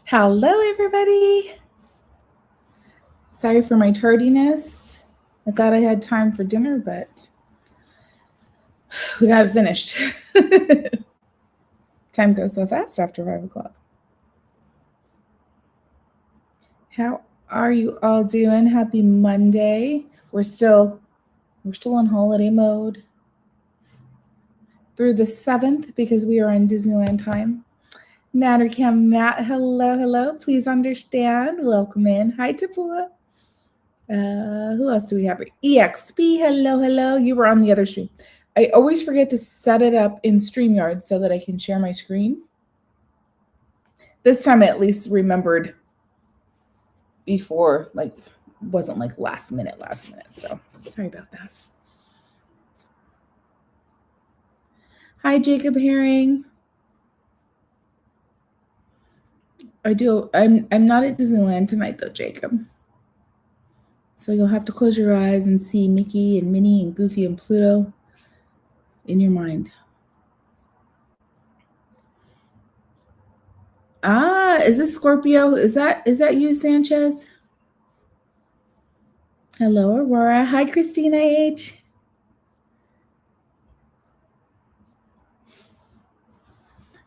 Hello, everybody. Sorry for my tardiness. I thought I had time for dinner, but we got it finished. Time goes so fast after 5 o'clock. How are you all doing? Happy Monday. We're still on holiday mode through the 7th because we are on Disneyland time. Mattercam Matt, hello. Please understand. Welcome in. Hi, Tapua. Who else do we have? EXP, hello. You were on the other stream. I always forget to set it up in StreamYard so that I can share my screen. This time I at least remembered before, wasn't last minute. So sorry about that. Hi, Jacob Herring. I'm not at Disneyland tonight though, Jacob. So you'll have to close your eyes and see Mickey and Minnie and Goofy and Pluto in your mind. Is this Scorpio? Is that you, Sanchez? Hello, Aurora. Hi, Christina H.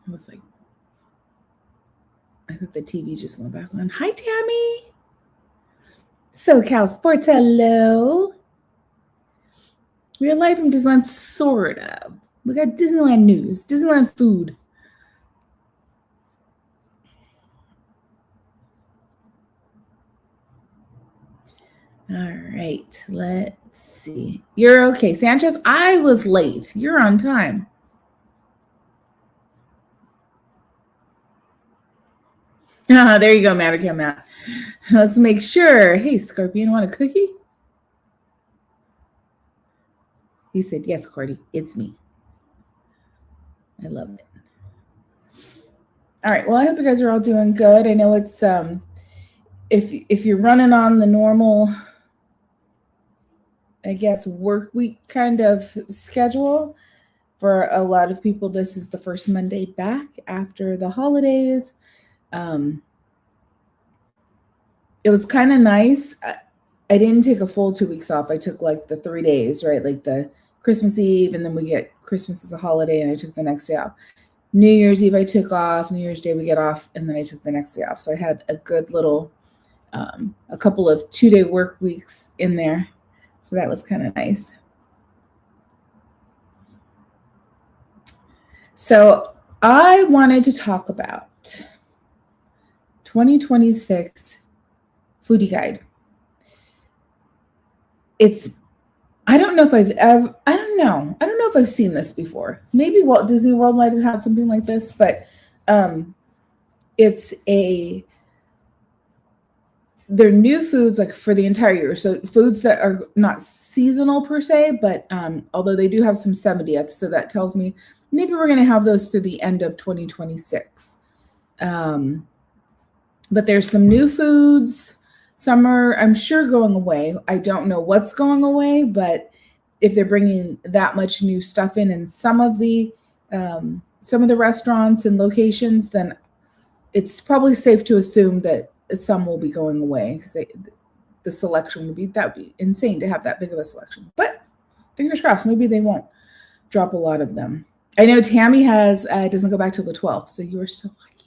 I was like, I thought the TV just went back on. Hi, Tammy. SoCal Sports, hello. We are live from Disneyland, sort of. We got Disneyland news, Disneyland food. All right, let's see. You're okay, Sanchez. I was late. You're on time. There you go, Mattercam Matt. Let's make sure. Hey, Scorpion, want a cookie? He said, yes, Cordy, it's me. I love it. All right, well, I hope you guys are all doing good. I know it's, if you're running on the normal, I guess, work week kind of schedule, for a lot of people, this is the first Monday back after the holidays. It was kind of nice. I didn't take a full 2 weeks off. I took the 3 days, right? The Christmas Eve, and then we get Christmas as a holiday, and I took the next day off. New Year's Eve I took off, New Year's Day we get off, and then I took the next day off. So I had a good little, a couple of 2-day work weeks in there. So that was kind of nice. So I wanted to talk about 2026 Foodie Guide. I don't know if I've seen this before. Maybe Walt Disney World might have had something like this, but they're new foods for the entire year. So foods that are not seasonal per se, but although they do have some 70th, so that tells me maybe we're going to have those through the end of 2026. But there's some new foods. Some are, I'm sure, going away. I don't know what's going away, but if they're bringing that much new stuff in some of the restaurants and locations, then it's probably safe to assume that some will be going away because the selection would be insane to have that big of a selection. But fingers crossed, maybe they won't drop a lot of them. I know Tammy doesn't go back till the 12th, so you are so lucky.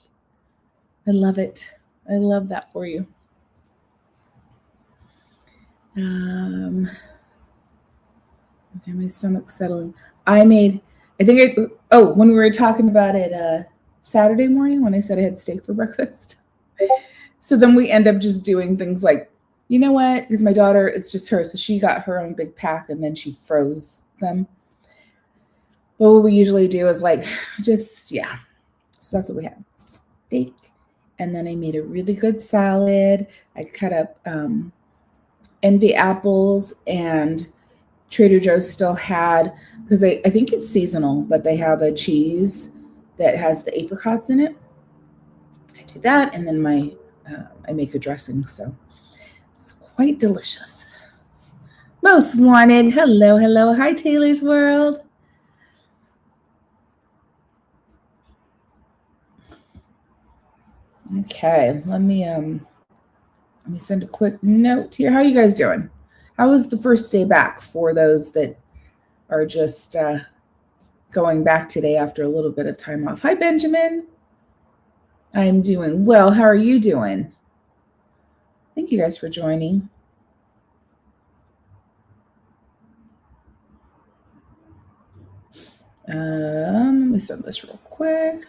I love it. I love that for you. Okay, my stomach's settling. When we were talking about it Saturday morning when I said I had steak for breakfast. So then we end up just doing things you know what? Because my daughter, it's just her. So she got her own big pack and then she froze them. But what we usually do is so that's what we had. Steak. And then I made a really good salad. I cut up envy apples, and Trader Joe's still had, because I think it's seasonal, but they have a cheese that has the apricots in it. I do that, and then I make a dressing, so it's quite delicious. Most Wanted, hello. Hi, Taylor's World. Okay, let me send a quick note here. How are you guys doing? How was the first day back for those that are just going back today after a little bit of time off? Hi, Benjamin. I'm doing well. How are you doing? Thank you guys for joining. Let me send this real quick.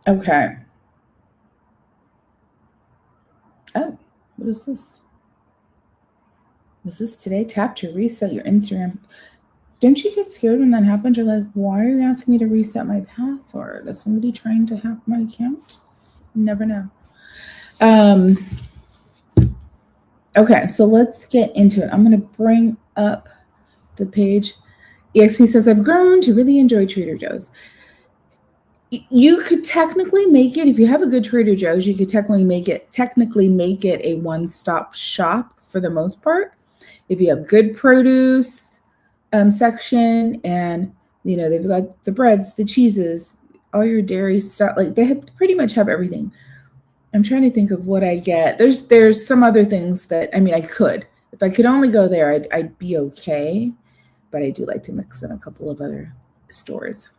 Okay. Oh, what is this? Was this today? Tap to reset your Instagram. Don't you get scared when that happens? You're like, why are you asking me to reset my password? Is somebody trying to hack my account? You never know. Okay, so let's get into it. I'm going to bring up the page. EXP says, I've grown to really enjoy Trader Joe's. You could technically make it, if you have a good Trader Joe's, you could technically make it a one-stop shop for the most part. If you have good produce section, and they've got the breads, the cheeses, all your dairy stuff, like they pretty much have everything. I'm trying to think of what I get. There's some other things that I could, if I could only go there, I'd be okay, but I do like to mix in a couple of other stores.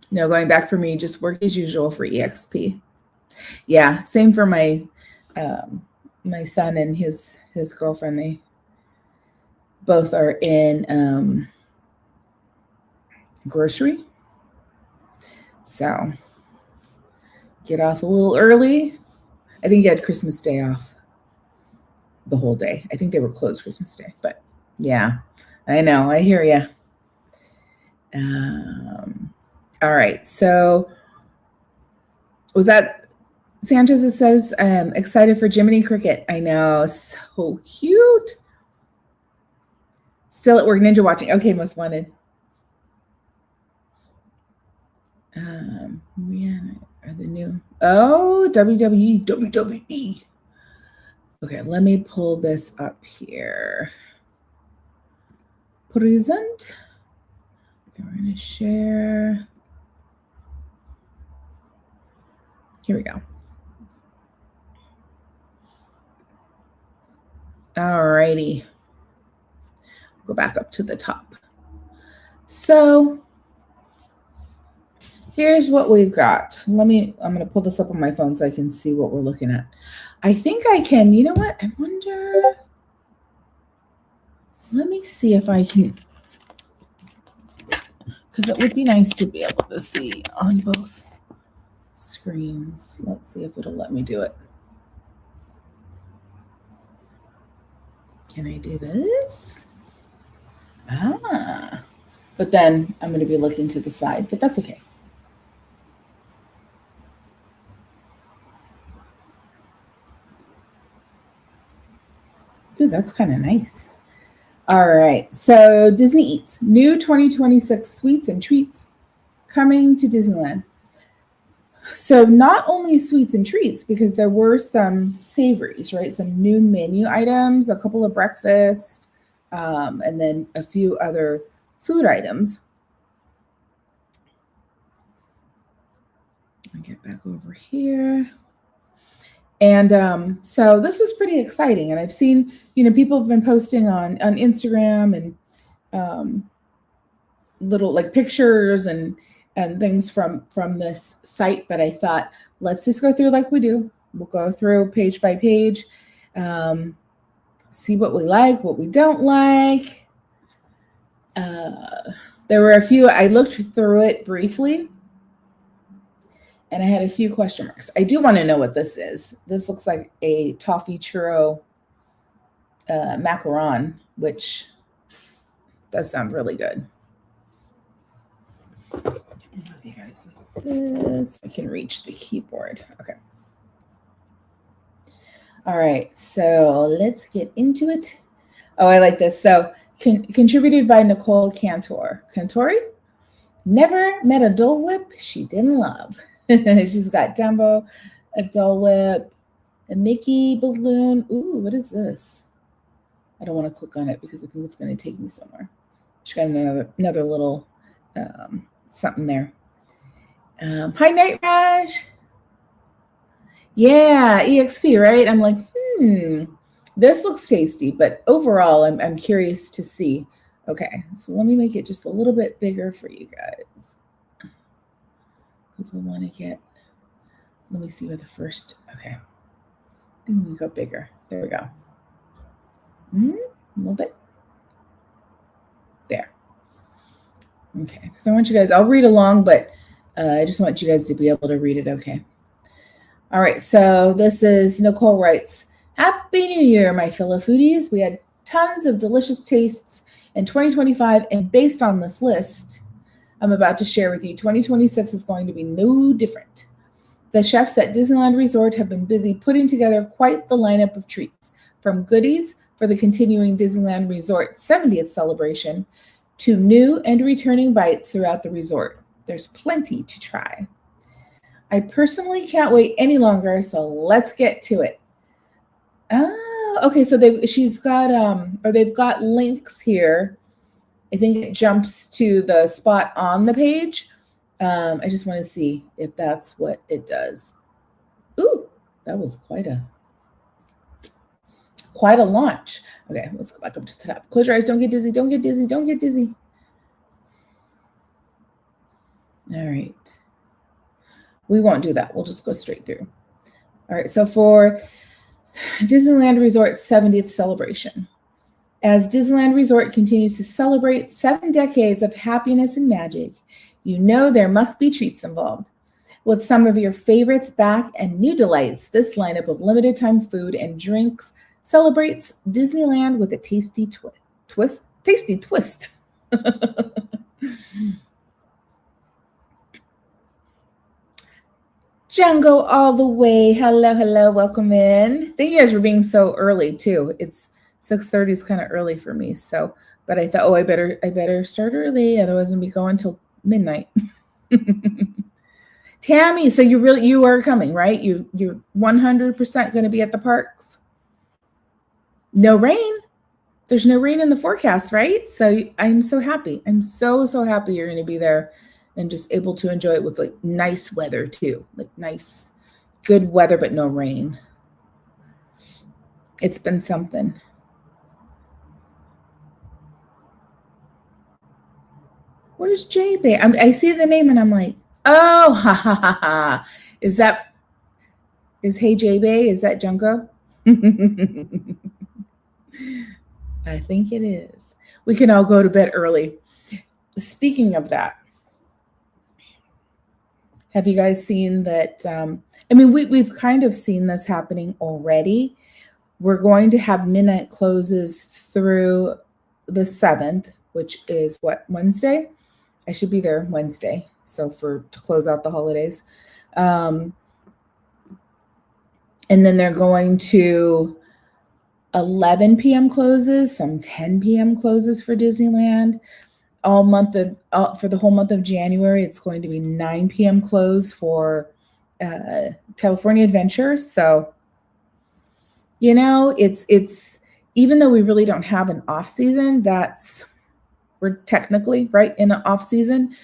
No, going back for me, just work as usual for EXP. Yeah, same for my my son and his girlfriend. They both are in grocery, so get off a little early. I think he had Christmas Day off the whole day. I think they were closed Christmas Day, but yeah, I know. I hear you. All right, so was that Sanchez? It says, excited for Jiminy Cricket. I know, so cute. Still at work, ninja watching. Okay, most wanted. Rihanna are the new. Oh, WWE. Okay, let me pull this up here. Present. Okay, we're gonna share. Here we go. All righty. Go back up to the top. So here's what we've got. I'm going to pull this up on my phone so I can see what we're looking at. I think I can, you know what? I wonder, let me see if I can, because it would be nice to be able to see on both screens. Let's see if it'll let me do it. Can I do this? But then I'm going to be looking to the side, but that's okay. Ooh, that's kind of nice. All right, so Disney Eats, new 2026 sweets and treats coming to Disneyland. So not only sweets and treats, because there were some savories, right? Some new menu items, a couple of breakfast, and then a few other food items. I'll get back over here. And so this was pretty exciting. And I've seen, people have been posting on Instagram and little like pictures and things from this site, but I thought, let's just go through like we do. We'll go through page by page, see what we like, what we don't like. There were a few, I looked through it briefly, and I had a few question marks. I do want to know what this is. This looks like a toffee churro macaron, which does sound really good. I love you guys like this. I can reach the keyboard. Okay. All right, so let's get into it. Oh, I like this. So contributed by Nicole Cantor. Cantori? Never met a Dole Whip she didn't love. She's got Dumbo, a Dole Whip, a Mickey balloon. Ooh, what is this? I don't want to click on it because I think it's going to take me somewhere. She's got another little something there. Hi, Night Rash. Yeah, EXP, right? I'm like, this looks tasty, but overall, I'm curious to see. Okay, so let me make it just a little bit bigger for you guys because we want to get. Let me see where the first. Okay, I think we go bigger. There we go. A little bit. There. Okay, so I want you guys. I'll read along, but I just want you guys to be able to read it. Okay. All right, so this is Nicole writes, Happy New Year, my fellow foodies. We had tons of delicious tastes in 2025, and based on this list I'm about to share with you, 2026 is going to be no different. The chefs at Disneyland Resort have been busy putting together quite the lineup of treats, from goodies for the continuing Disneyland Resort 70th celebration to new and returning bites throughout the resort. There's plenty to try. I personally can't wait any longer, so let's get to it. Oh, okay, so they've got links here. I think it jumps to the spot on the page. I just want to see if that's what it does. Ooh, that was quite a launch. Okay, let's go back up to the top. Close your eyes, don't get dizzy, don't get dizzy, don't get dizzy. All right. We won't do that. We'll just go straight through. All right, so for Disneyland Resort 70th celebration. As Disneyland Resort continues to celebrate 7 decades of happiness and magic, you know there must be treats involved. With some of your favorites back and new delights, this lineup of limited time food and drinks celebrates Disneyland with a tasty twist. Django all the way. Hello, welcome in. Thank you guys for being so early too. It's 6:30 is kind of early for me. So, but I thought, I better start early, otherwise I'm gonna be going till midnight. Tammy, so you are coming, right? You're 100% gonna be at the parks. No rain. There's no rain in the forecast, right? So I'm so happy. I'm so happy you're gonna be there and just able to enjoy it with like nice weather too, like nice, good weather, but no rain. It's been something. Where's J-Bay? I see the name and I'm like, oh, ha, ha, ha, ha. Is Hey J-Bay? Is that Junko? I think it is. We can all go to bed early. Speaking of that, have you guys seen that? We've kind of seen this happening already. We're going to have midnight closes through the 7th, which is what, Wednesday? I should be there Wednesday, so to close out the holidays. And then they're going to 11 p.m. closes, some 10 p.m. closes for Disneyland. For the whole month of January, it's going to be 9 p.m. close for California Adventure. So, it's even though we really don't have an off season, we're technically right in an off season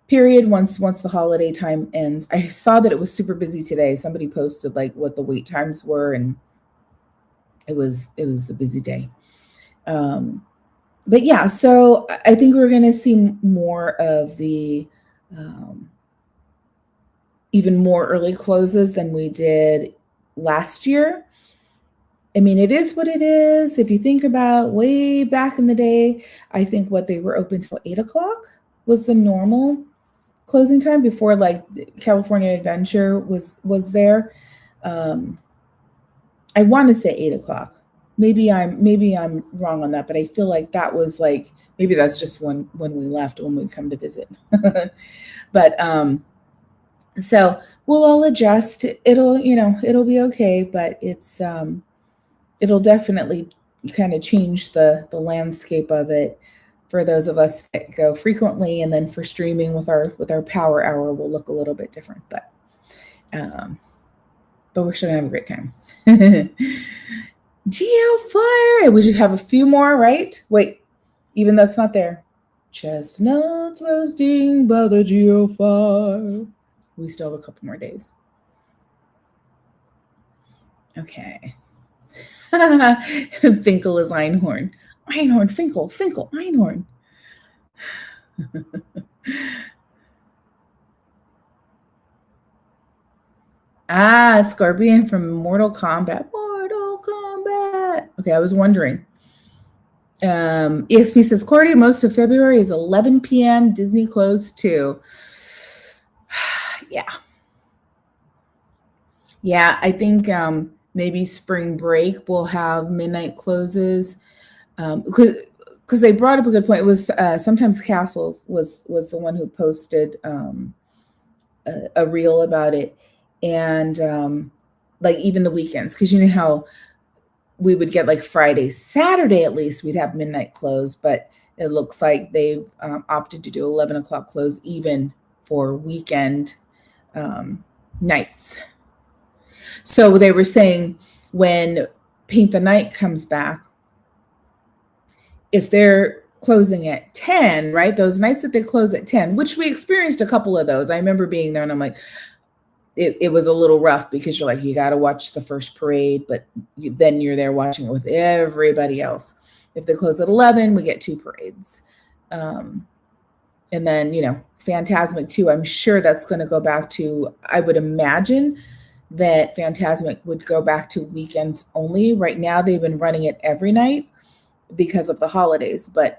period once the holiday time ends. I saw that it was super busy today. Somebody posted like what the wait times were, and it was a busy day. But yeah, so I think we're going to see more of the even more early closes than we did last year. I mean, it is what it is. If you think about way back in the day, I think they were open till 8:00 was the normal closing time before like California Adventure was there. I want to say 8:00. Maybe I'm wrong on that, but I feel like that was like, maybe that's just when we left, when we come to visit. But so we'll all adjust. It'll be okay, but it'll definitely you kind of change the landscape of it for those of us that go frequently, and then for streaming with our power hour will look a little bit different, but we're still gonna have a great time. GL Fire. We should have a few more, right? Wait, even though it's not there. Chestnuts roasting by the GL Fire. We still have a couple more days. Okay. Finkel is Einhorn. Einhorn, Finkel, Finkel, Einhorn. Scorpion from Mortal Kombat. Mortal Kombat. Okay, I was wondering. EXP says, Cordy, most of February is 11 p.m. Disney closed too. Yeah, I think maybe spring break will have midnight closes. Because they brought up a good point. It was sometimes Castles was the one who posted a reel about it, and like even the weekends, because you know how we would get like Friday, Saturday at least we'd have midnight close, but it looks like they've opted to do 11 o'clock close even for weekend nights. So they were saying when Paint the Night comes back, if they're closing at 10, right? Those nights that they close at 10, which we experienced a couple of those. I remember being there and I'm like, it was a little rough because you're like, you got to watch the first parade, but then you're there watching it with everybody else. If they close at 11, we get 2 parades. And then, you know, Fantasmic too. I'm sure that's going to go back to, I would imagine that Fantasmic would go back to weekends only. Right now, they've been running it every night because of the holidays. But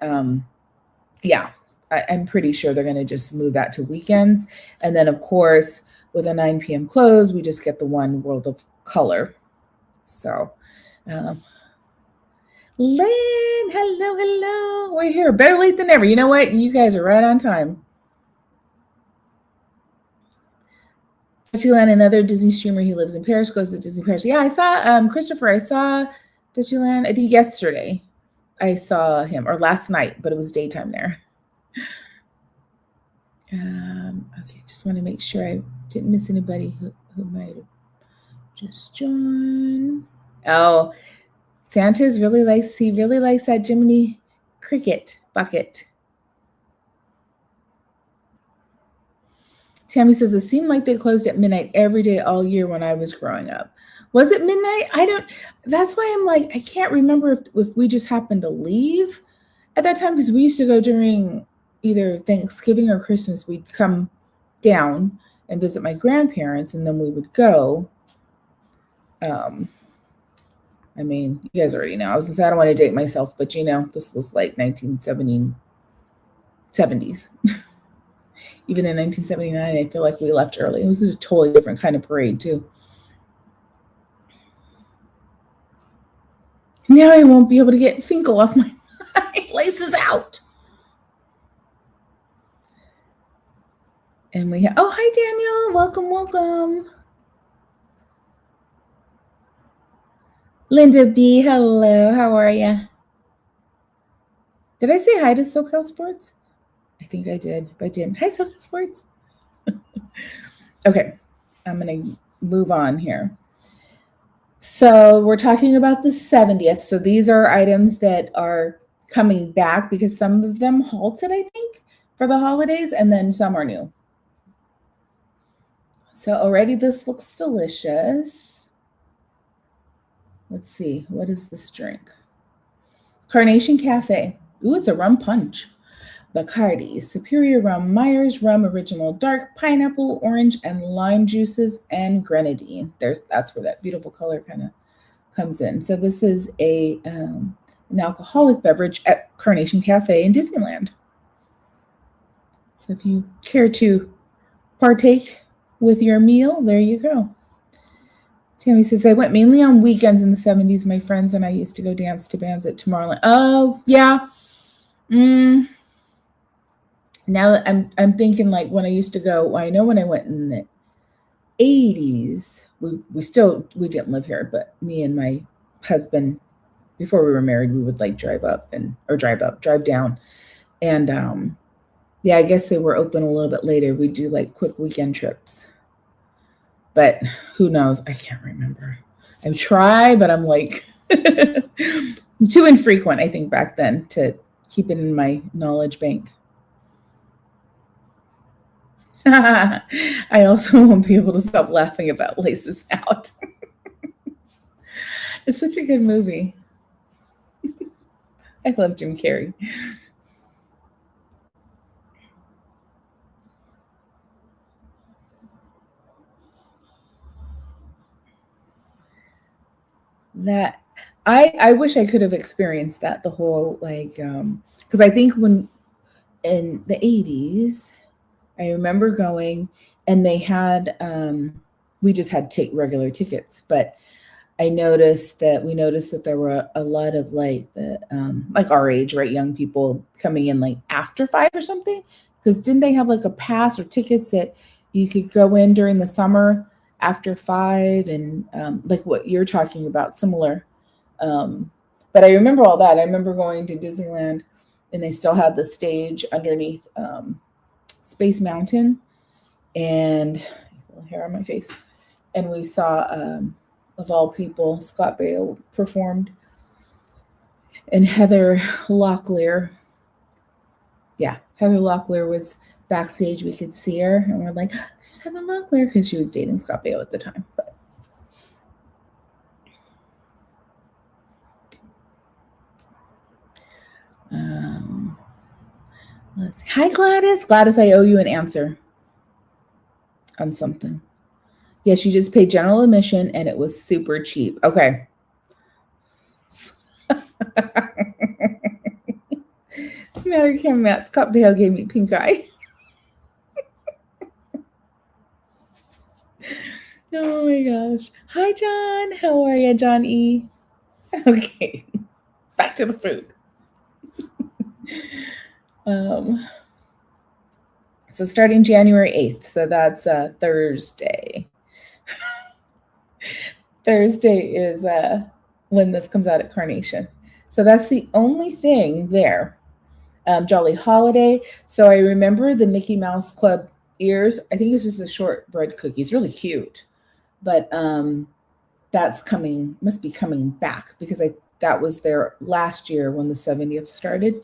yeah, I'm pretty sure they're going to just move that to weekends. And then, of course, with a 9 p.m. close, we just get the one World of Color. So, Lynn, hello. We're here. Better late than never. You know what? You guys are right on time. Disneyland, another Disney streamer. He lives in Paris, goes to Disney Paris. Yeah, I saw Christopher. I saw Disneyland, I think yesterday. I saw him, or last night, but it was daytime there. Okay, just want to make sure I didn't miss anybody who might have just joined. Oh, Sanchez really likes that Jiminy Cricket bucket. Tammy says, it seemed like they closed at midnight every day all year when I was growing up. Was it midnight? That's why I'm like, I can't remember if we just happened to leave at that time, because we used to go during either Thanksgiving or Christmas. We'd come down and visit my grandparents, and then we would go. I mean, you guys already know. I was going to say, I don't want to date myself, but you know, this was like 1970s. Even in 1979, I feel like we left early. It was a totally different kind of parade, too. Now I won't be able to get Finkel off my laces out. And we have, oh, hi, Daniel. Welcome, welcome. Linda B, hello. How are you? Did I say hi to SoCal Sports? I think I did. If I didn't, hi, SoCal Sports. Okay, I'm going to move on here. So we're talking about the 70th. So these are items that are coming back because some of them halted, I think, for the holidays, and then some are new. So already this looks delicious. Let's see. What is this drink? Carnation Cafe. Ooh, it's a rum punch. Bacardi, Superior Rum, Myers Rum, Original Dark, Pineapple, Orange, and Lime juices, and Grenadine. That's where that beautiful color kind of comes in. So this is an alcoholic beverage at Carnation Cafe in Disneyland. So if you care to partake with your meal, there you go. Tammy says, I went mainly on weekends in the 70s. My friends and I used to go dance to bands at Tomorrowland. Oh, yeah. Now that I'm thinking, like, when I used to go, I know when I went in the 80s, we didn't live here, but me and my husband before we were married, we would like drive down. And yeah, I guess they were open a little bit later. We do like quick weekend trips. But who knows? I can't remember. I try, but I'm like too infrequent, I think, back then to keep it in my knowledge bank. I also won't be able to stop laughing about Laces Out. It's such a good movie. I love Jim Carrey. That I wish I could have experienced that, the whole like because I think when in the 80s I remember going, and they had we just had regular tickets, but we noticed that there were a lot of like the like our age, right, young people coming in like after 5 or something, because didn't they have like a pass or tickets that you could go in during the summer after 5, and like what you're talking about, similar. But I remember all that. I remember going to Disneyland, and they still had the stage underneath Space Mountain, and hair on my face, and we saw of all people, Scott Baio performed, and Heather Locklear. Yeah, Heather Locklear was backstage. We could see her, and we're like, "There's Heather Locklear," because she was dating Scott Baio at the time. But let's see. Hi, Gladys. Gladys, I owe you an answer on something. Yes, you just paid general admission, and it was super cheap. Okay. Matter Kim Matt, Scott Baio gave me pink eye. Oh my gosh. Hi, John. How are you, John E? Okay. Back to the food. So starting January 8th. So that's Thursday. Thursday is when this comes out at Carnation. So that's the only thing there. Jolly Holiday. So I remember the Mickey Mouse Club ears. I think it's just a shortbread cookie. It's really cute. But that's must be coming back, because that was there last year when the 70th started.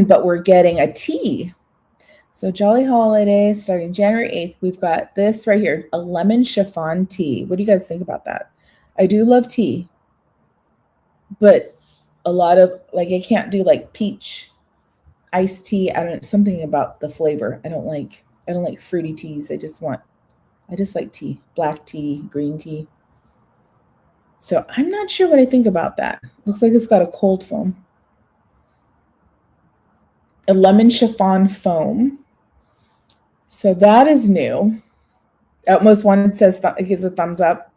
But we're getting a tea. So Jolly Holiday starting January 8th. We've got this right here, a lemon chiffon tea. What do you guys think about that? I do love tea, but a lot of like, I can't do like peach iced tea. Something about the flavor. I don't like fruity teas. I just like tea, black tea, green tea. So I'm not sure what I think about that. Looks like it's got a cold foam. A lemon chiffon foam. So that is new. Utmost One says it gives a thumbs up.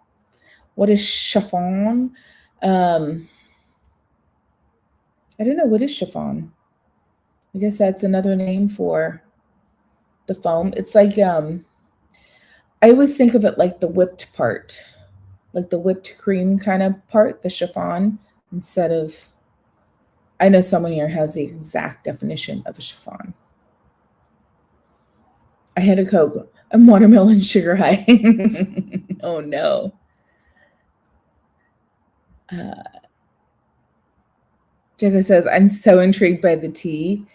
What is chiffon? I don't know. What is chiffon? I guess that's another name for the foam. It's like I always think of it like the whipped part, like the whipped cream kind of part, the chiffon, instead of. I know someone here has the exact definition of a chiffon. I had a Coke. I'm watermelon sugar high. Oh no. Jacob says, I'm so intrigued by the tea,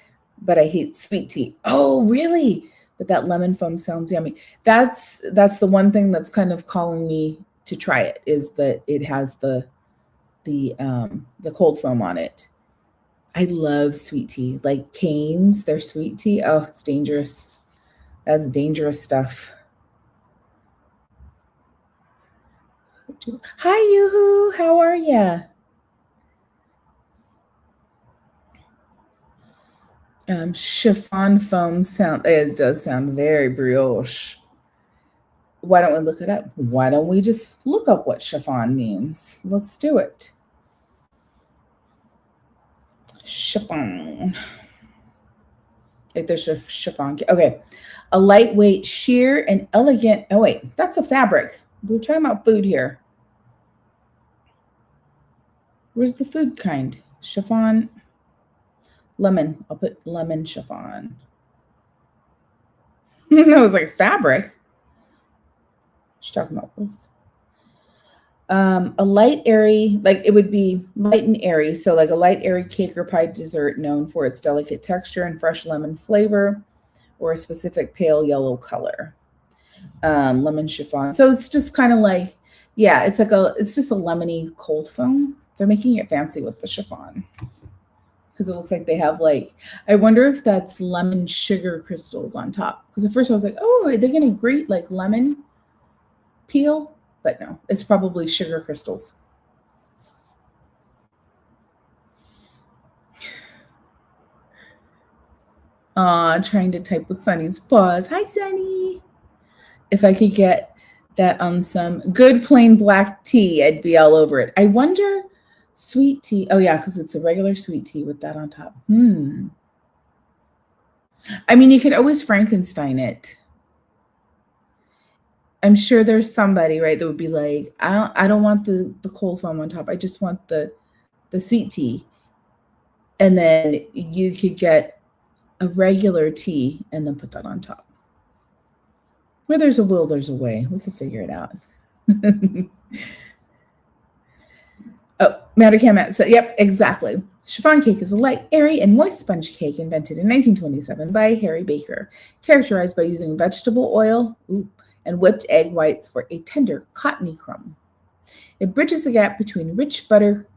but I hate sweet tea. Oh, really? But that lemon foam sounds yummy. That's the one thing that's kind of calling me to try it, is that it has the cold foam on it. I love sweet tea, like Cane's, their sweet tea. Oh, it's dangerous. That's dangerous stuff. Hi, Yoo-hoo. How are ya? Chiffon foam does sound very brioche. Why don't we look it up? Why don't we just look up what chiffon means? Let's do it. Chiffon. Like there's a chiffon. Okay. A lightweight, sheer, and elegant. Oh, wait. That's a fabric. We're talking about food here. Where's the food kind? Chiffon, lemon. I'll put lemon chiffon. That was like fabric. She's talking about this. A light, airy, like it would be light and airy. So like a light, airy cake or pie dessert known for its delicate texture and fresh lemon flavor, or a specific pale yellow color. Lemon chiffon. So it's just kind of like, yeah, it's just a lemony cold foam. They're making it fancy with the chiffon because it looks like they have like, I wonder if that's lemon sugar crystals on top. Because at first I was like, oh, are they going to grate like lemon peel? But no, it's probably sugar crystals. Trying to type with Sunny's paws. Hi, Sunny. If I could get that on some good plain black tea, I'd be all over it. I wonder, sweet tea. Oh, yeah, because it's a regular sweet tea with that on top. I mean, you could always Frankenstein it. I'm sure there's somebody, right, that would be like, I don't want the cold foam on top. I just want the sweet tea. And then you could get a regular tea and then put that on top. Where there's a will, there's a way. We could figure it out. Oh, Mattercam said, yep, exactly. Chiffon cake is a light, airy, and moist sponge cake invented in 1927 by Harry Baker, characterized by using vegetable oil and whipped egg whites for a tender, cottony crumb. It bridges the gap between rich butter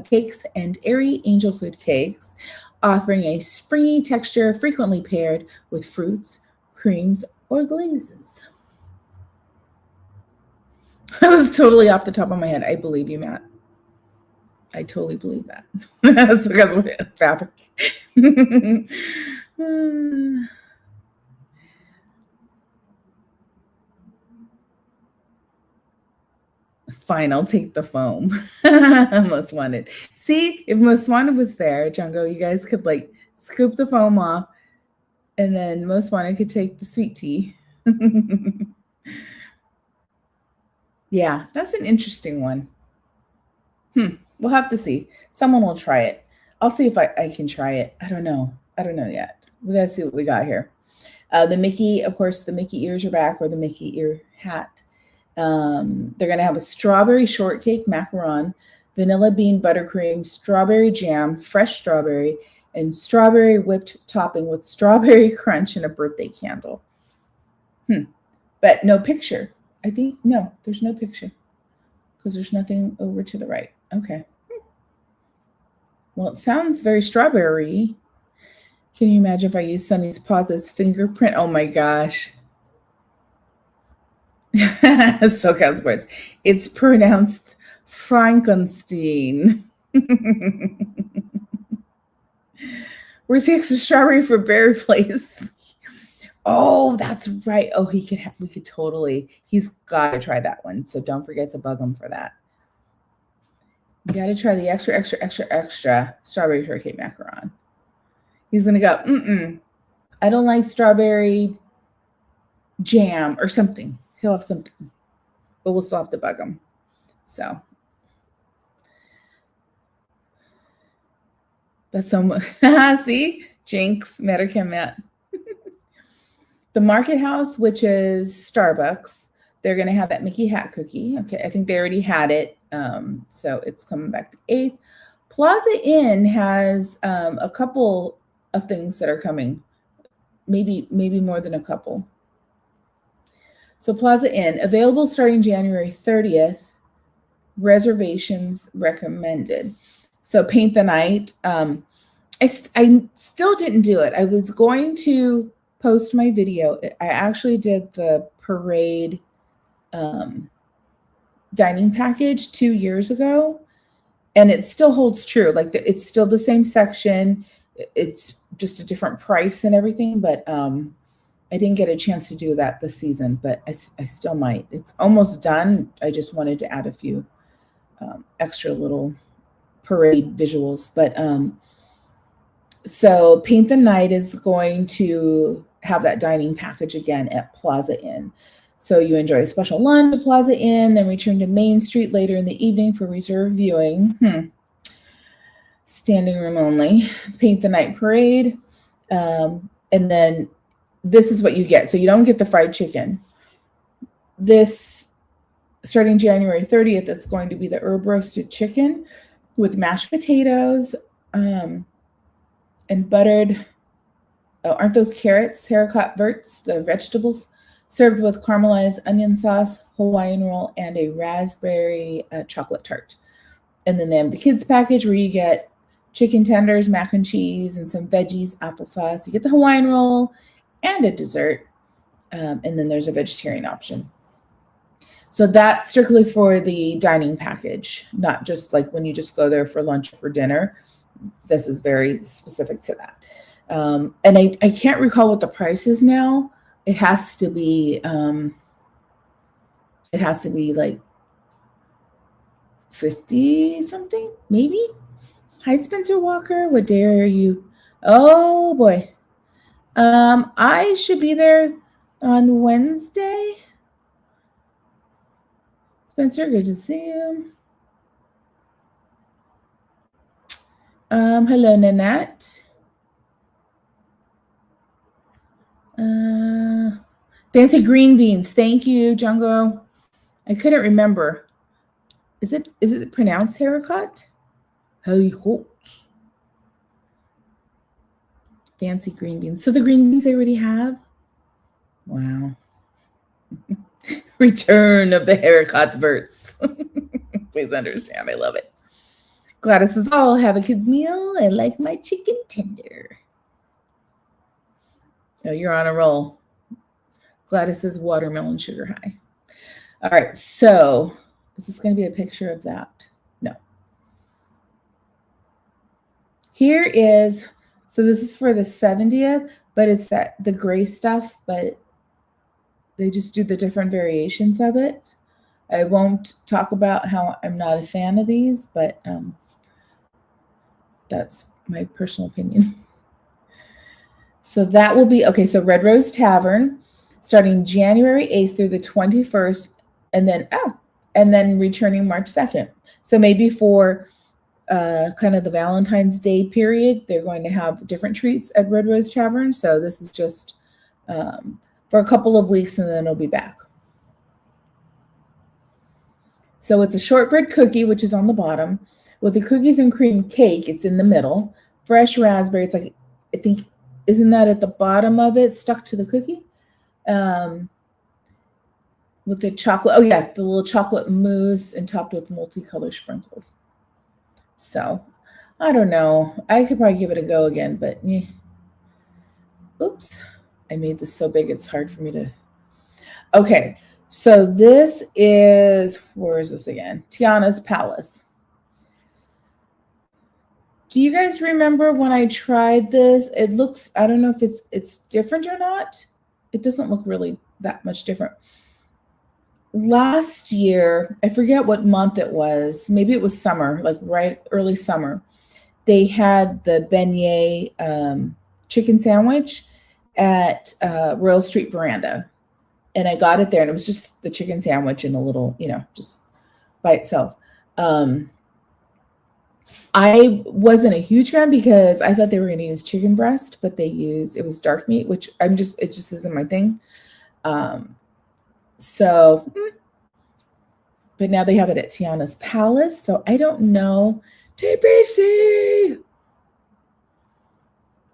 cakes and airy angel food cakes, offering a springy texture frequently paired with fruits, creams, or glazes. That was totally off the top of my head. I believe you, Matt. I totally believe that. That's because we're fabric. Fine, I'll take the foam. Most Wanted. See, if Most Wanted was there, Jungo, you guys could like scoop the foam off, and then Most Wanted could take the sweet tea. Yeah, that's an interesting one. We'll have to see. Someone will try it. I'll see if I can try it. I don't know yet. We gotta see what we got here. The Mickey, of course, the Mickey ears are back, or the Mickey ear hat. They're going to have a strawberry shortcake macaron, vanilla bean buttercream, strawberry jam, fresh strawberry, and strawberry whipped topping with strawberry crunch and a birthday candle. But no picture. I think, no, there's no picture because there's nothing over to the right. Okay. Well, it sounds very strawberry. Can you imagine if I use Sunny's paws as fingerprint? Oh my gosh. SoCal's words. It's pronounced Frankenstein. Where's the extra strawberry for Berry Place? Oh, that's right. Oh, we could totally. He's got to try that one. So don't forget to bug him for that. You got to try the extra strawberry shortcake macaron. He's gonna go. I don't like strawberry jam or something. He'll have something, but we'll still have to bug him. So that's so much. See, Jinx, Mattercam Matt. The Market House, which is Starbucks, they're going to have that Mickey hat cookie. Okay, I think they already had it, so it's coming back the 8th. Plaza Inn has a couple of things that are coming, maybe more than a couple. So Plaza Inn, available starting January 30th, reservations recommended. So Paint the Night. I still didn't do it. I was going to post my video. I actually did the parade dining package 2 years ago, and it still holds true. Like it's still the same section. It's just a different price and everything, but I didn't get a chance to do that this season, but I still might. It's almost done. I just wanted to add a few extra little parade visuals. But so Paint the Night is going to have that dining package again at Plaza Inn. So you enjoy a special lunch at Plaza Inn, then return to Main Street later in the evening for reserved viewing. standing room only. Paint the Night Parade. And then this is what you get. So you don't get the fried chicken. This, starting January 30th, it's going to be the herb roasted chicken with mashed potatoes and buttered, oh, aren't those carrots? Haricot verts, the vegetables, served with caramelized onion sauce, Hawaiian roll, and a raspberry chocolate tart. And then they have the kids package where you get chicken tenders, mac and cheese, and some veggies, applesauce. You get the Hawaiian roll and a dessert. And then there's a vegetarian option. So that's strictly for the dining package, not just like when you just go there for lunch or for dinner. This is very specific to that. And I can't recall what the price is now. It has to be like 50 something, maybe. Hi, Spencer Walker. What day are you? Oh boy. I should be there on Wednesday. Spencer, good to see you. Hello, Nanette. Fancy green beans. Thank you, Jungo. I couldn't remember. Is it pronounced haricot? Haricot. Fancy green beans. So the green beans I already have? Wow. Return of the haricot verts. Please understand, I love it. Gladys says, I'll have a kid's meal. I like my chicken tender. Oh, you're on a roll. Gladys says watermelon sugar high. All right, so is this going to be a picture of that? No. Here is, so this is for the 70th, but it's the gray stuff, but they just do the different variations of it. I won't talk about how I'm not a fan of these, but that's my personal opinion. So that will be, okay, so Red Rose Tavern, starting January 8th through the 21st, and then returning March 2nd. So maybe for kind of the Valentine's Day period, they're going to have different treats at Red Rose Tavern. So this is just for a couple of weeks, and then it'll be back. So it's a shortbread cookie, which is on the bottom, with the cookies and cream cake. It's in the middle. Fresh raspberries, like I think, isn't that at the bottom of it, stuck to the cookie? With the chocolate, oh yeah, the little chocolate mousse and topped with multicolored sprinkles. So I don't know. I could probably give it a go again, but oops. I made this so big it's hard for me to. Okay, so this is, where is this again? Tiana's Palace. Do you guys remember when I tried this? It looks, I don't know if it's different or not. It doesn't look really that much different. Last year, I forget what month it was. Maybe it was summer, like right early summer. They had the beignet chicken sandwich at Royal Street Veranda. And I got it there, and it was just the chicken sandwich and a little, just by itself. I wasn't a huge fan because I thought they were going to use chicken breast, but it was dark meat, which it just isn't my thing. So, but now they have it at Tiana's Palace. So I don't know. TBC.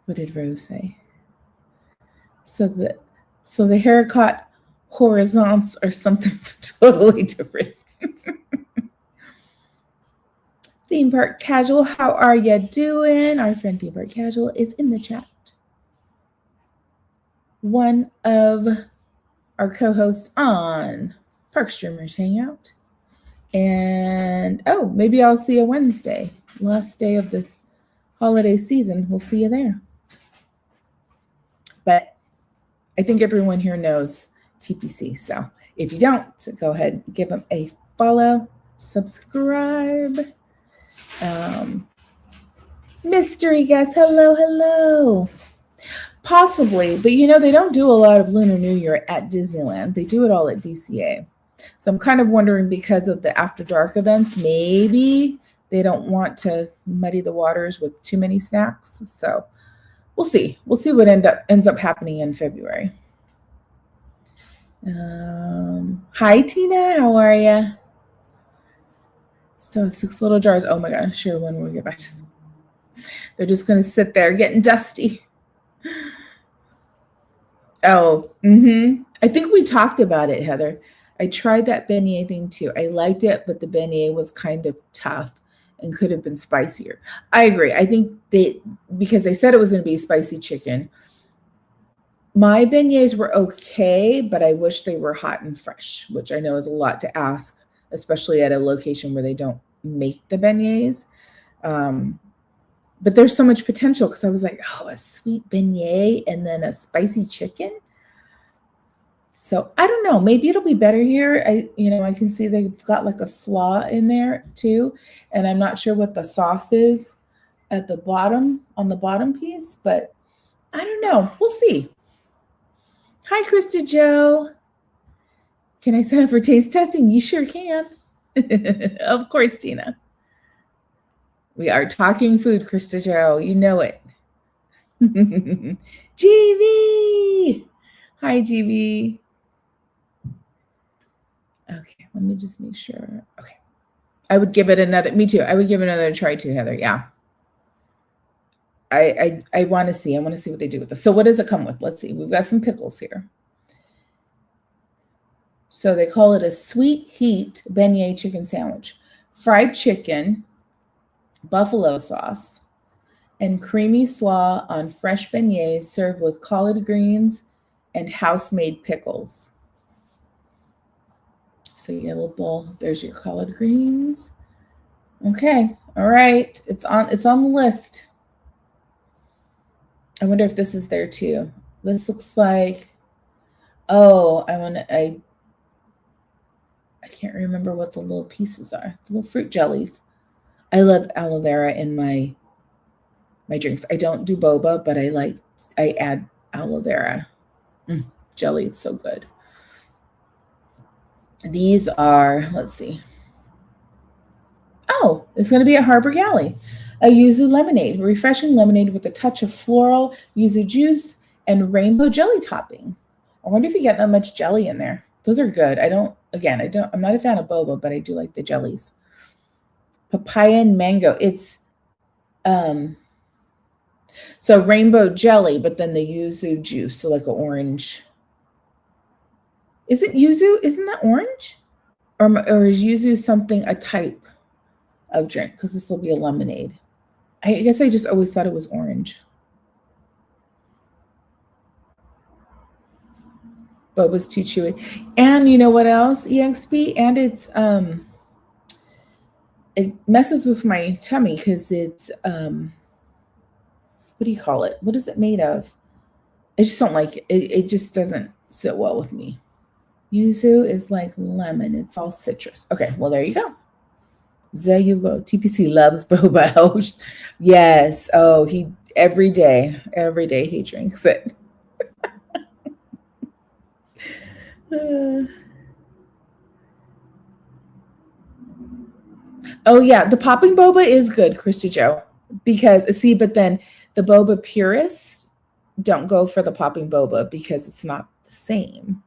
What did Rose say? So the haricot horizons are something totally different. Theme Park Casual, how are you doing? Our friend Theme Park Casual is in the chat. One of our co-hosts on Park Streamers Hangout. And, maybe I'll see you Wednesday, last day of the holiday season. We'll see you there. But I think everyone here knows TPC. So if you don't, go ahead and give them a follow, subscribe. Mystery guest, hello. Possibly, but they don't do a lot of Lunar New Year at Disneyland. They do it all at DCA. So I'm kind of wondering, because of the After Dark events, maybe they don't want to muddy the waters with too many snacks. So we'll see. We'll see what ends up happening in February. Hi, Tina. How are you? Still have 6 little jars. Oh my gosh, sure, when we get back to them. They're just going to sit there getting dusty. Oh, I think we talked about it, Heather. I tried that beignet thing too. I liked it, but the beignet was kind of tough and could have been spicier. I agree. I think because they said it was going to be spicy chicken. My beignets were okay, but I wish they were hot and fresh, which I know is a lot to ask, especially at a location where they don't make the beignets. But there's so much potential because I was like, oh, a sweet beignet and then a spicy chicken. So I don't know. Maybe it'll be better here. I can see they've got like a slaw in there too, and I'm not sure what the sauce is at the bottom on the bottom piece, but I don't know. We'll see. Hi, Krista Joe. Can I sign up for taste testing? You sure can. Of course, Tina. We are talking food, Krista Joe. You know it. GV. Hi, GV. Okay, let me just make sure. Okay. I would give it another, me too. I would give it another try too, Heather. Yeah. I want to see. I want to see what they do with this. So what does it come with? Let's see. We've got some pickles here. So they call it a sweet heat beignet chicken sandwich. Fried chicken, buffalo sauce, and creamy slaw on fresh beignets served with collard greens and house-made pickles. So you get a little bowl. There's your collard greens. Okay. All right. It's on the list. I wonder if this is there too. This looks like, oh, I can't remember what the little pieces are. The little fruit jellies. I love aloe vera in my drinks. I don't do boba, but I add aloe vera. Jelly, it's so good. These are, let's see. Oh, it's going to be at Harbor Galley. A yuzu lemonade, refreshing lemonade with a touch of floral yuzu juice and rainbow jelly topping. I wonder if you get that much jelly in there. Those are good. I'm not a fan of boba, but I do like the jellies. Papaya and mango. It's so rainbow jelly, but then the yuzu juice, so like an orange. Is it yuzu? Isn't that orange? Or is yuzu something, a type of drink? Because this will be a lemonade. I guess I just always thought it was orange. Boba's too chewy. And you know what else, EXP? And it's it messes with my tummy because it's what do you call it? What is it made of? I just don't like it. It just doesn't sit well with me. Yuzu is like lemon. It's all citrus. Okay, well, there you go. There you go. TPC loves boba. Oh, yes. Oh, every day he drinks it. Oh yeah, the popping boba is good, Krista Joe, because but then the boba purists don't go for the popping boba because it's not the same.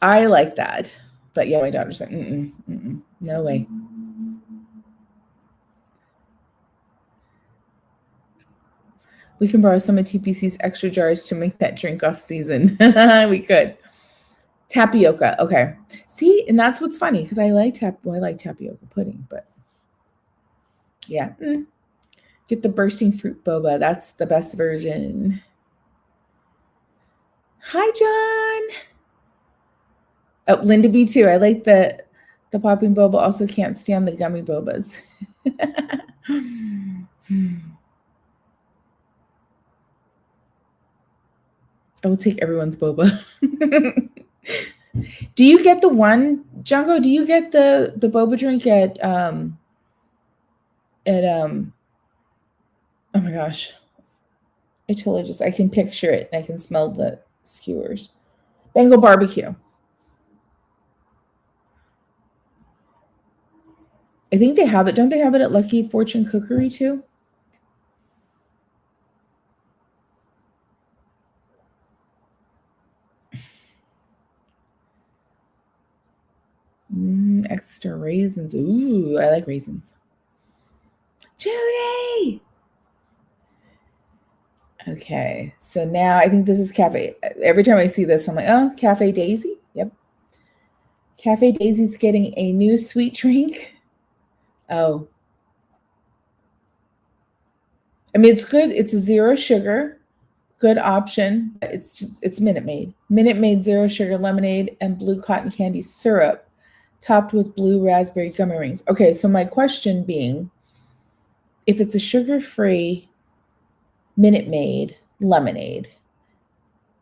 I like that, but yeah, my daughter's like, no way. We can borrow some of TPC's extra jars to make that drink off season. We could. Tapioca. Okay. See, and that's what's funny because I like tapioca pudding, but yeah. Get the bursting fruit boba. That's the best version. Hi, John. Oh, Linda B too. I like the popping boba. Also can't stand the gummy bobas. I will take everyone's boba. Do you get the one, Junko? Do you get the boba drink at oh my gosh. I can picture it and I can smell the skewers. Bengal barbecue. I think they have it. Don't they have it at Lucky Fortune Cookery too? Extra raisins. Ooh, I like raisins. Judy! Okay, so now I think this is Cafe. Every time I see this, I'm like, oh, Cafe Daisy. Yep. Cafe Daisy's getting a new sweet drink. Oh. I mean, it's good. It's a zero sugar. Good option. It's Minute Maid. Minute Maid zero sugar lemonade and blue cotton candy syrup topped with blue raspberry gummy rings. Okay, so my question being, if it's a sugar-free Minute Maid lemonade,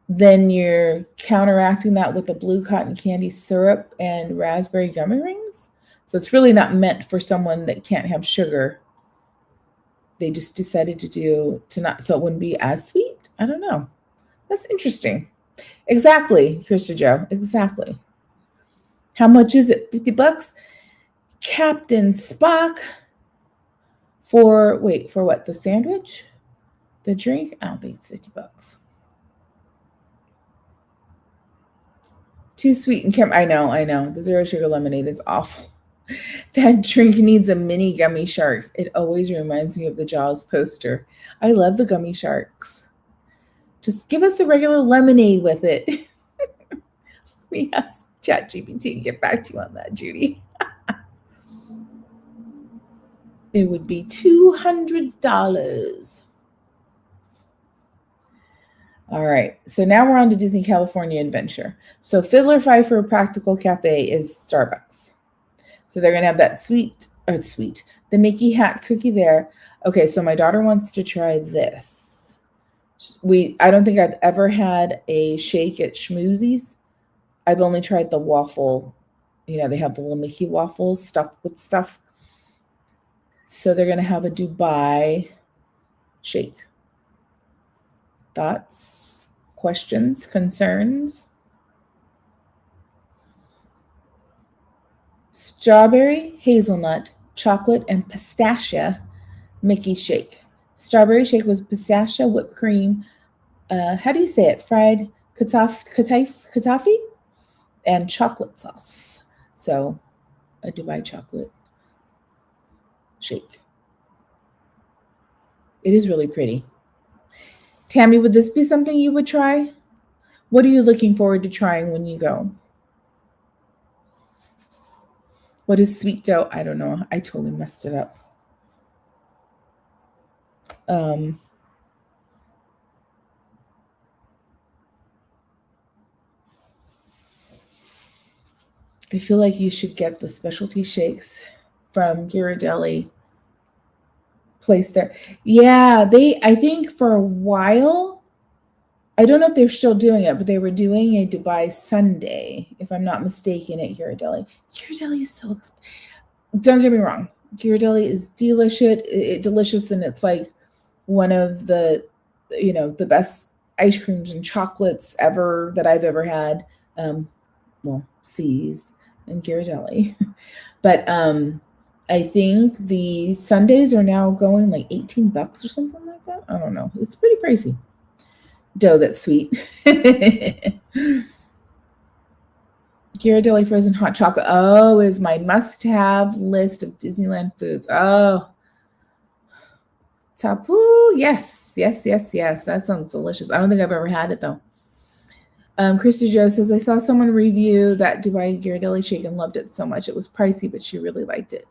then you're counteracting that with the blue cotton candy syrup and raspberry gummy rings. So it's really not meant for someone that can't have sugar. They just decided to not, so it wouldn't be as sweet. I don't know. That's interesting. Exactly, Krista Joe. Exactly. How much is it? $50? Captain Spock for what? The sandwich? The drink? I don't think it's $50. Too sweet and I know. The zero sugar lemonade is awful. That drink needs a mini gummy shark. It always reminds me of the Jaws poster. I love the gummy sharks. Just give us a regular lemonade with it. We asked ChatGPT to get back to you on that, Judy. It would be $200. All right, so now we're on to Disney California Adventure. So Fiddler Fifer Practical Cafe is Starbucks. So they're gonna have that the Mickey hat cookie there. Okay, so my daughter wants to try this. I don't think I've ever had a shake at Schmoozies. I've only tried the waffle. You know, they have the little Mickey waffles stuffed with stuff. So they're gonna have a Dubai shake. Thoughts, questions, concerns? Strawberry, hazelnut, chocolate, and pistachio Mickey shake. Strawberry shake with pistachio, whipped cream. How do you say it? Fried katafi, and chocolate sauce. So, a Dubai chocolate shake. It is really pretty. Tammy, would this be something you would try? What are you looking forward to trying when you go? What is sweet dough? I don't know. I totally messed it up. I feel like you should get the specialty shakes from Ghirardelli place there. Yeah, I think for a while, I don't know if they're still doing it, but they were doing a Dubai Sunday, if I'm not mistaken, at Ghirardelli. Ghirardelli is so don't get me wrong. Ghirardelli is delicious, and it's like one of the, the best ice creams and chocolates ever that I've ever had. C's and Ghirardelli. But I think the Sundays are now going like $18 or something like that. I don't know. It's pretty pricey. Dough that's sweet. Ghirardelli frozen hot chocolate. Oh, is my must-have list of Disneyland foods. Oh, tapu. Yes. That sounds delicious. I don't think I've ever had it though. Christy Joe says, I saw someone review that Dubai Ghirardelli shake and loved it so much. It was pricey, but she really liked it.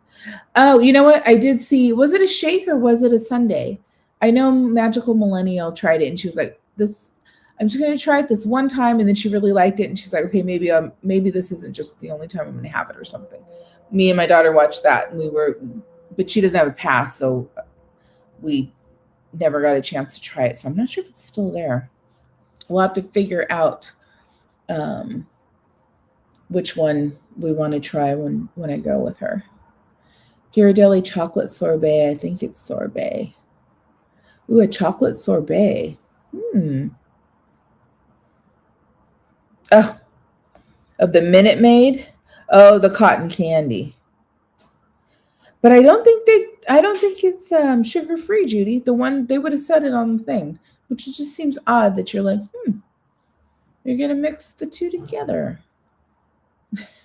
Oh, you know what? I did see, was it a shake or was it a sundae? I know Magical Millennial tried it and she was like, I'm just going to try it this one time. And then she really liked it. And she's like, okay, maybe this isn't just the only time I'm going to have it or something. Me and my daughter watched that and but she doesn't have a pass. So we never got a chance to try it. So I'm not sure if it's still there. We'll have to figure out which one we want to try when I go with her. Ghirardelli chocolate sorbet. I think it's sorbet. Ooh, a chocolate sorbet. Oh, of the Minute Maid? Oh, the cotton candy. But I don't think it's sugar free, Judy. The one they would have said it on the thing, which just seems odd that you're like, you're gonna mix the two together.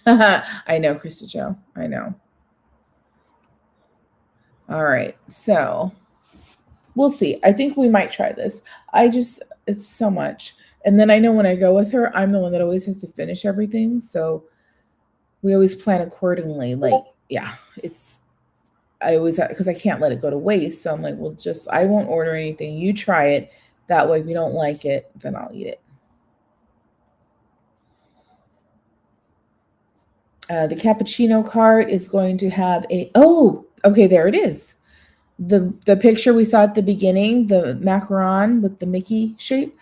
I know, Krista Joe. I know. All right, so we'll see. I think we might try this. It's so much. And then I know when I go with her, I'm the one that always has to finish everything. So we always plan accordingly. Like, yeah, I always have, because I can't let it go to waste. So I'm like, well, I won't order anything. You try it. That way, if you don't like it, then I'll eat it. The cappuccino cart is going to have okay, there it is. The picture we saw at the beginning, the macaron with the Mickey shape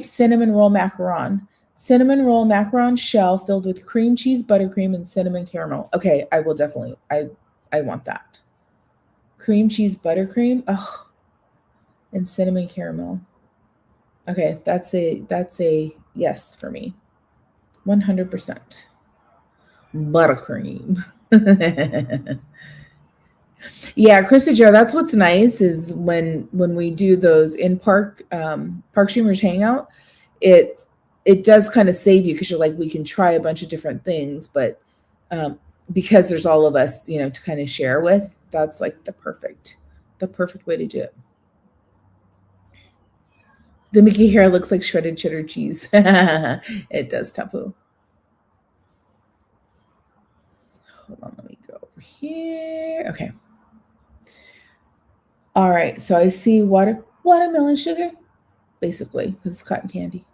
cinnamon roll macaron. Cinnamon roll macaron shell filled with cream cheese, buttercream, and cinnamon caramel. Okay, I will definitely, I want that. Cream cheese, buttercream, and cinnamon caramel. Okay, that's a yes for me. 100%. Buttercream. Yeah, Krista Joe, that's what's nice is when we do those in park streamers hangout, it does kind of save you because you're like, we can try a bunch of different things, but because there's all of us, to kind of share with, that's like the perfect way to do it. The Mickey hair looks like shredded cheddar cheese. It does, Tapu. Hold on, let me go over here. Okay. All right, so I see watermelon sugar, basically, because it's cotton candy.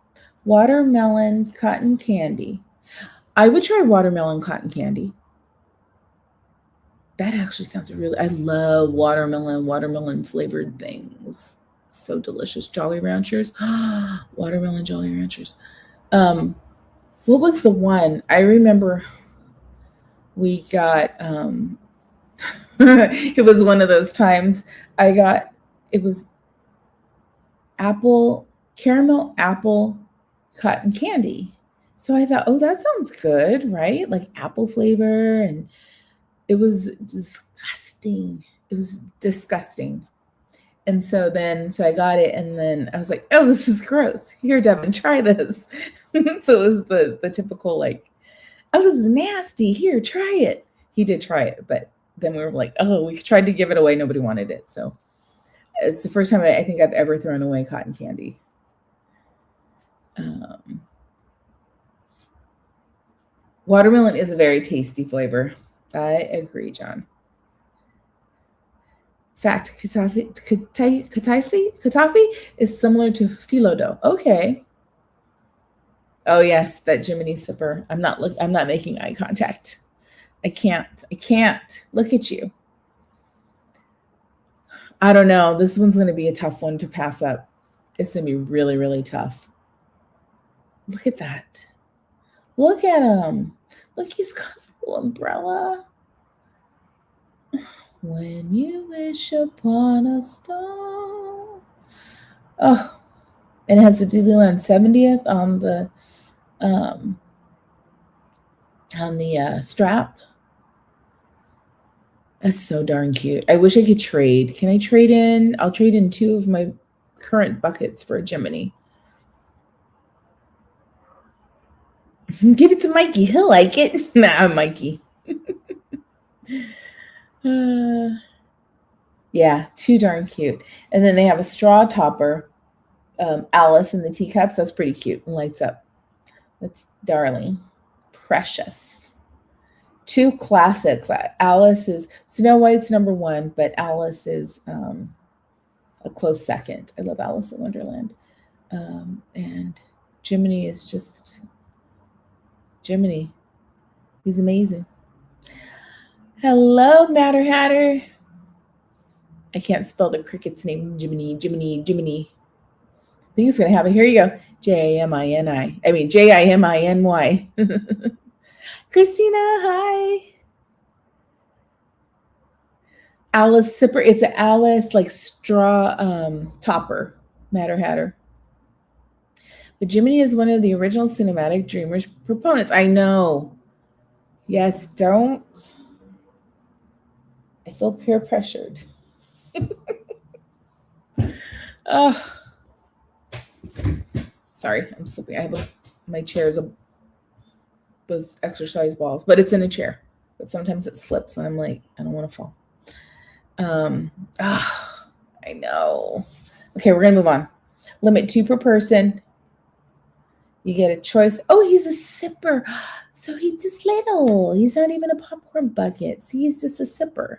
Watermelon cotton candy. I would try watermelon cotton candy. That actually sounds I love watermelon flavored things. So delicious. Jolly Ranchers. Watermelon Jolly Ranchers. What was the one? I remember we got it was one of those times it was caramel apple cotton candy. So I thought, oh, that sounds good, right? Like apple flavor, and it was disgusting. It was disgusting. And so I got it, and then I was like, oh, this is gross. Here, Devin, try this. So it was the typical like, oh, this is nasty. Here, try it. He did try it, but then we were like, oh, we tried to give it away. Nobody wanted it. So it's the first time I think I've ever thrown away cotton candy. Watermelon is a very tasty flavor. I agree, John. Fact, katafi is similar to phyllo dough. Okay. Oh yes, that Jiminy sipper. I'm not making eye contact. I can't look at you. I don't know. This one's going to be a tough one to pass up. It's going to be really, really tough. Look at that. Look at him. Look, he's got a little umbrella. When you wish upon a star. Oh, and it has the Disneyland 70th on the strap. That's so darn cute. I wish I could trade. Can I trade in? I'll trade in 2 of my current buckets for a Jiminy. Give it to Mikey. He'll like it. Nah, Mikey. Yeah, too darn cute. And then they have a straw topper. Alice in the teacups. That's pretty cute and lights up. That's darling. Precious. 2 classics. Alice is Snow White's number 1, but Alice is a close second. I love Alice in Wonderland. And Jiminy is just Jiminy. He's amazing. Hello, Matter Hatter. I can't spell the cricket's name. Jiminy. I think it's going to have it. Here you go. Jiminy. I mean, Jiminy. Christina, hi. Alice Sipper. It's an Alice like straw topper, Matter Hatter. But Jiminy is one of the original cinematic Dreamers proponents. I know. Yes, don't. I feel peer pressured. Oh, sorry, I'm slipping. My chair is those exercise balls, but it's in a chair. But sometimes it slips, and I'm like, I don't want to fall. I know. Okay, we're gonna move on. Limit 2 per person. You get a choice. Oh, he's a sipper. So he's just little. He's not even a popcorn bucket. See, he's just a sipper.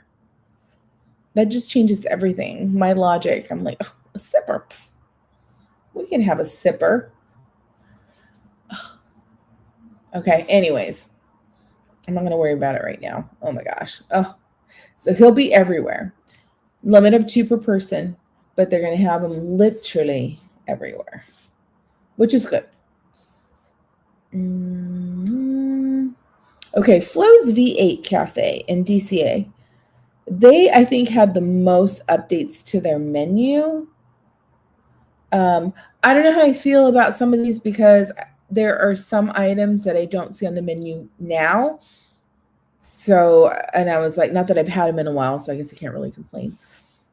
That just changes everything. My logic. I'm like, oh, a sipper. We can have a sipper. Okay, anyways. I'm not going to worry about it right now. Oh my gosh. Oh, so he'll be everywhere. Limit of 2 per person, but they're going to have him literally everywhere, which is good. Okay, Flo's V8 Cafe in DCA. They, I think, had the most updates to their menu. I don't know how I feel about some of these because there are some items that I don't see on the menu now. So, and I was like, not that I've had them in a while, so I guess I can't really complain.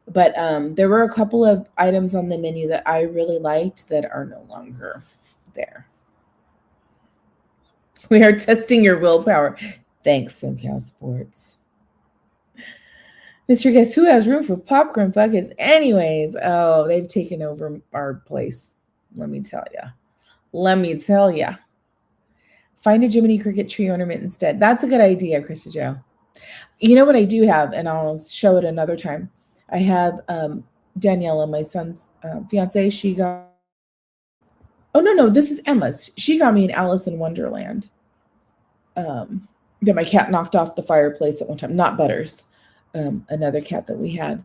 But there were a couple of items on the menu that I really liked that are no longer there. We are testing your willpower. Thanks, SoCal Sports. Mr. Guess who has room for popcorn buckets anyways? Oh, they've taken over our place. Let me tell you. Find a Jiminy Cricket tree ornament instead. That's a good idea, Krista Jo. You know what I do have, and I'll show it another time. I have Daniela, my son's fiance. She got... Oh, no, this is Emma's. She got me an Alice in Wonderland that my cat knocked off the fireplace at one time. Not Butters, another cat that we had.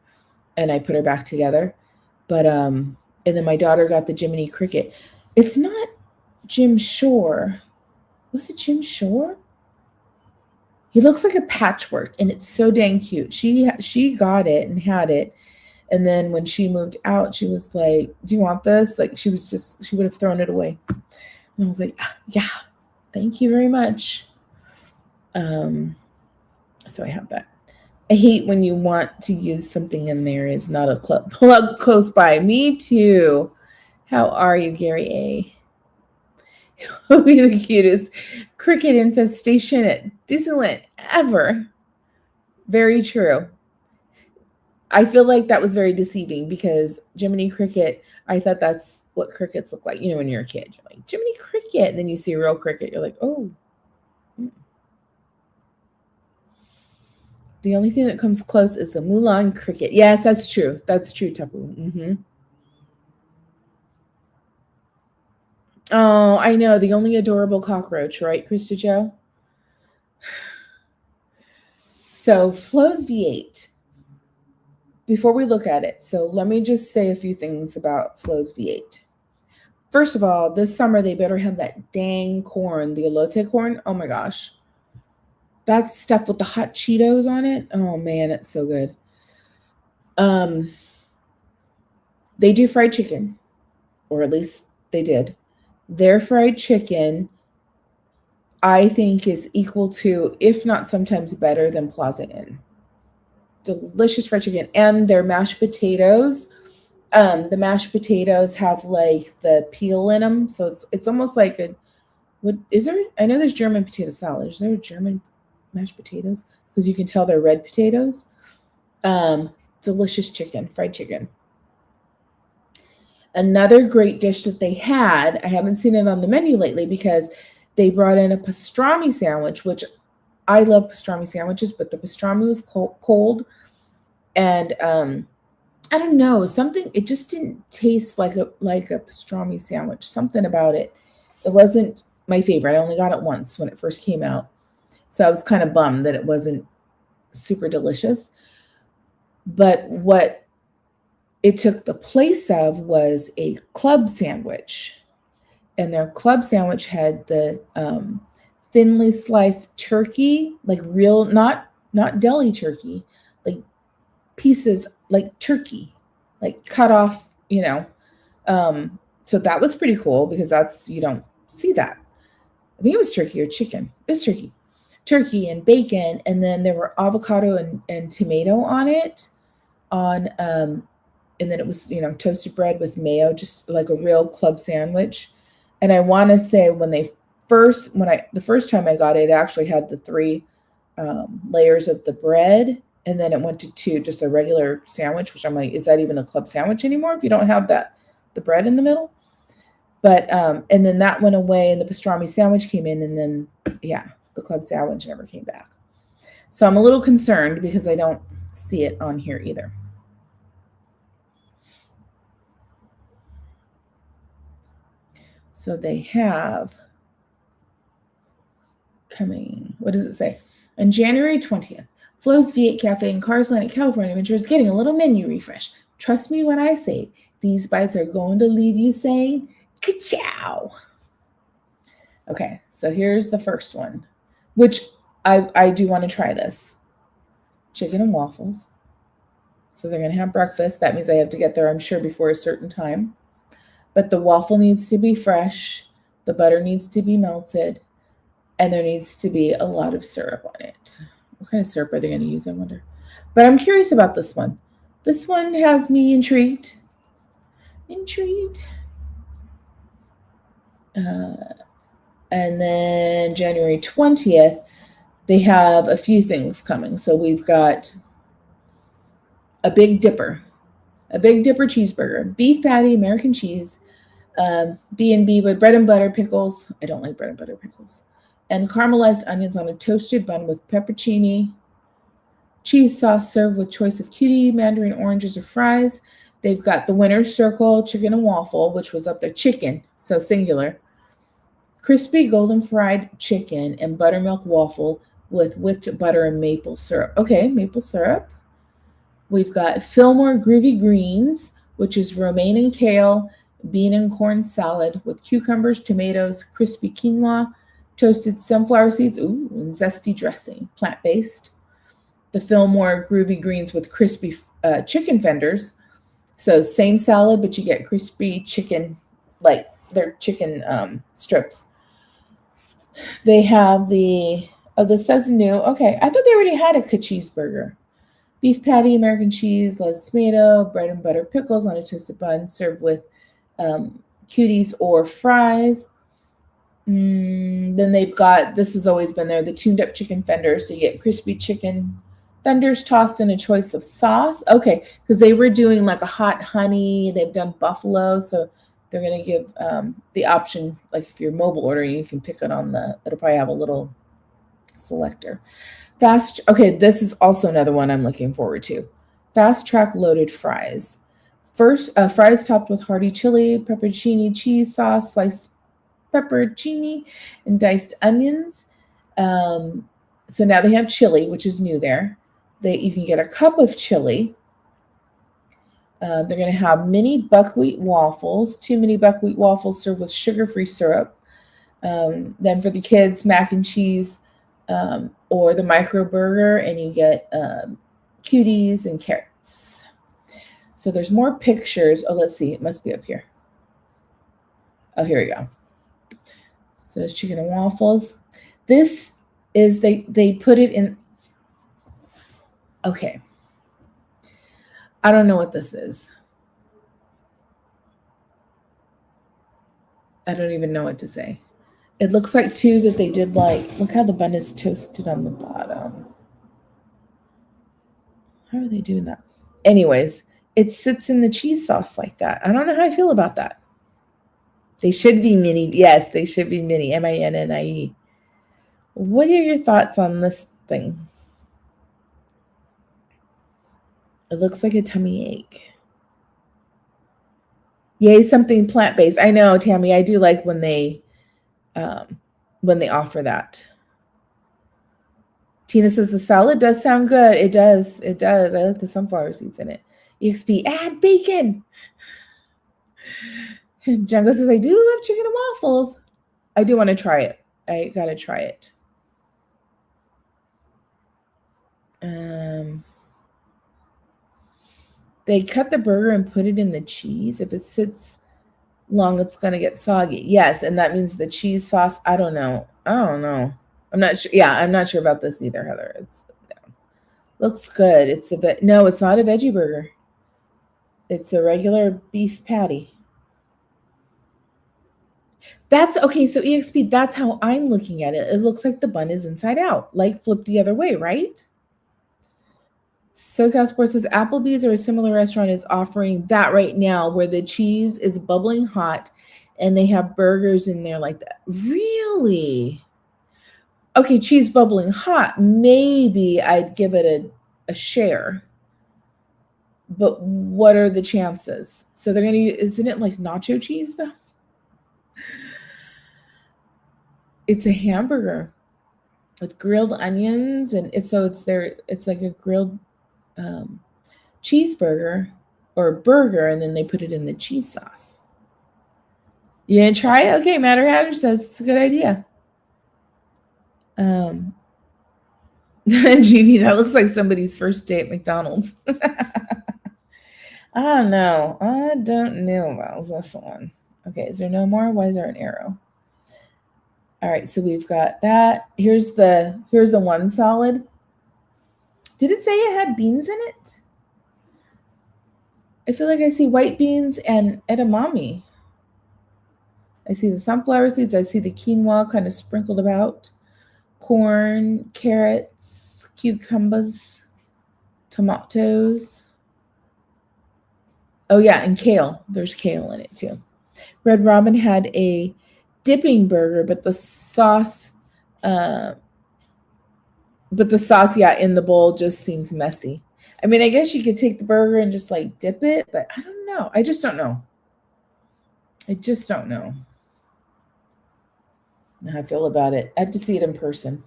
And I put her back together. But, and then my daughter got the Jiminy Cricket. It's not Jim Shore. Was it Jim Shore? He looks like a patchwork, and it's so dang cute. She got it and had it. And then when she moved out, she was like, do you want this? Like, she would have thrown it away. And I was like, yeah, thank you very much. So I have that. I hate when you want to use something and there is not a plug close by. Me too. How are you, Gary A? It'll be the cutest cricket infestation at Disneyland ever. Very true. I feel like that was very deceiving because Jiminy Cricket, I thought that's what crickets look like. You know, when you're a kid, you're like, Jiminy Cricket. And then you see a real cricket, you're like, oh. The only thing that comes close is the Mulan cricket. Yes, that's true. That's true, Tapu. Mm-hmm. Oh, I know. The only adorable cockroach, right, Krista Jo? So Flo's V8. Before we look at it, so let me just say a few things about Flo's V8. First of all, this summer they better have that dang corn, the elote corn. Oh my gosh. That stuff with the hot Cheetos on it. Oh man, it's so good. They do fried chicken, or at least they did. Their fried chicken, I think, is equal to, if not sometimes better than Plaza Inn. Delicious fried chicken. And their mashed potatoes. The mashed potatoes have like the peel in them. So it's almost like what is there? I know there's German potato salad. Is there German mashed potatoes? Because you can tell they're red potatoes. Delicious chicken, fried chicken. Another great dish that they had, I haven't seen it on the menu lately because they brought in a pastrami sandwich, which I love pastrami sandwiches, but the pastrami was cold. And I don't know, it just didn't taste like a pastrami sandwich. Something about it. It wasn't my favorite. I only got it once when it first came out. So I was kind of bummed that it wasn't super delicious. But what it took the place of was a club sandwich. And their club sandwich had the thinly sliced turkey, like real, not deli turkey, like pieces, like turkey, like cut off, so that was pretty cool because you don't see that. I think it was turkey or chicken. It was turkey. turkey and bacon, and then there were avocado and tomato on it. And then it was, toasted bread with mayo, just like a real club sandwich. And I want to say the first time I got it, it actually had the 3 layers of the bread, and then it went to 2, just a regular sandwich, which I'm like, is that even a club sandwich anymore if you don't have the bread in the middle? But and then that went away, and the pastrami sandwich came in, and then the club sandwich never came back. So I'm a little concerned because I don't see it on here either. So they have coming, what does it say? On January 20th, Flo's V8 Cafe in Carsland at California Adventure is getting a little menu refresh. Trust me when I say these bites are going to leave you saying, ka-chow. Okay, so here's the first one, which I do want to try this. Chicken and waffles. So they're going to have breakfast. That means I have to get there, I'm sure, before a certain time. But the waffle needs to be fresh. The butter needs to be melted. And there needs to be a lot of syrup on it. What kind of syrup are they going to use, I wonder? But I'm curious about this one. This one has me intrigued. And then January 20th, they have a few things coming. So we've got a Big Dipper cheeseburger, beef patty, American cheese, B&B with bread and butter pickles. I don't like bread and butter pickles. And caramelized onions on a toasted bun with pepperoni, cheese sauce served with choice of cutie, mandarin oranges, or fries. They've got the winner's circle, chicken and waffle, which was up there, chicken, so singular, crispy golden fried chicken, and buttermilk waffle with whipped butter and maple syrup. Okay, maple syrup. We've got Fillmore Groovy Greens, which is romaine and kale, bean and corn salad with cucumbers, tomatoes, crispy quinoa, toasted sunflower seeds, and zesty dressing, plant-based. The Fillmore Groovy Greens with crispy chicken fenders. So same salad, but you get crispy chicken, like they're chicken strips. They have this says new. Okay, I thought they already had a cheeseburger. Beef patty, American cheese, lettuce, tomato, bread and butter pickles on a toasted bun, served with cuties or fries. Then they've got, this has always been there, the tuned up chicken fenders. So you get crispy chicken fenders tossed in a choice of sauce. Okay, because they were doing like a hot honey. They've done buffalo. So they're going to give the option, like if you're mobile ordering, you can pick it on it'll probably have a little selector. Okay, this is also another one I'm looking forward to. Fast Track loaded fries. First, fries topped with hearty chili, pepperoni cheese sauce, sliced pepperoni, and diced onions. So now they have chili, which is new there. You can get a cup of chili. They're going to have mini buckwheat waffles, 2 mini buckwheat waffles served with sugar-free syrup. Then for the kids, mac and cheese, or the micro burger, and you get cuties and carrots. So there's more pictures. Oh, let's see. It must be up here. Oh, here we go. So there's chicken and waffles. This is, they put it in. Okay. I don't know what this is. I don't even know what to say. It looks like, too, that they did look how the bun is toasted on the bottom. How are they doing that? Anyways, it sits in the cheese sauce like that. I don't know how I feel about that. They should be mini. Yes, they should be mini. M-I-N-N-I-E. What are your thoughts on this thing? It looks like a tummy ache. Yay, something plant-based. I know, Tammy. I do like when they offer that. Tina says the salad does sound good. It does. It does. I like the sunflower seeds in it. EXP, add bacon. Django says, I do love chicken and waffles. I do want to try it. I got to try it. They cut the burger and put it in the cheese. If it sits long, it's going to get soggy. Yes, and that means the cheese sauce, I don't know. I'm not sure. Yeah, I'm not sure about this either, Heather. It's no. Looks good. It's a bit. No, it's not a veggie burger. It's a regular beef patty. That's okay. So EXP, that's how I'm looking at it. It looks like the bun is inside out, like flipped the other way, right? SoCal Sports says Applebee's or a similar restaurant is offering that right now, where the cheese is bubbling hot, and they have burgers in there like that. Really? Okay, cheese bubbling hot. Maybe I'd give it a share. But what are the chances? So they're gonna use, isn't it like nacho cheese though? It's a hamburger with grilled onions, and it's like a grilled cheeseburger or a burger, and then they put it in the cheese sauce. You gonna try it? Okay, Matter Hatter says it's a good idea. GV, that looks like somebody's first day at McDonald's. I don't know about this one. Okay, is there no more? Why is there an arrow? All right, so we've got that. Here's the one solid. Did it say it had beans in it? I feel like I see white beans and edamame. I see the sunflower seeds. I see the quinoa kind of sprinkled about. Corn, carrots, cucumbers, tomatoes. Oh yeah, and kale. There's kale in it too. Red Robin had a dipping burger, but the sauce, yeah, in the bowl just seems messy. I mean, I guess you could take the burger and just like dip it, but I don't know. I just don't know how I feel about it. I have to see it in person.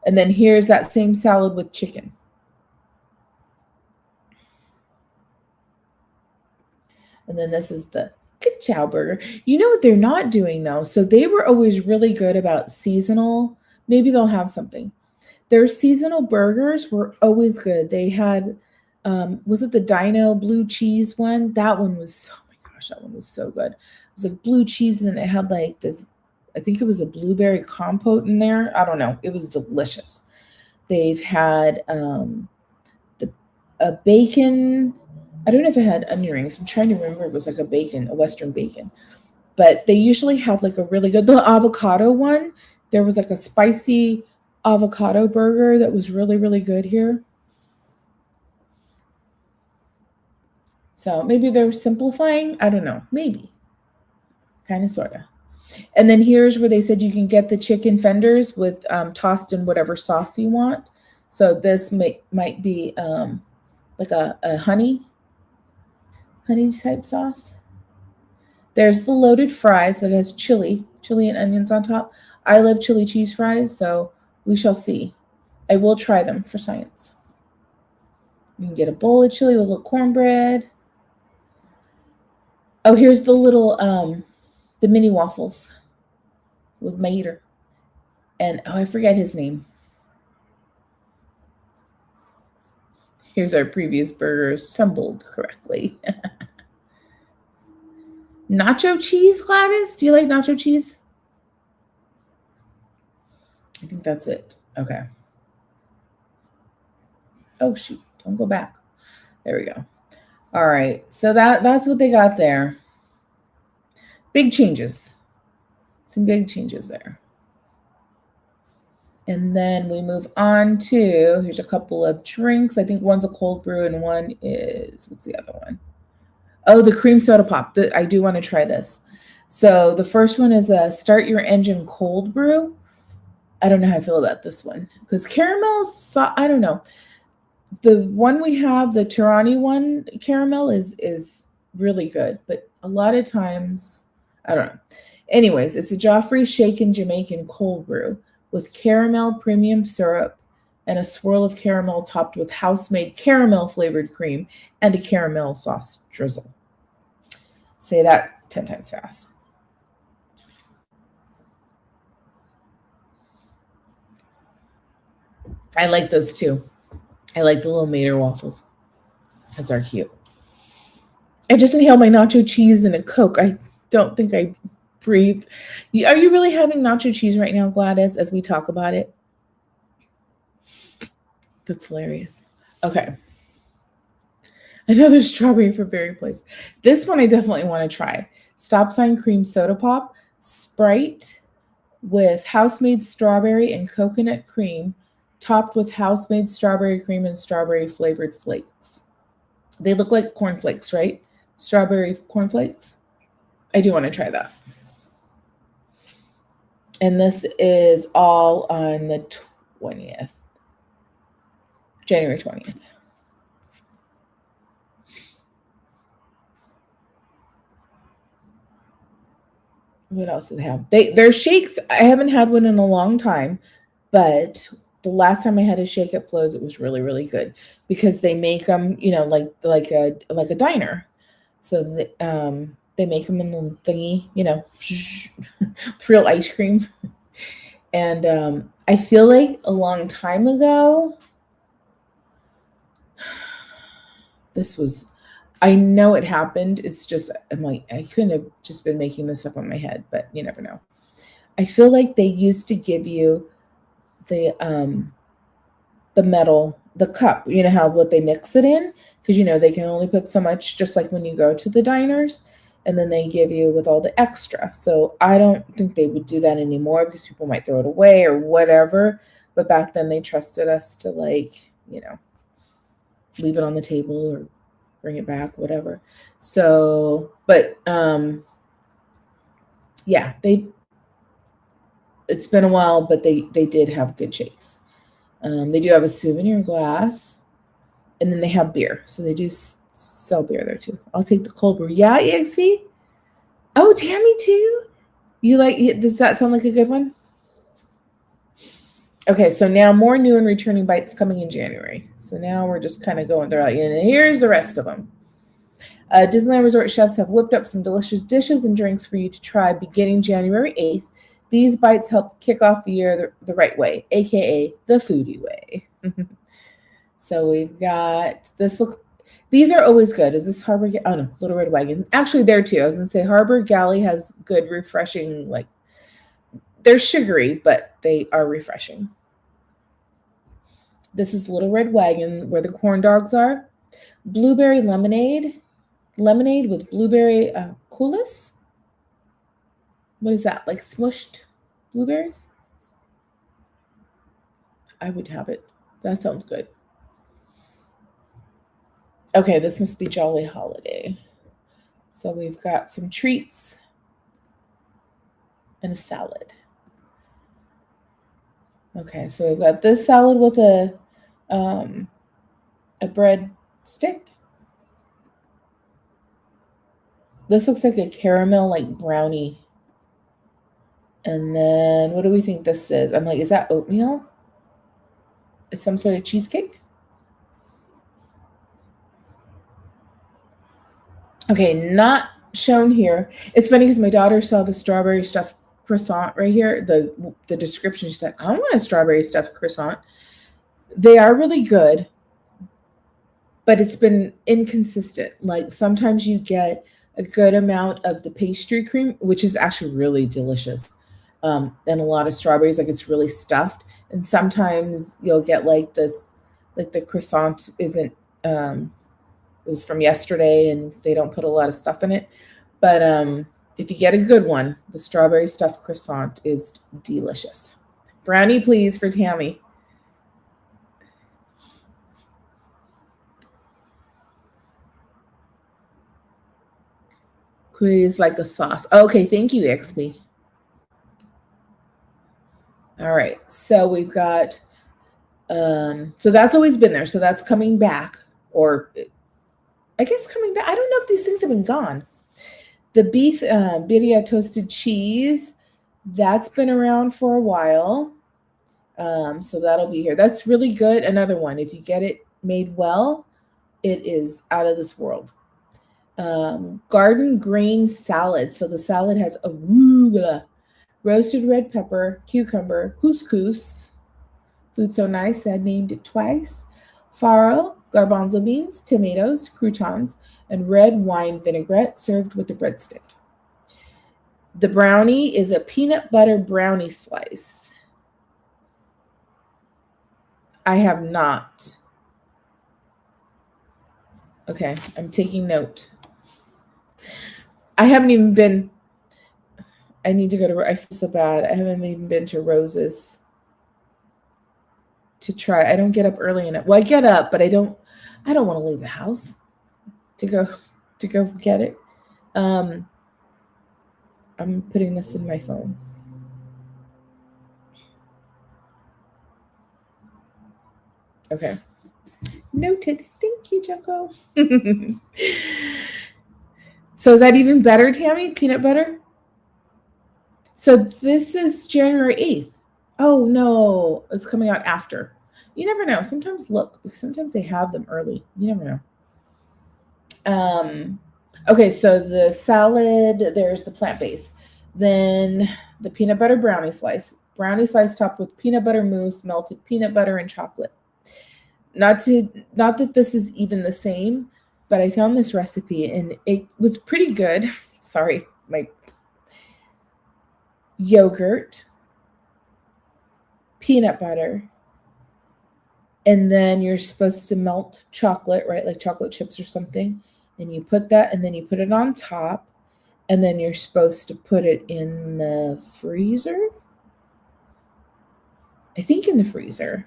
And then here's that same salad with chicken. And then this is the good chow burger. You know what they're not doing though? So they were always really good about seasonal. Maybe they'll have something. Their seasonal burgers were always good. They had, was it the Dino blue cheese one? That one was, oh my gosh, that one was so good. It was like blue cheese, and then it had like this, I think it was a blueberry compote in there. I don't know. It was delicious. They've had a bacon. I don't know if it had onion rings. I'm trying to remember. It was like a Western bacon. But they usually have like a really good, the avocado one. There was like a spicy avocado burger that was really, really good here. So maybe they're simplifying. I don't know. Maybe. Kind of, sort of. And then here's where they said you can get the chicken fenders with tossed in whatever sauce you want. So this might be like a honey type sauce. There's the loaded fries that has chili and onions on top. I love chili cheese fries, so we shall see. I will try them for science. You can get a bowl of chili with a little cornbread. Oh, here's the little the mini waffles with my eater. And oh, I forget his name. Here's our previous burger assembled correctly. Nacho cheese, Gladys? Do you like nacho cheese? I think that's it. Okay. Oh, shoot. Don't go back. There we go. All right. So that's what they got there. Big changes. Some big changes there. And then we move on to, here's a couple of drinks. I think one's a cold brew and one is, what's the other one? Oh, the cream soda pop. I do want to try this. So the first one is a Start Your Engine cold brew. I don't know how I feel about this one because caramel, I don't know. The one we have, the Tirani one, caramel is really good, but a lot of times, I don't know. Anyways, it's a Joffrey shaken Jamaican cold brew with caramel premium syrup and a swirl of caramel topped with house-made caramel-flavored cream and a caramel sauce drizzle. Say that 10 times fast. I like those too. I like the little Mater waffles. Those are cute. I just inhaled my nacho cheese and a Coke. I don't think I Breathe. Are you really having nacho cheese right now, Gladys, as we talk about it? That's hilarious. Okay. Another strawberry for berry place. This one I definitely want to try. Stop sign cream soda pop, Sprite with house-made strawberry and coconut cream, topped with house-made strawberry cream and strawberry flavored flakes. They look like cornflakes, right? Strawberry cornflakes. I do want to try that. And this is all on the 20th, January 20th. What else do they have? Their shakes, I haven't had one in a long time, but the last time I had a shake at Flo's, it was really, really good because they make them, like a diner. So they make them in the thingy, with real ice cream. And I feel like a long time ago, I know it happened. It's just, I'm like, I couldn't have just been making this up on my head, but you never know. I feel like they used to give you the metal, the cup, what they mix it in, because they can only put so much, just like when you go to the diners, and then they give you with all the extra. So I don't think they would do that anymore because people might throw it away or whatever. But back then they trusted us to leave it on the table or bring it back, whatever. So, but yeah, it's been a while, but they did have good shakes. They do have a souvenir glass, and then they have beer. So they do sell beer there too. I'll take the cold brew. Yeah, EXP? Oh, Tammy too? Does that sound like a good one? Okay, so now more new and returning bites coming in January. So now we're just kind of going through, and here's the rest of them. Disneyland Resort chefs have whipped up some delicious dishes and drinks for you to try beginning January 8th. These bites help kick off the year the right way, aka the foodie way. So we've got this. These are always good. Is this Harbor? Oh no, Little Red Wagon. Actually, there too. I was gonna say Harbor Galley has good, refreshing. They're sugary, but they are refreshing. This is Little Red Wagon, where the corn dogs are. Blueberry lemonade with blueberry coulis. What is that? Like smushed blueberries? I would have it. That sounds good. Okay, this must be Jolly Holiday. So we've got some treats and a salad. Okay, so we've got this salad with a bread stick. This looks like a caramel brownie. And then what do we think this is? I'm like, is that oatmeal? It's some sort of cheesecake? Okay, not shown here. It's funny because my daughter saw the strawberry stuffed croissant right here. The description, she said, I want a strawberry stuffed croissant. They are really good, but it's been inconsistent. Sometimes you get a good amount of the pastry cream, which is actually really delicious. And a lot of strawberries, it's really stuffed. And sometimes you'll get this, the croissant isn't, it was from yesterday and they don't put a lot of stuff in it. But if you get a good one, the strawberry stuffed croissant is delicious. Brownie, please, for Tammy. Quiz like a sauce. Okay, thank you, XP. All right, so we've got, so that's always been there. So that's coming back, or I guess coming back. I don't know if these things have been gone. The beef birria toasted cheese, that's been around for a while. So that'll be here. That's really good. Another one, if you get it made well, it is out of this world. Garden grain salad. So the salad has arugula, roasted red pepper, cucumber, couscous. Food So Nice, I named it twice. Farro, garbanzo beans, tomatoes, croutons, and red wine vinaigrette served with a breadstick. The brownie is a peanut butter brownie slice. I have not. Okay, I'm taking note. I haven't even been. I need to go to. I feel so bad. I haven't even been to Rose's to try. I don't get up early enough. Well, I get up, but I don't want to leave the house to go get it. I'm putting this in my phone. Okay. Noted. Thank you, Junko. So is that even better, Tammy? Peanut butter? So this is January 8th. Oh no, it's coming out after. You never know. Sometimes look, because sometimes they have them early. You never know. Okay, so the salad, there's the plant-based. Then the peanut butter brownie slice. Brownie slice topped with peanut butter mousse, melted peanut butter, and chocolate. Not that this is even the same, but I found this recipe and it was pretty good. Sorry, my yogurt, peanut butter, and then you're supposed to melt chocolate, right? Like chocolate chips or something. And you put that, and then you put it on top, and then you're supposed to put it in the freezer. I think in the freezer.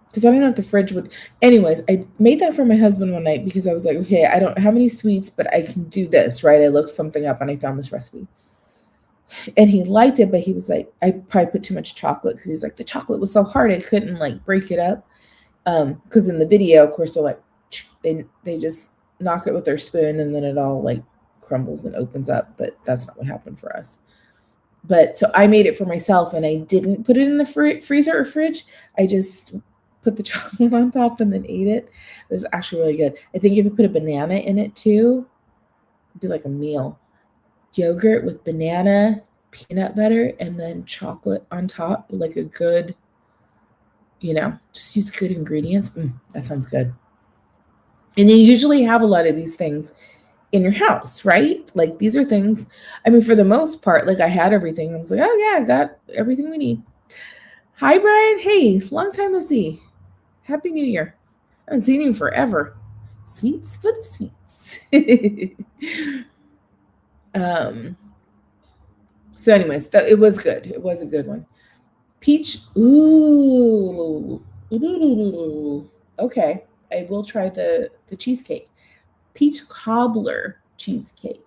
Because I don't know if the fridge would. Anyways, I made that for my husband one night because I was like, okay, I don't have any sweets, but I can do this, right? I looked something up and I found this recipe. And he liked it, but he was like, I probably put too much chocolate because he's like, the chocolate was so hard I couldn't like break it up. Because in the video, of course, they're like, they just knock it with their spoon and then it all like crumbles and opens up. But that's not what happened for us. But so I made it for myself and I didn't put it in the freezer or fridge. I just put the chocolate on top and then ate it. It was actually really good. I think if you put a banana in it too, it'd be like a meal. Yogurt with banana, peanut butter, and then chocolate on top, like a good, just use good ingredients. That sounds good. And you usually have a lot of these things in your house, right? Like these are things, I mean, for the most part, like I had everything. I was like, oh yeah, I got everything we need. Hi, Brian. Hey, long time no see. Happy New Year. I haven't seen you forever. Sweets for the sweets. So anyways, it was good. It was a good one. Peach. Ooh. Okay. I will try the cheesecake. Peach cobbler cheesecake.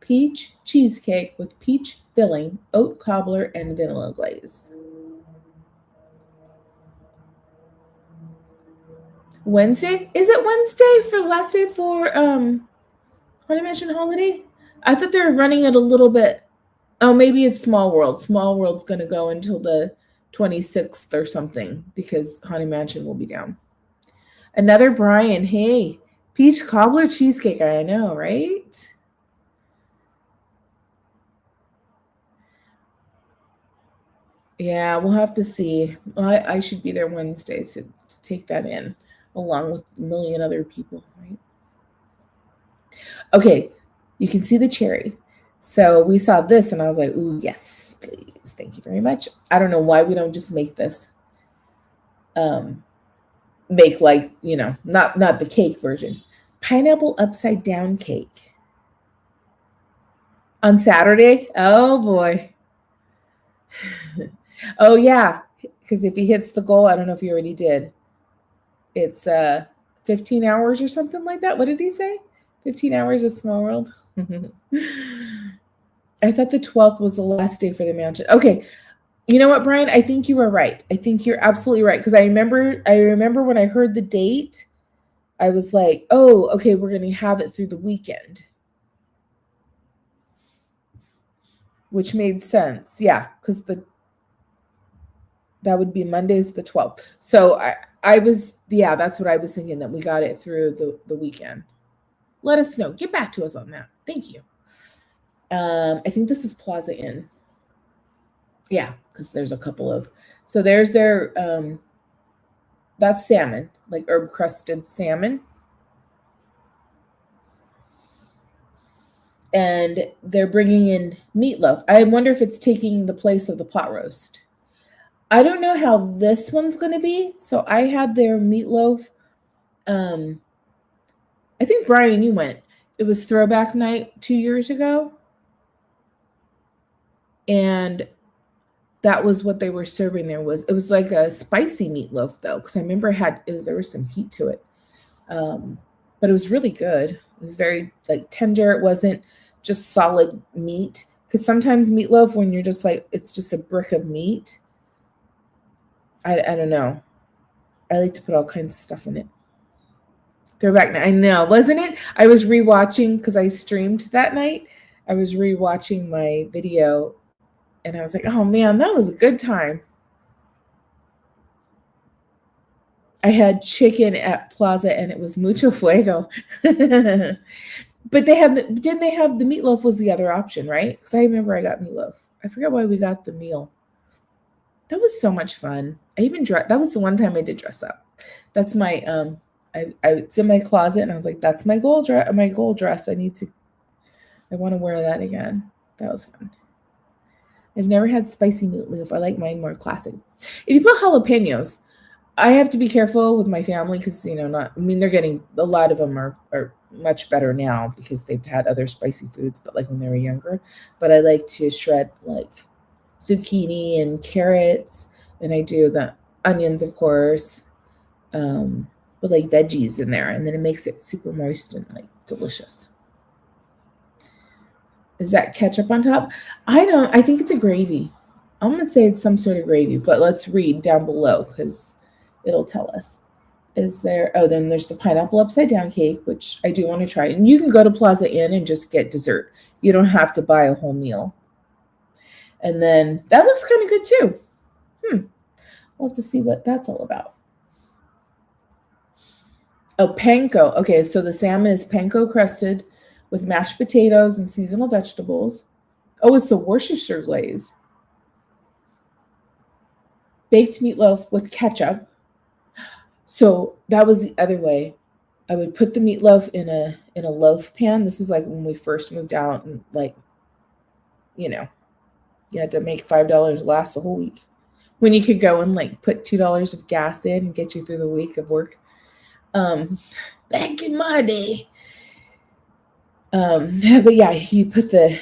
Peach cheesecake with peach filling, oat cobbler, and vanilla glaze. Wednesday? Is it Wednesday for the last day for Haunted Mansion Holiday? I thought they were running it a little bit. Oh, maybe it's Small World. Small World's going to go until the 26th or something because Haunted Mansion will be down. Another Brian. Hey, peach cobbler cheesecake. I know, right? Yeah, we'll have to see. I should be there Wednesday to take that in along with a million other people, right? Okay, you can see the cherry. So we saw this and I was like, ooh, yes, please. Thank you very much. I don't know why we don't just make this. Make like, not the cake version. Pineapple upside down cake. On Saturday? Oh boy. Oh yeah. Because if he hits the goal, I don't know if he already did. It's 15 hours or something like that. What did he say? 15 hours of Small World. I thought the 12th was the last day for the mansion. Okay. You know what, Brian? I think you were right. I think you're absolutely right. Because I remember when I heard the date, I was like, oh, okay, we're going to have it through the weekend. Which made sense. Yeah, because that would be Monday's the 12th. So that's what I was thinking, that we got it through the weekend. Let us know. Get back to us on that. Thank you. I think this is Plaza Inn. Yeah, because there's a couple of. So there's their, that's salmon, like herb-crusted salmon. and they're bringing in meatloaf. I wonder if it's taking the place of the pot roast. I don't know how this one's going to be. So I had their meatloaf. I think Brian, you went. It was throwback night 2 years ago. And that was what they were serving there. It was like a spicy meatloaf though, because I remember there was some heat to it. But it was really good. It was very like tender. It wasn't just solid meat. Because sometimes meatloaf, when you're just like, it's just a brick of meat. I don't know. I like to put all kinds of stuff in it. Throwback night. I know, wasn't it? I was rewatching because I streamed that night. I was rewatching my video and I was like, oh man, that was a good time. I had chicken at Plaza and it was mucho fuego. But didn't they have the meatloaf was the other option, right? Because I remember I got meatloaf. I forget why we got the meal. That was so much fun. That was the one time I did dress up. That's my it's in my closet and I was like, that's my gold dress. I want to wear that again. That was fun. I've never had spicy meatloaf. I like mine more classic. If you put jalapenos, I have to be careful with my family because, they're getting, a lot of them are much better now because they've had other spicy foods, but like when they were younger. But I like to shred like zucchini and carrots, and I do the onions, of course, with like veggies in there, and then it makes it super moist and like delicious. Is that ketchup on top? I think it's a gravy. I'm going to say it's some sort of gravy, but let's read down below because it'll tell us. Then there's the pineapple upside down cake, which I do want to try. And you can go to Plaza Inn and just get dessert. You don't have to buy a whole meal. And then that looks kind of good too. We'll have to see what that's all about. Oh, panko. Okay, so the salmon is panko crusted with mashed potatoes and seasonal vegetables. Oh, it's a Worcestershire glaze. Baked meatloaf with ketchup. So that was the other way. I would put the meatloaf in a loaf pan. This was like when we first moved out and like, you had to make $5 last a whole week. When you could go and like put $2 of gas in and get you through the week of work. Back in my day. But yeah, you put the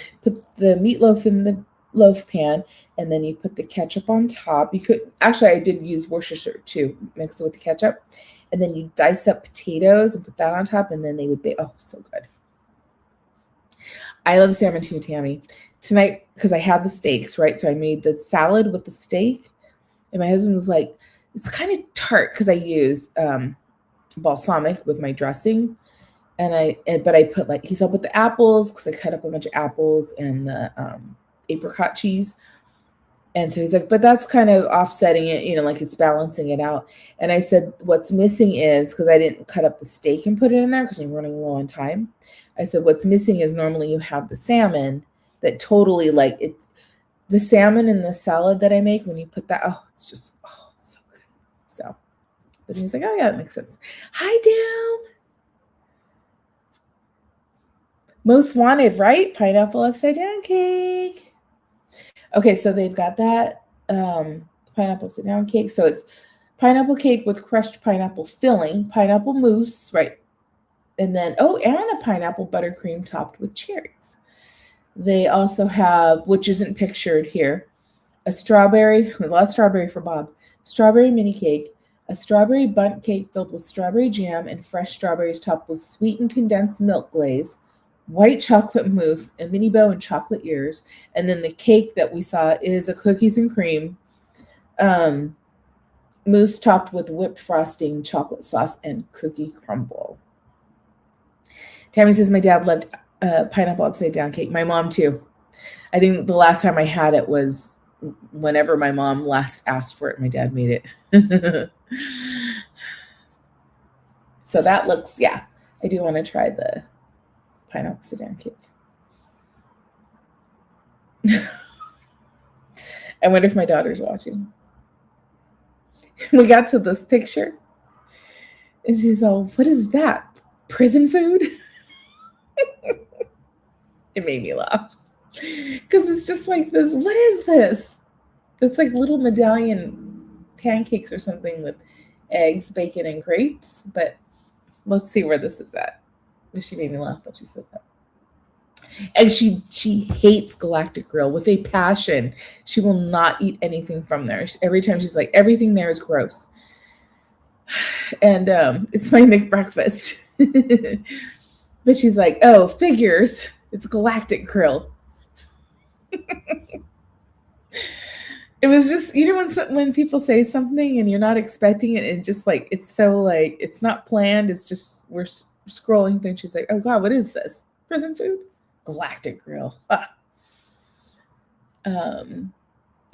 meatloaf in the loaf pan and then you put the ketchup on top. I did use Worcestershire too, mix it with the ketchup. And then you dice up potatoes and put that on top and then they would bake. Oh, so good. I love salmon too, Tammy. Tonight, because I had the steaks, right? So I made the salad with the steak. And my husband was like, it's kind of tart because I use balsamic with my dressing. But I put he said with the apples because I cut up a bunch of apples and the apricot cheese. And so he's like, but that's kind of offsetting it, like it's balancing it out. And I said, what's missing is, because I didn't cut up the steak and put it in there because I'm running low on time. I said, what's missing is normally you have the salmon that totally the salmon in the salad that I make, when you put that, it's so good. So, but he's like, oh yeah, that makes sense. Hi, Dale. Most wanted, right? Pineapple upside down cake. Okay, so they've got that pineapple upside down cake. So it's pineapple cake with crushed pineapple filling, pineapple mousse, right? And then, and a pineapple buttercream topped with cherries. They also have, which isn't pictured here, a lot of strawberry for Bob, strawberry mini cake, a strawberry bundt cake filled with strawberry jam and fresh strawberries topped with sweetened condensed milk glaze, white chocolate mousse, a mini bow and chocolate ears. And then the cake that we saw is a cookies and cream mousse topped with whipped frosting, chocolate sauce, and cookie crumble. Tammy says my dad loved pineapple upside down cake. My mom too. I think the last time I had it was whenever my mom last asked for it. My dad made it. So that looks, I do want to try the pineapple upside down cake. I wonder if my daughter's watching. We got to this picture and she's all, what is that? Prison food? It made me laugh because it's just like this. What is this? It's like little medallion pancakes or something with eggs, bacon, and grapes. But let's see where this is at. She made me laugh when she said that. And she hates Galactic Grill with a passion. She will not eat anything from there. Every time she's like, everything there is gross. And it's my McBreakfast. But she's like, oh, figures. It's Galactic Grill. It was just, when people say something and you're not expecting it, and just like, it's so like, it's not planned. It's just, we're scrolling through. And she's like, oh God, what is this? Prison food? Galactic Grill.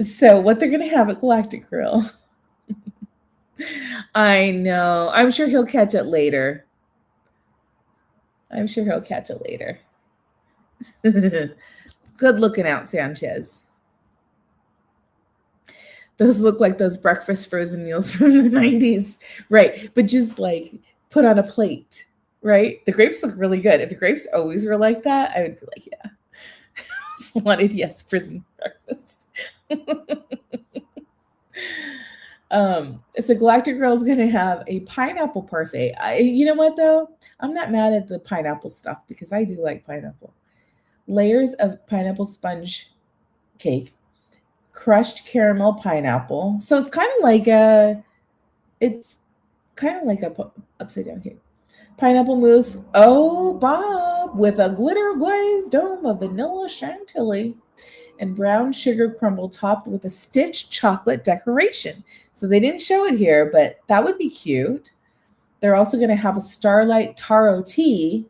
So what they're going to have at Galactic Grill. I know. I'm sure he'll catch it later. Good looking out, Sanchez. Those look like those breakfast frozen meals from the 90s. Right. But just like put on a plate. Right. The grapes look really good. If the grapes always were like that, I would be like, yeah. I just wanted, yes, prison breakfast. So Galactic Grill is going to have a pineapple parfait. You know what, though? I'm not mad at the pineapple stuff because I do like pineapple. Layers of pineapple sponge cake, crushed caramel pineapple. So it's kind of like a upside down cake. Pineapple mousse. Oh, Bob, with a glitter glazed dome of vanilla chantilly and brown sugar crumble topped with a stitched chocolate decoration. So they didn't show it here, but that would be cute. They're also going to have a starlight taro tea.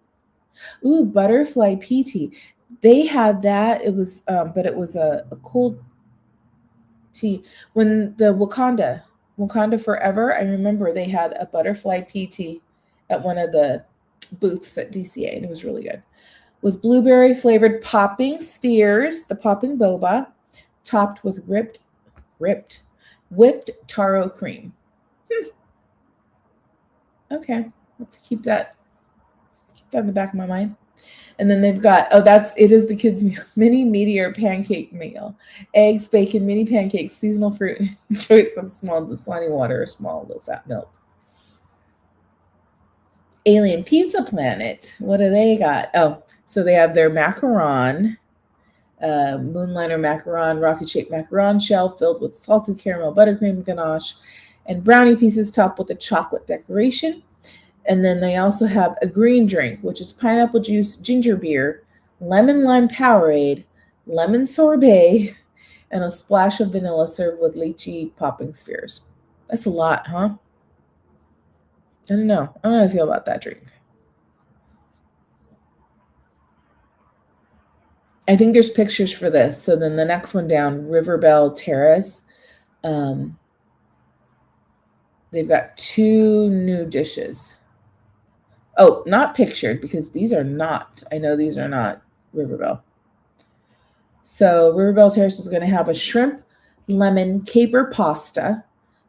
Ooh, butterfly pea tea. They had that. It was, but it was a cold tea. When the Wakanda Forever, I remember they had a butterfly pea tea at one of the booths at DCA, and it was really good. With blueberry flavored popping spheres, the popping boba, topped with whipped taro cream. Okay, I'll have to keep that in the back of my mind. And then they've got, it is the kids' meal, mini meteor pancake meal. Eggs, bacon, mini pancakes, seasonal fruit, and choice of small Dasani water or small low-fat milk. Alien Pizza Planet, what do they got? Oh, so they have their macaron, moonliner macaron, rocket-shaped macaron shell filled with salted caramel buttercream ganache and brownie pieces topped with a chocolate decoration. And then they also have a green drink, which is pineapple juice, ginger beer, lemon lime Powerade, lemon sorbet, and a splash of vanilla served with lychee popping spheres. That's a lot, huh? I don't know how I feel about that drink. I think there's pictures for this. So then the next one down, Riverbell Terrace. They've got 2 new dishes. Oh, not pictured because these are not. I know these are not Riverbell. So Riverbell Terrace is going to have a shrimp lemon caper pasta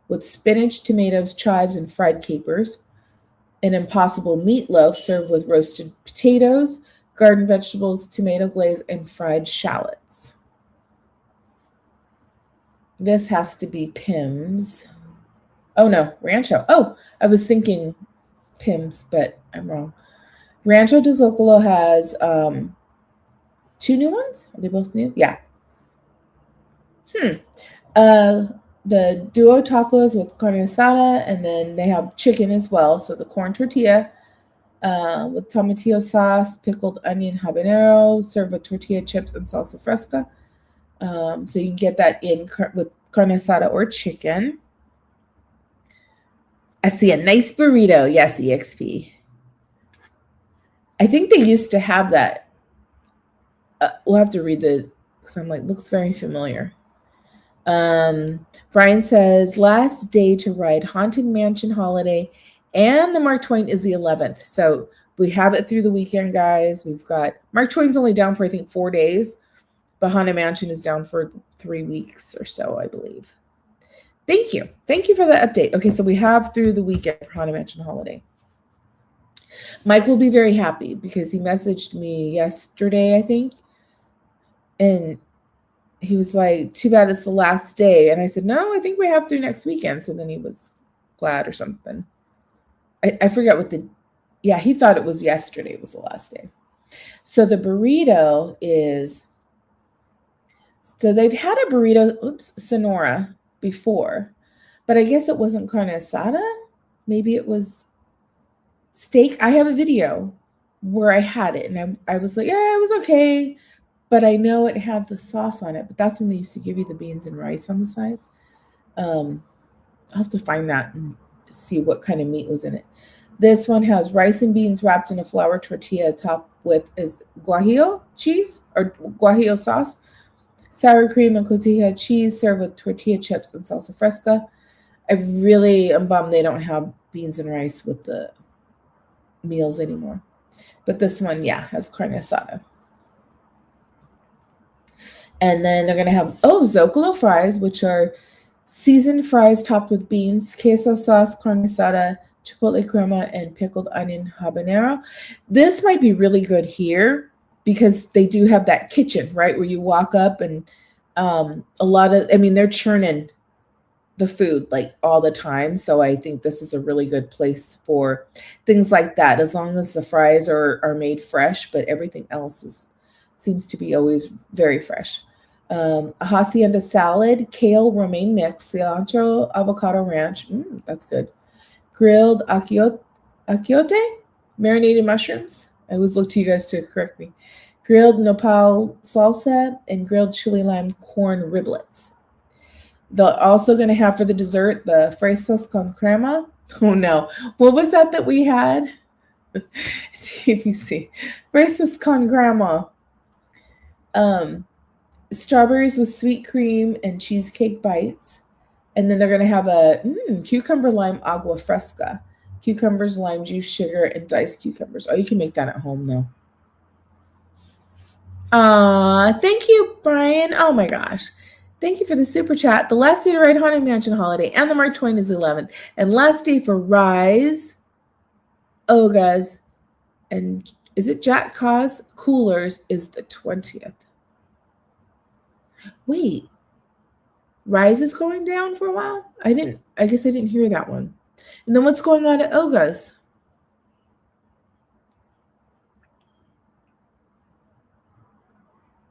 with spinach, tomatoes, chives, and fried capers. An impossible meatloaf served with roasted potatoes, garden vegetables, tomato glaze, and fried shallots. This has to be Pim's. Oh, no, Rancho. Oh, I was thinking Pim's, but I'm wrong. Rancho de Zocalo has 2 new ones. Are they both new? Yeah. The duo tacos with carne asada, and then they have chicken as well. So the corn tortilla with tomatillo sauce, pickled onion habanero, served with tortilla chips and salsa fresca. So you can get that in with carne asada or chicken. I see a nice burrito. Yes, EXP. I think they used to have that. We'll have to read because I'm like, looks very familiar. Brian says, last day to ride Haunted Mansion Holiday, and the Mark Twain is the 11th. So we have it through the weekend, guys. We've got Mark Twain's only down for, I think, 4 days, but Haunted Mansion is down for 3 weeks or so, I believe. Thank you for the update. Okay, so we have through the weekend for Haunted Mansion Holiday. Mike will be very happy because he messaged me yesterday, I think, and he was like, too bad it's the last day. And I said, no, I think we have through next weekend. So then he was glad or something. I forget what he thought it was yesterday. It was the last day. So the burrito is, so they've had a burrito, Sonora before, but I guess it wasn't carne asada. Maybe it was steak. I have a video where I had it and I was like, yeah, it was okay. But I know it had the sauce on it, but that's when they used to give you the beans and rice on the side. I'll have to find that and see what kind of meat was in it. This one has rice and beans wrapped in a flour tortilla topped with is guajillo cheese or guajillo sauce, sour cream and cotija cheese served with tortilla chips and salsa fresca. I really am bummed they don't have beans and rice with the meals anymore. But this one, has carne asada. And then they're going to have, Zocalo fries, which are seasoned fries topped with beans, queso sauce, carne asada, chipotle crema, and pickled onion habanero. This might be really good here because they do have that kitchen, right, where you walk up and they're churning the food like all the time. So I think this is a really good place for things like that, as long as the fries are made fresh, but everything else seems to be always very fresh. A hacienda salad, kale, romaine mix, cilantro, avocado ranch. That's good. Grilled achiote, marinated mushrooms. I always look to you guys to correct me. Grilled nopal salsa and grilled chili lime corn riblets. They're also going to have for the dessert the fresas con crema. Oh no, what was that we had? TBC. Fresas con crema. Strawberries with sweet cream and cheesecake bites. And then they're going to have a cucumber lime agua fresca. Cucumbers, lime juice, sugar, and diced cucumbers. Oh, you can make that at home though. Thank you, Brian. Oh my gosh. Thank you for the super chat. The last day to ride Haunted Mansion Holiday and the Mark Twain is the 11th. And last day for Rise, Oga's, and is it Jack Cause Coolers is the 20th. Wait. Rise is going down for a while? I guess I didn't hear that one. And then what's going on at Oga's?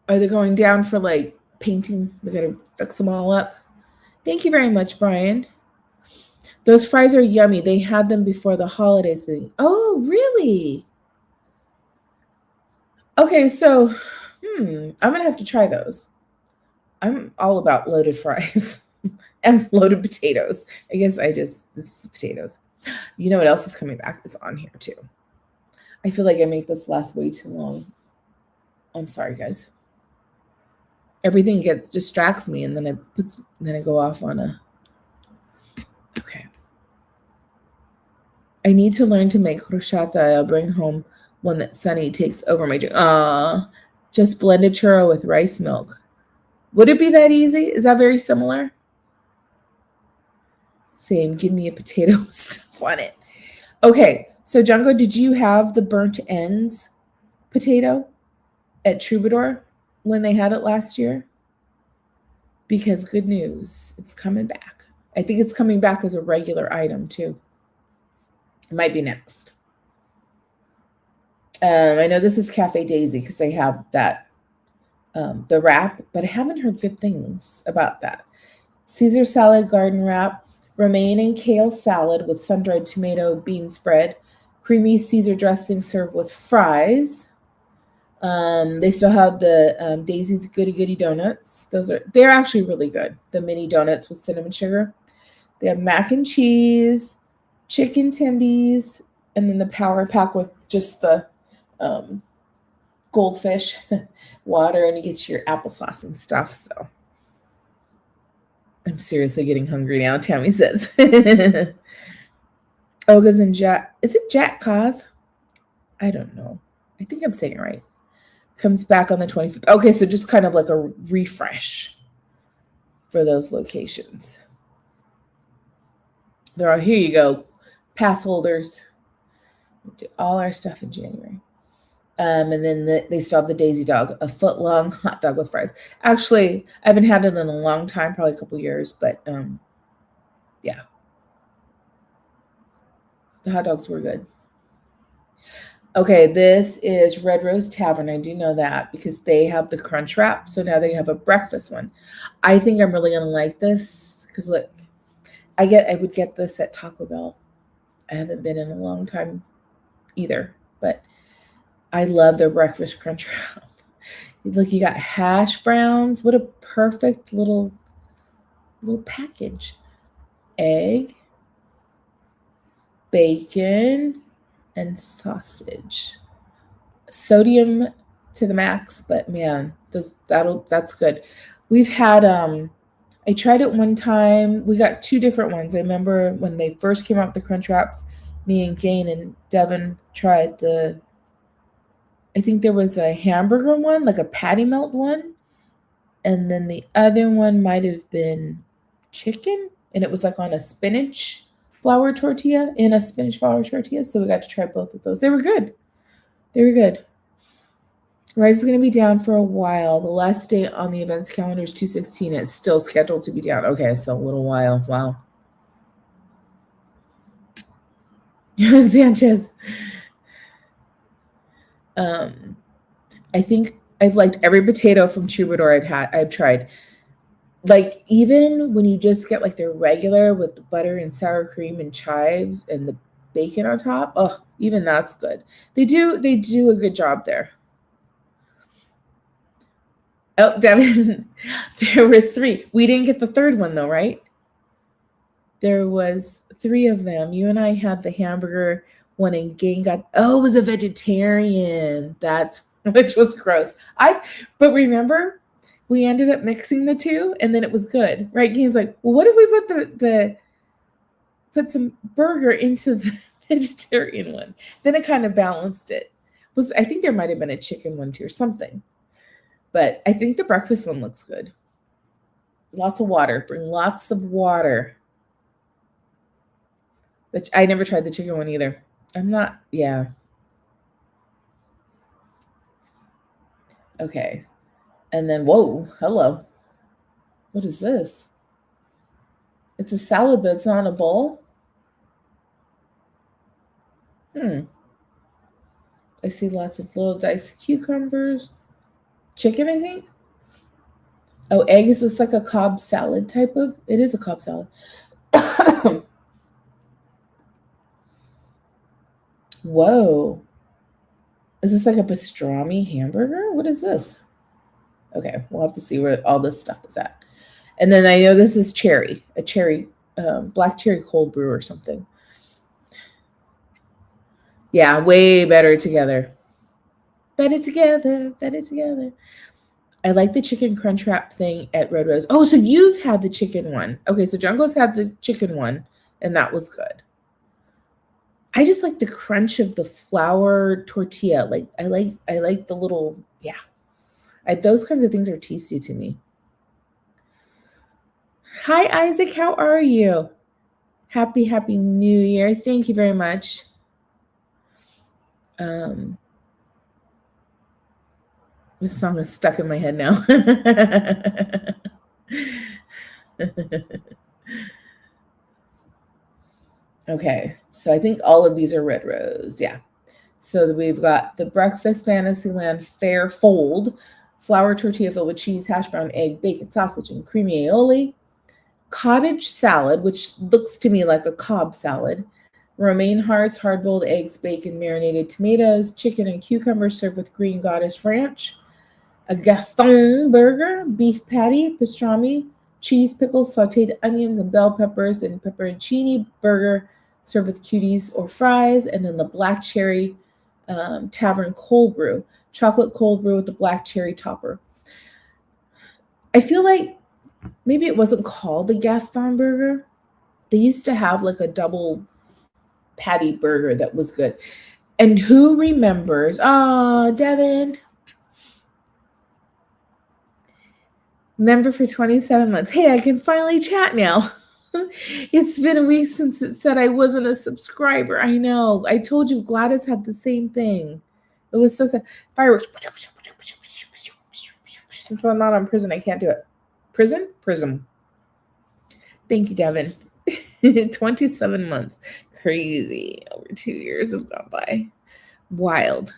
Are they going down for like painting? They gotta fix them all up. Thank you very much, Brian. Those fries are yummy. They had them before the holidays thing. Oh, really? Okay, so I'm gonna have to try those. I'm all about loaded fries and loaded potatoes. I guess it's the potatoes. You know what else is coming back? It's on here too. I feel like I make this last way too long. I'm sorry, guys. Everything distracts me, and then I go off on a. Okay. I need to learn to make horchata. I'll bring home one that Sunny takes over my drink. Just blended churro with rice milk. Would it be that easy? Is that very similar? Same. Give me a potato with stuff on it. Okay. So, Junko, did you have the burnt ends potato at Troubadour when they had it last year? Because good news, it's coming back. I think it's coming back as a regular item too. It might be next. I know this is Cafe Daisy because they have that, the wrap, but I haven't heard good things about that. Caesar salad garden wrap, romaine and kale salad with sun-dried tomato bean spread, creamy Caesar dressing served with fries. They still have the Daisy's Goody Goody donuts. They're actually really good. The mini donuts with cinnamon sugar. They have mac and cheese, chicken tendies, and then the power pack with just the goldfish water, and you get your applesauce and stuff. So I'm seriously getting hungry now, Tammy says. Oga's and Jack. Is it Jack Cause? I don't know. I think I'm saying it right. Comes back on the 25th. Okay, so just kind of like a refresh for those locations. Here you go. Pass holders. We do all our stuff in January. And then they still have the Daisy Dog, a foot-long hot dog with fries. Actually, I haven't had it in a long time, probably a couple years, but yeah. The hot dogs were good. Okay, this is Red Rose Tavern. I do know that because they have the crunch wrap. So now they have a breakfast one. I think I'm really gonna like this because look, I would get this at Taco Bell. I haven't been in a long time either, but I love their breakfast crunch wrap. Look, you got hash browns. What a perfect little package. Egg, bacon, and sausage. Sodium to the max, but man, that's good. We've had I tried it one time. We got two different ones. I remember when they first came out with the crunch wraps, me and Gain and Devin tried I think there was a hamburger one, like a patty melt one, and then the other one might have been chicken, and it was like on a spinach flour tortilla in a spinach flour tortilla. So we got to try both of those. They were good. Rise is going to be down for a while. The last date on the events calendar is 2/16. It's still scheduled to be down. Okay, so a little while. Wow. Sanchez. I think I've liked every potato from Troubadour I've tried. Like even when you just get like their regular with the butter and sour cream and chives and the bacon on top, oh, even that's good. They do a good job there. Oh, Devin, there were 3. We didn't get the third one though, right? There was 3 of them. You and I had the hamburger one, and Gain got it was a vegetarian. Which was gross. But remember, we ended up mixing the 2, and then it was good, right? Gain's like, well, what if we put some burger into the vegetarian one? Then it kind of balanced it. I think there might have been a chicken one too or something. But I think the breakfast one looks good. Lots of water. Bring lots of water. I never tried the chicken one either. Yeah. Okay. And then, whoa, hello. What is this? It's a salad, but it's not in a bowl? I see lots of little diced cucumbers. Chicken, I think. Oh, egg, is this like a Cobb salad type of? It is a Cobb salad. Whoa. Is this like a pastrami hamburger? What is this? Okay, we'll have to see where all this stuff is at. And then I know this is black cherry cold brew or something. Yeah, way better together. Better together. I like the chicken crunch wrap thing at Red Rose. Oh, so you've had the chicken one. Okay, so Jungo's had the chicken one, and that was good. I just like the crunch of the flour tortilla. Like I like the little, yeah. Those kinds of things are tasty to me. Hi, Isaac. How are you? Happy New Year. Thank you very much. This song is stuck in my head now. Okay, so I think all of these are Red Rose. Yeah. So we've got the Breakfast Fantasyland Fair Fold, flour tortilla filled with cheese, hash brown, egg, bacon, sausage, and creamy aioli. Cottage salad, which looks to me like a Cobb salad. Romaine hearts, hard-boiled eggs, bacon, marinated tomatoes, chicken and cucumbers served with green goddess ranch. A Gaston burger, beef patty, pastrami, cheese, pickles, sauteed onions, and bell peppers, and pepperoncini burger served with cuties or fries. And then the black cherry tavern cold brew, chocolate cold brew with the black cherry topper. I feel like maybe it wasn't called a Gaston burger. They used to have like a double patty burger that was good. And who remembers? Oh, Devin. Member for 27 months. Hey, I can finally chat now. It's been a week since it said I wasn't a subscriber. I know. I told you Gladys had the same thing. It was so sad. Fireworks. Since I'm not on prison, I can't do it. Prison? Prism. Thank you, Devin. 27 months. Crazy. Over 2 years have gone by. Wild.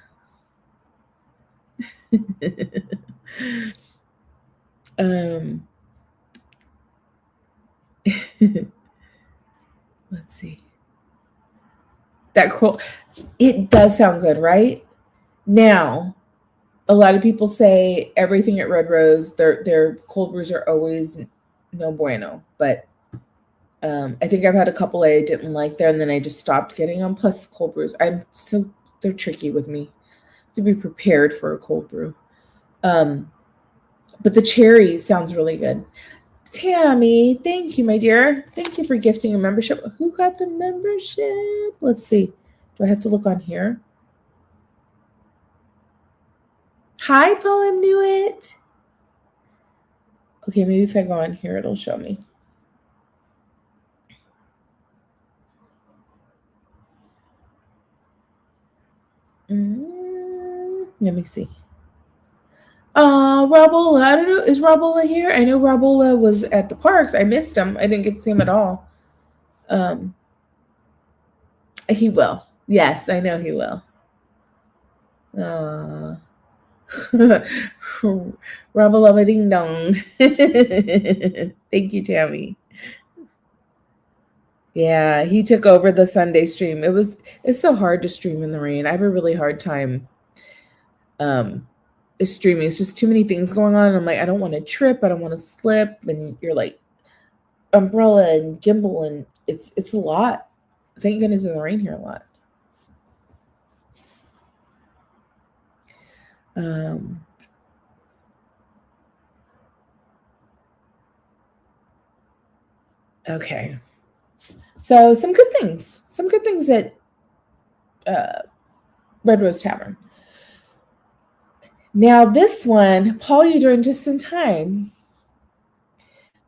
Let's see. That quote, it does sound good, right? Now, a lot of people say everything at Red Rose, their cold brews are always no bueno. But I think I've had a couple I didn't like there, and then I just stopped getting them. Plus, cold brews, they're tricky with me to be prepared for a cold brew. But the cherry sounds really good. Tammy, thank you, my dear. Thank you for gifting a membership. Who got the membership? Let's see. Do I have to look on here? Hi, Paul, I knew it. Okay, maybe if I go on here, it'll show me. Let me see. Rabola, I don't know. Is Rabola here? I know Rabola was at the parks. I missed him. I didn't get to see him at all. He will. Yes, I know he will. Rabola ding dong. Thank you, Tammy. Yeah, he took over the Sunday stream. It's so hard to stream in the rain. I have a really hard time streaming. It's just too many things going on. I'm like, I don't want to trip. I don't want to slip. And you're like umbrella and gimbal, and it's a lot. Thank goodness in the rain here a lot. Okay. So some good things at Red Rose Tavern. Now this one, Paul, you're doing just in time.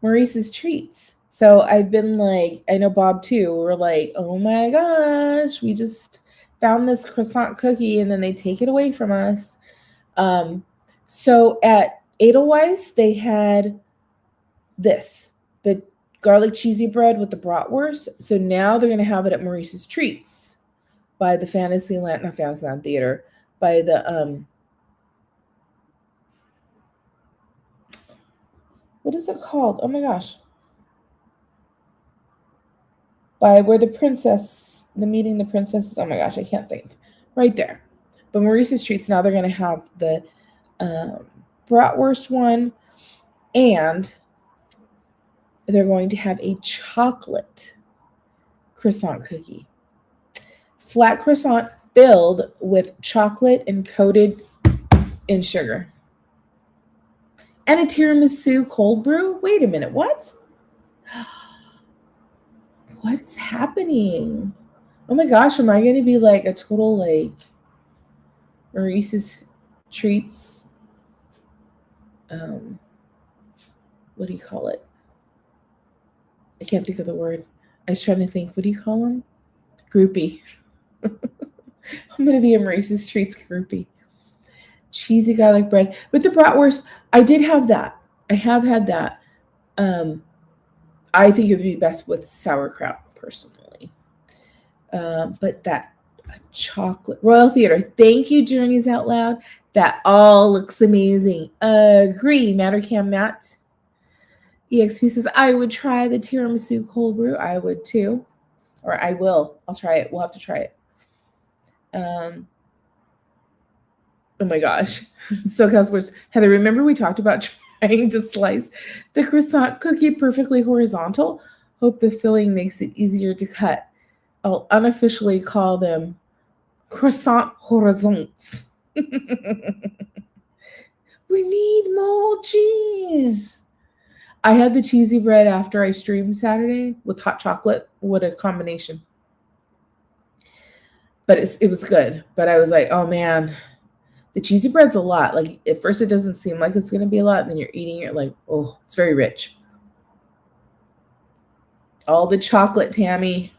Maurice's Treats. So I've been like, I know Bob too, we're like, oh my gosh, we just found this croissant cookie and then they take it away from us. So at Edelweiss, they had the garlic cheesy bread with the bratwurst. So now they're going to have it at Maurice's Treats by the Fantasyland Theater, by the, what is it called? Oh my gosh. By where the meeting the princesses, oh my gosh, I can't think. Right there. But Maurice's Treats, now they're going to have the bratwurst one, and they're going to have a chocolate croissant cookie. Flat croissant filled with chocolate and coated in sugar. And a tiramisu cold brew? Wait a minute, what? What is happening? Oh my gosh, am I going to be like a total like Maurice's Treats? What do you call it? I can't think of the word. I was trying to think. What do you call them? Groupie. I'm going to be a Maurice's Treats groupie. Cheesy garlic bread with the bratwurst. I did have that. I have had that. I think it would be best with sauerkraut personally. But that chocolate Royal Theater. Thank you, Journeys Out Loud. That all looks amazing. Agree, Mattercam Matt. EXP says, I would try the tiramisu cold brew. I would too. Or I will. I'll try it. We'll have to try it. Oh my gosh. SoCal Sports. Heather, remember we talked about trying to slice the croissant cookie perfectly horizontal? Hope the filling makes it easier to cut. I'll unofficially call them croissant horizons. We need more cheese. I had the cheesy bread after I streamed Saturday with hot chocolate. What a combination. But it was good. But I was like, oh man, the cheesy bread's a lot. Like at first it doesn't seem like it's going to be a lot. And then you're eating it like, oh, it's very rich. All the chocolate, Tammy.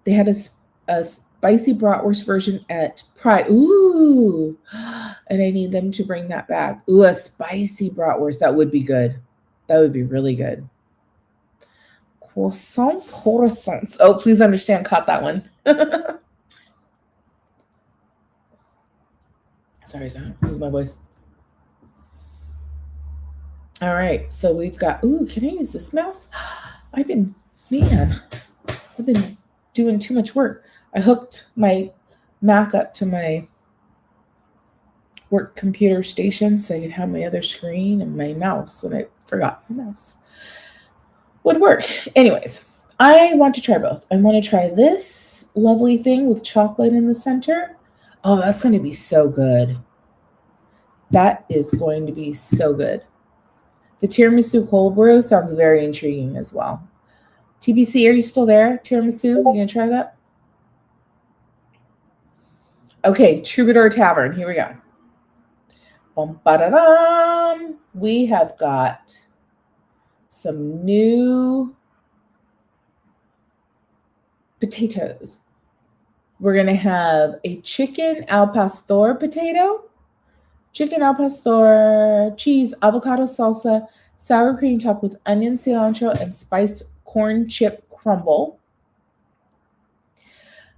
They had a spicy bratwurst version at Pride. Ooh. And I need them to bring that back. Ooh, a spicy bratwurst. That would be good. That would be really good. Croissants. Oh, please understand, caught that one. Sorry, lose my voice. All right, so we've got, ooh, can I use this mouse? I've been doing too much work. I hooked my Mac up to my work computer station so I could have my other screen and my mouse, and I forgot my mouse would work. Anyways, I want to try both. I want to try this lovely thing with chocolate in the center. Oh, that's going to be so good. That is going to be so good. The tiramisu cold brew sounds very intriguing as well. TBC, are you still there? Tiramisu, you going to try that? Okay, Troubadour Tavern. Here we go. Bum-ba-da-dum. We have got some new potatoes. We're going to have a chicken al pastor potato, chicken al pastor, cheese, avocado salsa, sour cream topped with onion, cilantro, and spiced corn chip crumble.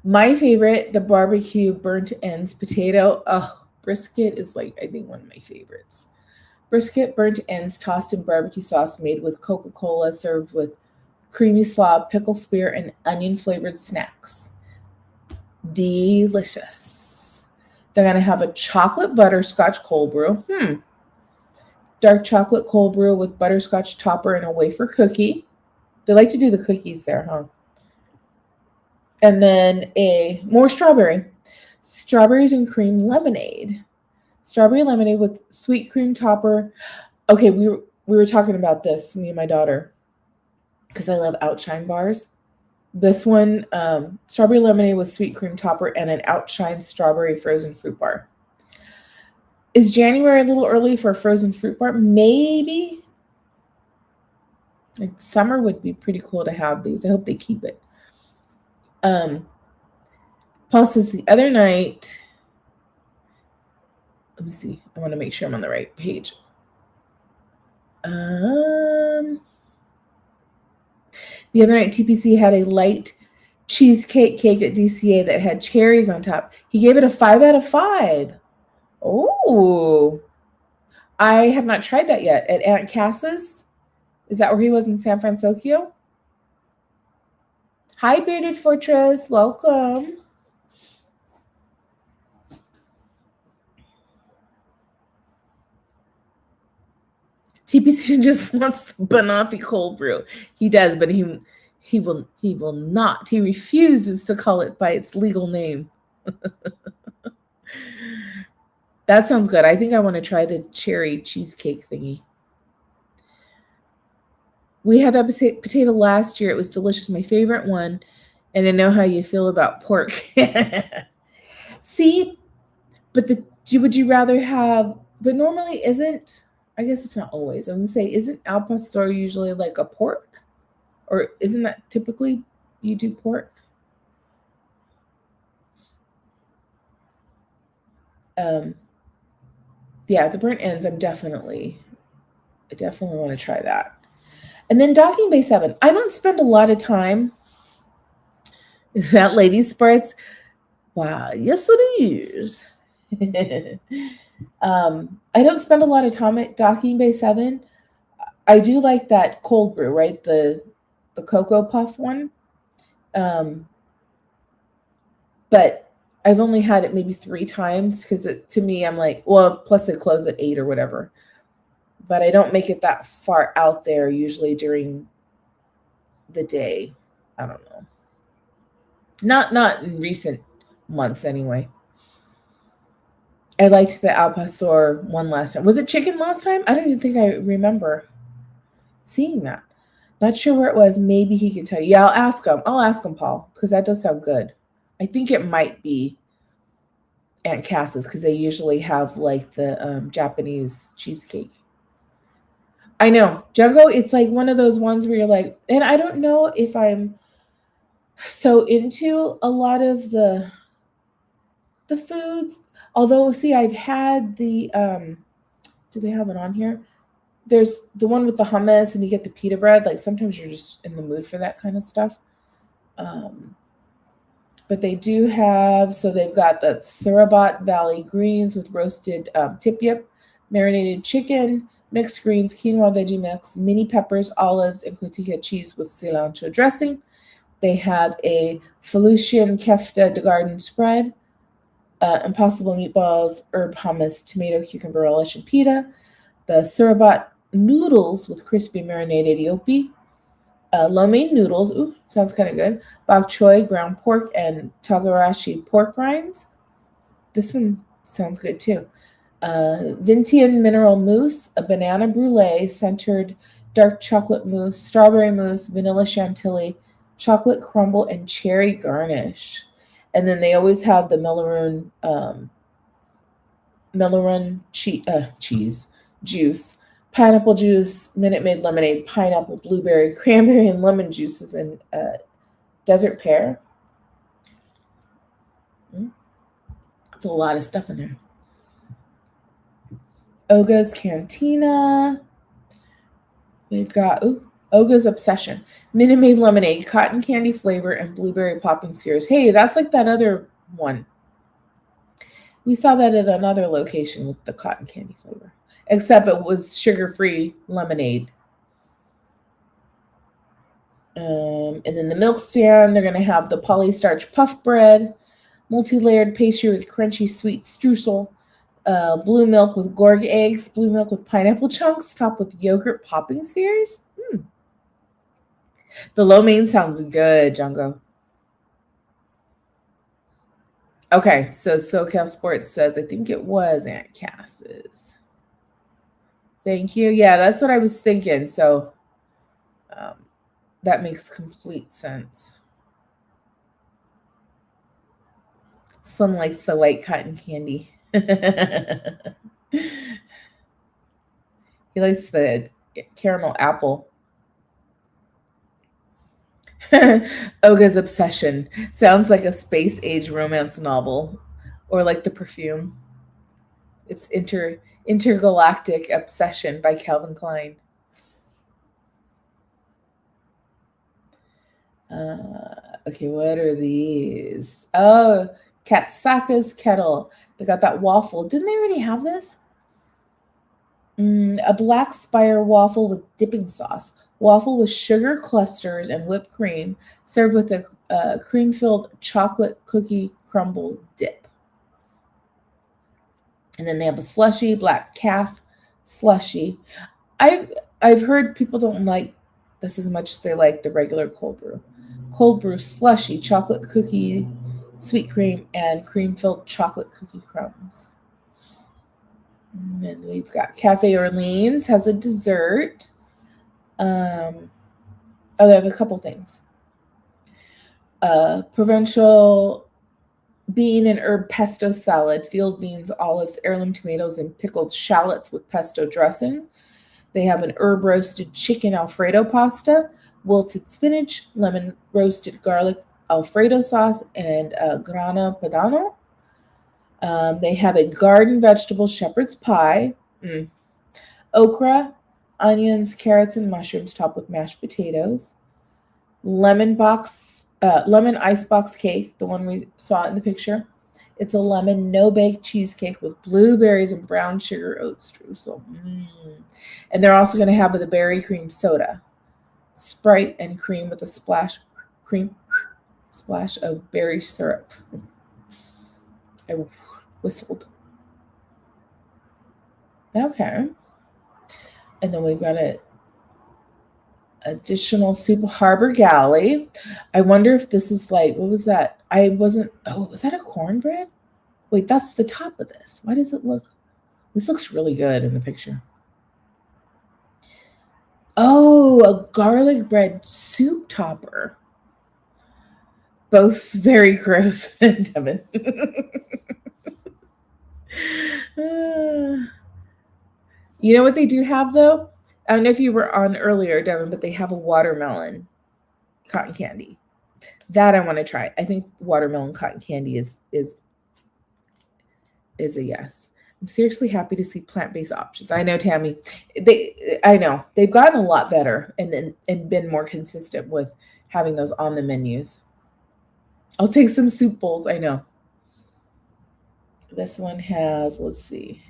My favorite, the barbecue burnt ends potato. Oh, brisket is like, I think, one of my favorites. Brisket burnt ends tossed in barbecue sauce made with Coca-Cola, served with creamy slaw, pickle spear, and onion-flavored snacks. Delicious. They're going to have a chocolate butterscotch cold brew. Dark chocolate cold brew with butterscotch topper and a wafer cookie. They like to do the cookies there, huh? And then more strawberry. Strawberries and cream lemonade. Strawberry lemonade with sweet cream topper. Okay, we were talking about this, me and my daughter, because I love Outshine bars. This one, strawberry lemonade with sweet cream topper and an Outshine strawberry frozen fruit bar. Is January a little early for a frozen fruit bar? Maybe. Like summer would be pretty cool to have these. I hope they keep it. Paul says the other night, let me see. I want to make sure I'm on the right page. The other night, TPC had a light cheesecake cake at DCA that had cherries on top. He gave it a 5 out of 5. Oh, I have not tried that yet. At Aunt Cass's? Is that where he was in San Francisco? Hi, Bearded Fortress. Welcome. TPC just wants the Banoffee cold brew. He does, but he will not. He refuses to call it by its legal name. That sounds good. I think I want to try the cherry cheesecake thingy. We had that potato last year. It was delicious. My favorite one. And I know how you feel about pork. See, but would you rather have, but normally isn't, I guess it's not always. I was going to say, isn't al pastor usually like a pork? Or isn't that typically you do pork? Yeah, the burnt ends, I definitely want to try that. And then Docking Bay 7. I don't spend a lot of time. That lady spreads. Wow, yes it is. I don't spend a lot of time at Docking Bay 7. I do like that cold brew, right? The Cocoa Puff one. But I've only had it maybe 3 times because to me, I'm like, well, plus they close at 8 or whatever. But I don't make it that far out there usually during the day. I don't know. Not in recent months anyway. I liked the al pastor one last time. Was it chicken last time? I don't even think I remember seeing that. Not sure where it was. Maybe he can tell you. Yeah, I'll ask him, Paul, because that does sound good. I think it might be Aunt Cass's because they usually have like the Japanese cheesecake. I know. Jungo, it's like one of those ones where you're like, and I don't know if I'm so into a lot of the foods. Although, see, I've had the do they have it on here? There's the one with the hummus and you get the pita bread. Like sometimes you're just in the mood for that kind of stuff. Um, but they do have, so they've got the Sarabat Valley greens with roasted tip yip, marinated chicken, mixed greens, quinoa veggie mix, mini peppers, olives, and cotija cheese with cilantro dressing. They have a Felucian kefta de garden spread, impossible meatballs, herb hummus, tomato, cucumber relish, and pita. The Sarabat noodles with crispy marinated yopi, lo mein noodles, ooh, sounds kind of good. Bok choy, ground pork, and togarashi pork rinds. This one sounds good too. Vintian mineral mousse, a banana brulee, centered dark chocolate mousse, strawberry mousse, vanilla chantilly, chocolate crumble, and cherry garnish. And then they always have the Melorun cheese juice, pineapple juice, Minute Maid lemonade, pineapple, blueberry, cranberry, and lemon juices, and desert pear. It's a lot of stuff in there. Oga's Cantina. We've got Oga's Obsession, Minute Maid lemonade, cotton candy flavor, and blueberry popping spheres. Hey, that's like that other one. We saw that at another location with the cotton candy flavor, except it was sugar-free lemonade. And then the milk stand, they're going to have the polystarch puff bread, multi-layered pastry with crunchy sweet streusel, blue milk with gorg eggs, blue milk with pineapple chunks, topped with yogurt popping spheres. The lo mein sounds good, Jungo. Okay, so SoCal Sports says, I think it was Aunt Cass's. Thank you. Yeah, that's what I was thinking. So that makes complete sense. Slim likes the white cotton candy. He likes the caramel apple. Oga's Obsession sounds like a space age romance novel, or like the perfume. It's Intergalactic Obsession by Calvin Klein. Okay, what are these? Oh, Katsaka's Kettle. They got that waffle. Didn't they already have this? A black spire waffle with dipping sauce. Waffle with sugar clusters and whipped cream, served with a cream-filled chocolate cookie crumble dip. And then they have a slushy, black calf slushy. I've heard people don't like this as much as they like the regular cold brew. Cold brew slushy, chocolate cookie, sweet cream, and cream-filled chocolate cookie crumbs. And then we've got Cafe Orleans has a dessert. They have a couple things. Provincial bean and herb pesto salad, field beans, olives, heirloom tomatoes, and pickled shallots with pesto dressing. They have an herb roasted chicken Alfredo pasta, wilted spinach, lemon roasted garlic Alfredo sauce, and grana padano. They have a garden vegetable shepherd's pie, okra, onions, carrots, and mushrooms topped with mashed potatoes. Lemon icebox cake, the one we saw in the picture. It's a lemon no-bake cheesecake with blueberries and brown sugar oat streusel. And they're also going to have the berry cream soda, Sprite and cream with a splash of berry syrup. I whistled. Okay. And then we've got an additional soup Harbor Galley. I wonder if this is like, what was that? Was that a cornbread? Wait, that's the top of this. Why does it look? This looks really good in the picture. Oh, a garlic bread soup topper. Both very gross, Devin. You know what they do have, though? I don't know if you were on earlier, Devin, but they have a watermelon cotton candy. That I want to try. I think watermelon cotton candy is a yes. I'm seriously happy to see plant-based options. I know, Tammy. I know they've gotten a lot better and been more consistent with having those on the menus. I'll take some soup bowls. I know. This one has, let's see.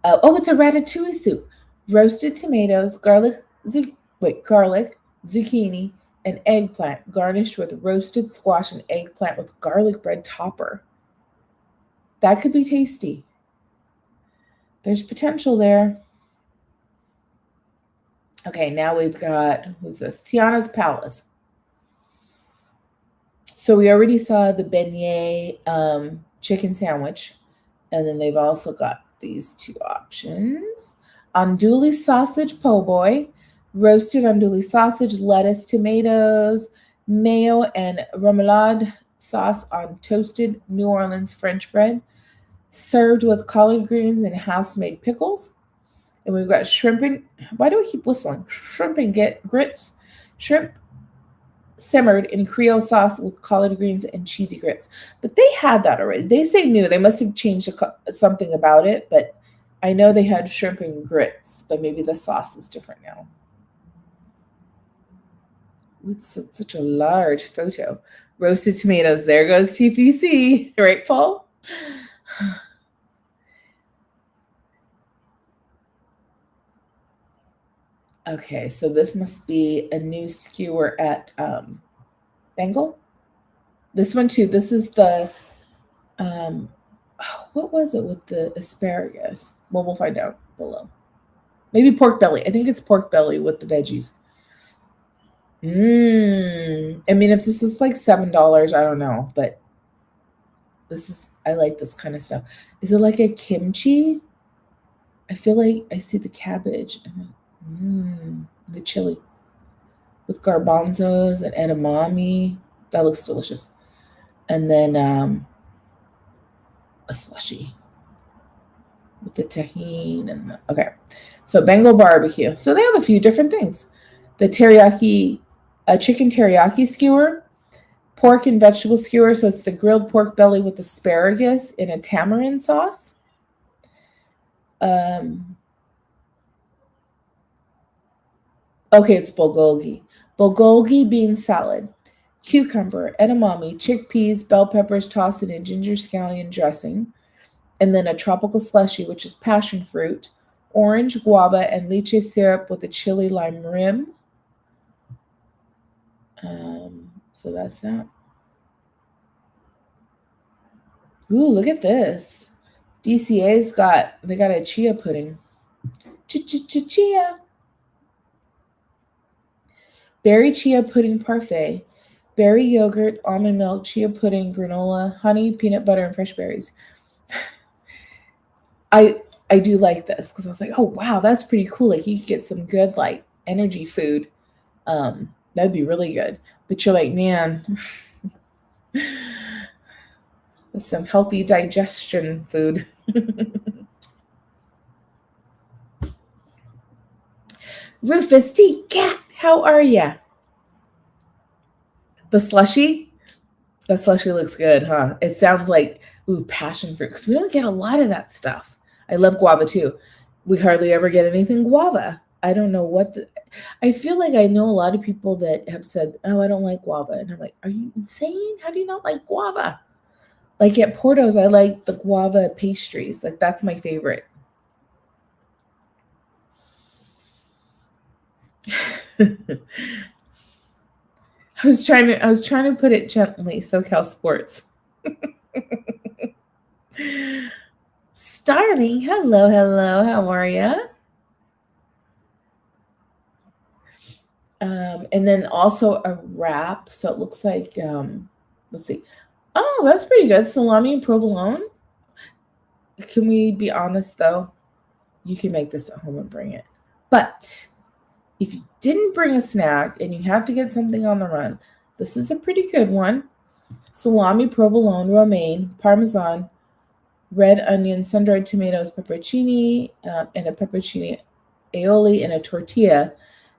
It's a ratatouille soup. Roasted tomatoes, garlic, zucchini, and eggplant, garnished with roasted squash and eggplant with garlic bread topper. That could be tasty. There's potential there. Okay, now we've got, who's this? Tiana's Palace. So we already saw the beignet chicken sandwich, and then they've also got these two options. Andouille sausage po' boy, roasted andouille sausage, lettuce, tomatoes, mayo, and remoulade sauce on toasted New Orleans French bread, served with collard greens and house-made pickles. And we've got shrimp and, why do I keep whistling? Shrimp and grits. Shrimp simmered in Creole sauce with collard greens and cheesy grits. But they had that already. They say new. They must have changed something about it, but I know they had shrimp and grits, but maybe the sauce is different now. It's such a large photo. Roasted tomatoes. There goes TPC. Right, Paul? Okay, so this must be a new skewer at Bengal. This one too. This is the what was it with the asparagus? Well, we'll find out below. Maybe pork belly. I think it's pork belly with the veggies. I mean, if this is like $7, I don't know, but I like this kind of stuff. Is it like a kimchi? I feel like I see the cabbage and the chili with garbanzos and edamame. That looks delicious. And then a slushie with the tahini and okay. So Bengal barbecue. So they have a few different things. The teriyaki, chicken teriyaki skewer, pork and vegetable skewer. So it's the grilled pork belly with asparagus in a tamarind sauce. Okay, it's bulgogi. Bulgogi bean salad, cucumber, edamame, chickpeas, bell peppers tossed in a ginger scallion dressing, and then a tropical slushie, which is passion fruit, orange, guava, and lychee syrup with a chili lime rim. So that's that. Ooh, look at this. DCA's got a chia pudding. Chia. Berry chia pudding parfait. Berry yogurt, almond milk, chia pudding, granola, honey, peanut butter, and fresh berries. I do like this because I was like, oh wow, that's pretty cool. Like you could get some good like energy food. That'd be really good. But you're like, man, with some healthy digestion food. Rufus T. Cat, how are ya? The slushie? The slushie looks good, huh? It sounds like, passion fruit, because we don't get a lot of that stuff. I love guava too. We hardly ever get anything guava. I don't know I feel like I know a lot of people that have said, oh, I don't like guava. And I'm like, are you insane? How do you not like guava? Like at Porto's, I like the guava pastries. Like that's my favorite. I was trying to put it gently, SoCal Sports. Starling, hello, how are you? And then also a wrap. So it looks like, let's see. Oh, that's pretty good. Salami and provolone. Can we be honest, though? You can make this at home and bring it. But if you didn't bring a snack and you have to get something on the run, this is a pretty good one. Salami, provolone, romaine, parmesan, red onion, sun-dried tomatoes, pepperoncini, and a pepperoncini aioli and a tortilla,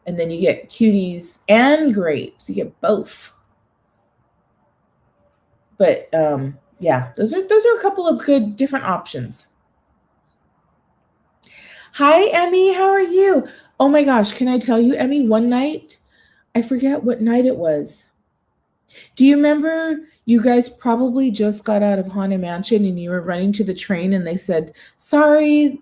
and then you get cuties and grapes. You get both. But yeah, those are a couple of good different options. Hi, Emmy. How are you? Oh my gosh, can I tell you, Emmy, one night, I forget what night it was. Do you remember you guys probably just got out of Haunted Mansion and you were running to the train and they said, sorry,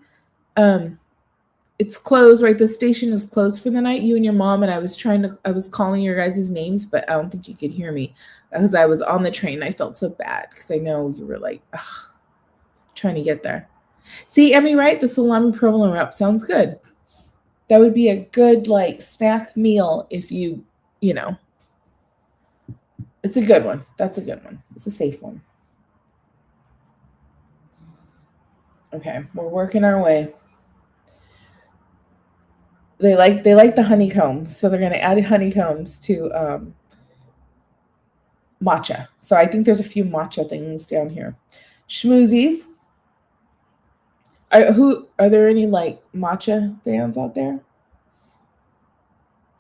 it's closed, right? The station is closed for the night, you and your mom, and I was calling your guys' names, but I don't think you could hear me because I was on the train. I felt so bad because I know you were like, ugh, trying to get there. See, Emmy, right? The salami provolone wrap sounds good. That would be a good like snack meal if you know. It's a good one. That's a good one. It's a safe one. Okay, we're working our way. They like the honeycombs, so they're going to add honeycombs to matcha. So I think there's a few matcha things down here. Schmoozies. Are there any like matcha fans out there?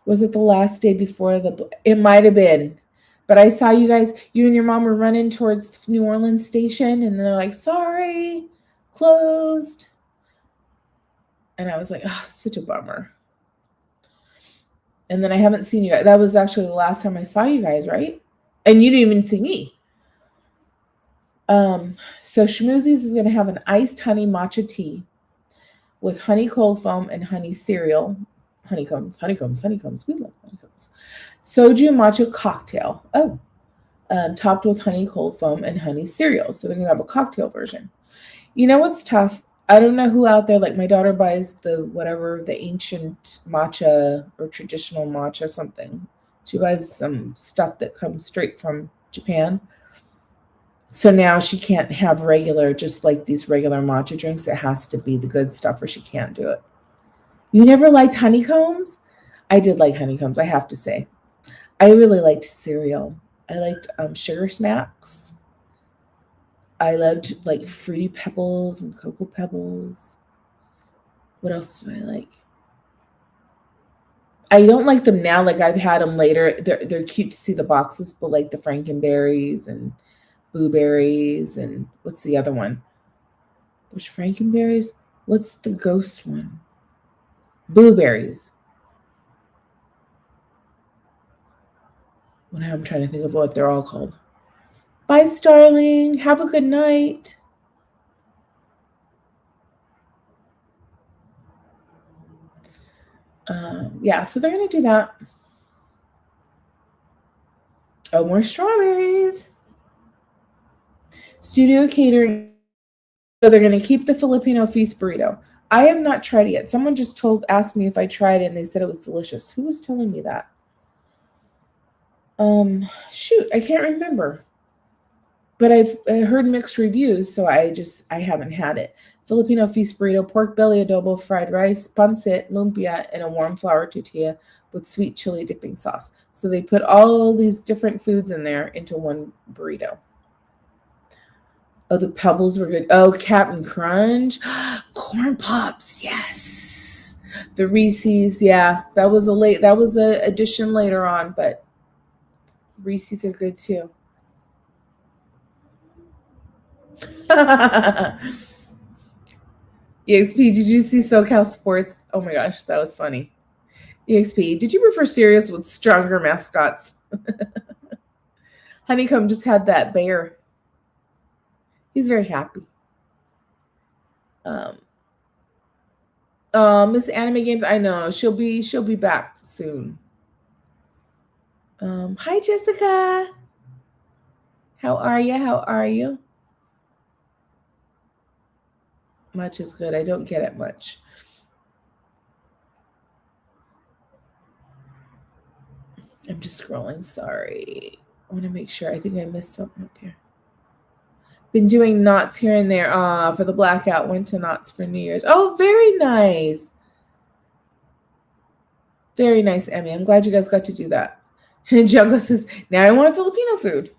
Was it the last day before it might have been, but I saw you guys, you and your mom were running towards New Orleans station and they're like, sorry, closed. And I was like, oh, such a bummer. And then I haven't seen you guys. That was actually the last time I saw you guys, right? And you didn't even see me. So Schmoozies is going to have an iced honey matcha tea with honey cold foam and honey cereal. Honeycombs. We love honeycombs. Soju matcha cocktail. Topped with honey cold foam and honey cereal. So they're going to have a cocktail version. You know what's tough? I don't know who out there, like my daughter buys the ancient matcha or traditional matcha something. She buys some stuff that comes straight from Japan. So now she can't have just like these regular matcha drinks. It has to be the good stuff or she can't do it. You never liked honeycombs? I did like honeycombs, I have to say. I really liked cereal. I liked sugar smacks. I loved like Fruity Pebbles and Cocoa Pebbles. What else do I like? I don't like them now. Like I've had them later. They're cute to see the boxes, but like the Frankenberries and Blueberries and what's the other one? There's Frankenberries. What's the ghost one? Blueberries. Well, now I'm trying to think of what they're all called. Bye, Starling. Have a good night. Yeah, so they're going to do that. Oh, more strawberries. Studio catering. So they're going to keep the Filipino feast burrito. I have not tried it yet. Someone just asked me if I tried it and they said it was delicious. Who was telling me that? Shoot, I can't remember. But I've heard mixed reviews, so I haven't had it. Filipino feast burrito, pork belly adobo, fried rice, pancit, lumpia, and a warm flour tortilla with sweet chili dipping sauce. So they put all these different foods in there into one burrito. Oh, the pebbles were good. Oh, Captain Crunch. Corn Pops, yes. The Reese's, yeah. That was a addition later on, but Reese's are good too. EXP, did you see SoCal Sports? Oh my gosh, that was funny. EXP, did you prefer cereals with stronger mascots? Honeycomb just had that bear. He's very happy. Miss Anime Games, I know she'll be back soon. Hi Jessica. How are you? Much is good. I don't get it much. I'm just scrolling. Sorry. I want to make sure. I think I missed something up here. Been doing knots here and there. For the blackout. Went to knots for New Year's. Oh, very nice. Very nice, Emmy. I'm glad you guys got to do that. And Jungle says, now I want a Filipino food.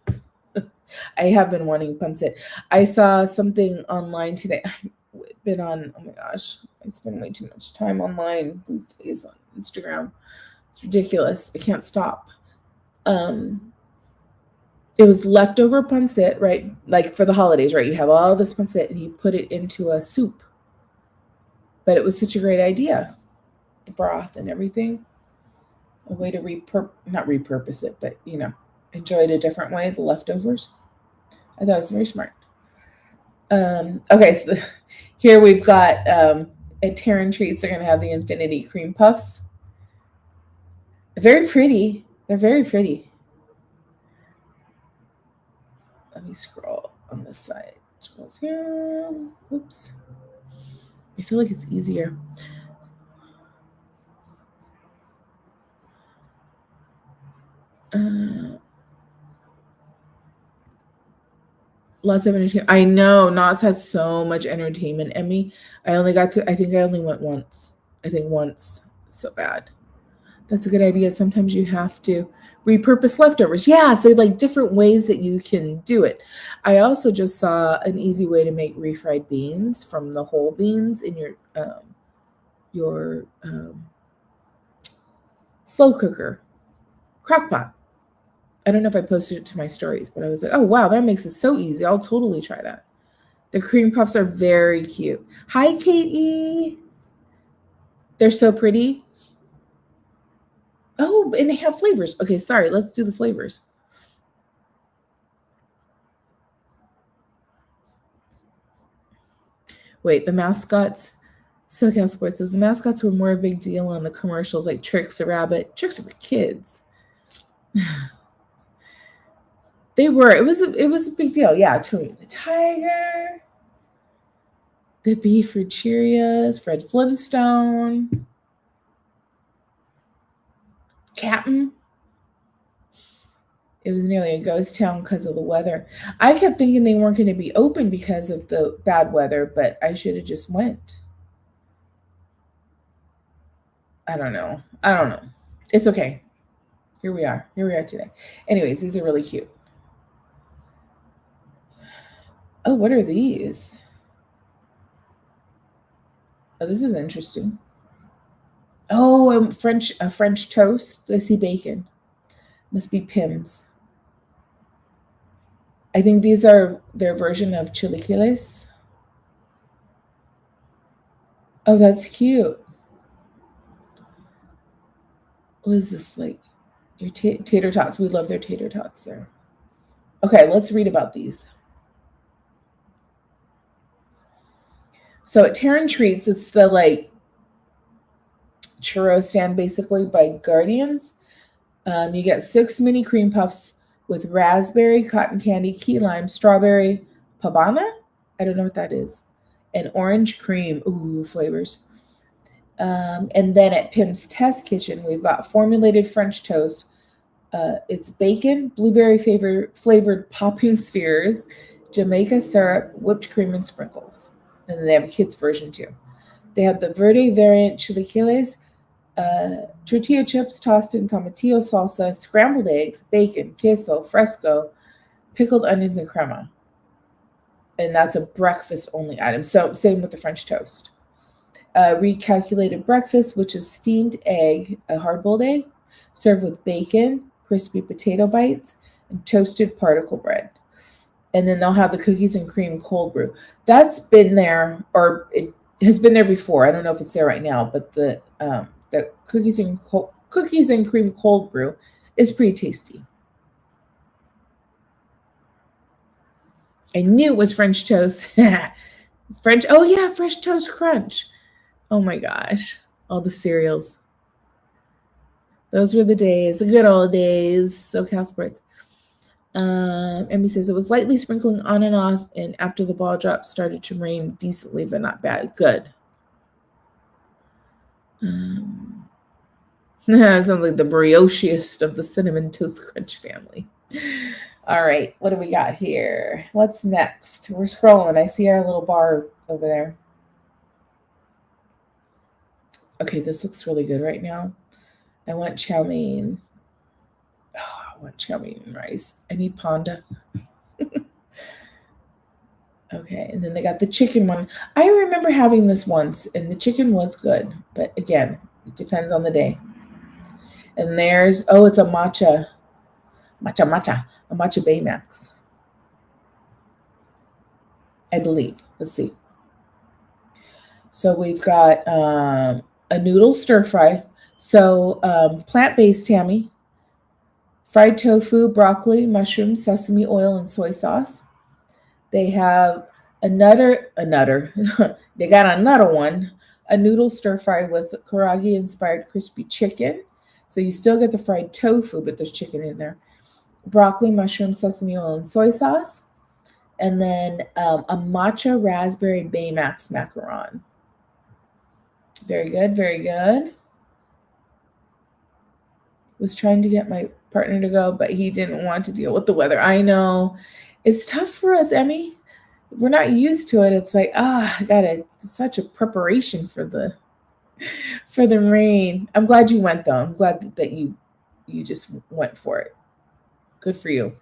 I have been wanting pancit. I saw something online today. I've been on, oh my gosh, I spend way too much time online these days on Instagram. It's ridiculous. I can't stop. It was leftover pancit, right? Like for the holidays, right? You have all this pancit and you put it into a soup. But it was such a great idea. The broth and everything. A way to not repurpose it, but enjoy it a different way, the leftovers. I thought it was very smart. Okay, so here we've got at Terran Treats, they're going to have the Infinity Cream Puffs. Very pretty. They're very pretty. Let me scroll on this side. Scroll down. Oops. I feel like it's easier. Lots of entertainment. I know Knott's has so much entertainment. Emmy, I think I only went once. I think once. So bad. That's a good idea. Sometimes you have to repurpose leftovers. Yeah, so like different ways that you can do it. I also just saw an easy way to make refried beans from the whole beans in your slow cooker, crock pot. I don't know if I posted it to my stories, but I was like, oh, wow, that makes it so easy. I'll totally try that. The cream puffs are very cute. Hi, Katie. They're so pretty. Oh, and they have flavors. Okay, sorry. Let's do the flavors. Wait, the mascots. SoCal Sports says the mascots were more a big deal on the commercials, like Trix or Rabbit. Trix are for kids. They were. It was a big deal. Yeah, Tony the Tiger, the Beef for Cheerios, Fred Flintstone, Captain. It was nearly a ghost town because of the weather. I kept thinking they weren't going to be open because of the bad weather, but I should have just went. I don't know. It's okay. Here we are today. Anyways, these are really cute. Oh, what are these? Oh, this is interesting. Oh, a French toast. I see bacon. Must be Pim's. I think these are their version of chilaquiles. Oh, that's cute. What is this like? Your tater tots. We love their tater tots there. Okay, let's read about these. So at Terran Treats, it's the like churro stand basically by Guardians. You get 6 mini cream puffs with raspberry, cotton candy, key lime, strawberry, pavana. I don't know what that is. And orange cream. Ooh, flavors. And then at Pim's Test Kitchen, we've got formulated French toast. It's bacon, blueberry flavored popping spheres, Jamaica syrup, whipped cream, and sprinkles. And then they have a kids version too. They have the Verde variant chilaquiles, tortilla chips tossed in tomatillo salsa, scrambled eggs, bacon, queso, fresco, pickled onions, and crema. And that's a breakfast only item. So same with the French toast. Recalculated breakfast, which is steamed egg, a hard-boiled egg, served with bacon, crispy potato bites, and toasted particle bread. And then they'll have the cookies and cream cold brew. That's been there, or it has been there before. I don't know if it's there right now, but the cookies and cream cold brew is pretty tasty. I knew it was French toast. Oh yeah, Fresh Toast Crunch. Oh my gosh, all the cereals. Those were the days, the good old days. SoCal Sports. Emmy says it was lightly sprinkling on and off, and after the ball drop started to rain decently, but not bad. Good. It sounds like the briochiest of the Cinnamon Toast Crunch family. All right, what do we got here? What's next? We're scrolling. I see our little bar over there. Okay, this looks really good right now. I want chow mein. Oh, I want chow mein and rice. I need panda. Okay, and then they got the chicken one. I remember having this once, and the chicken was good, but again, it depends on the day. And there's it's a a matcha Baymax, I believe. Let's see. So we've got a noodle stir fry. So plant-based, Tammy, fried tofu, broccoli, mushrooms, sesame oil, and soy sauce. They have another. They got another one, a noodle stir fry with karage inspired crispy chicken. So you still get the fried tofu, but there's chicken in there. Broccoli, mushroom, sesame oil, and soy sauce. And then a matcha raspberry Baymax macaron. Very good, very good. Was trying to get my partner to go, but he didn't want to deal with the weather. I know. It's tough for us, Emmy. We're not used to it. It's like, I got such a preparation for the rain. I'm glad you went though. I'm glad that you just went for it. Good for you.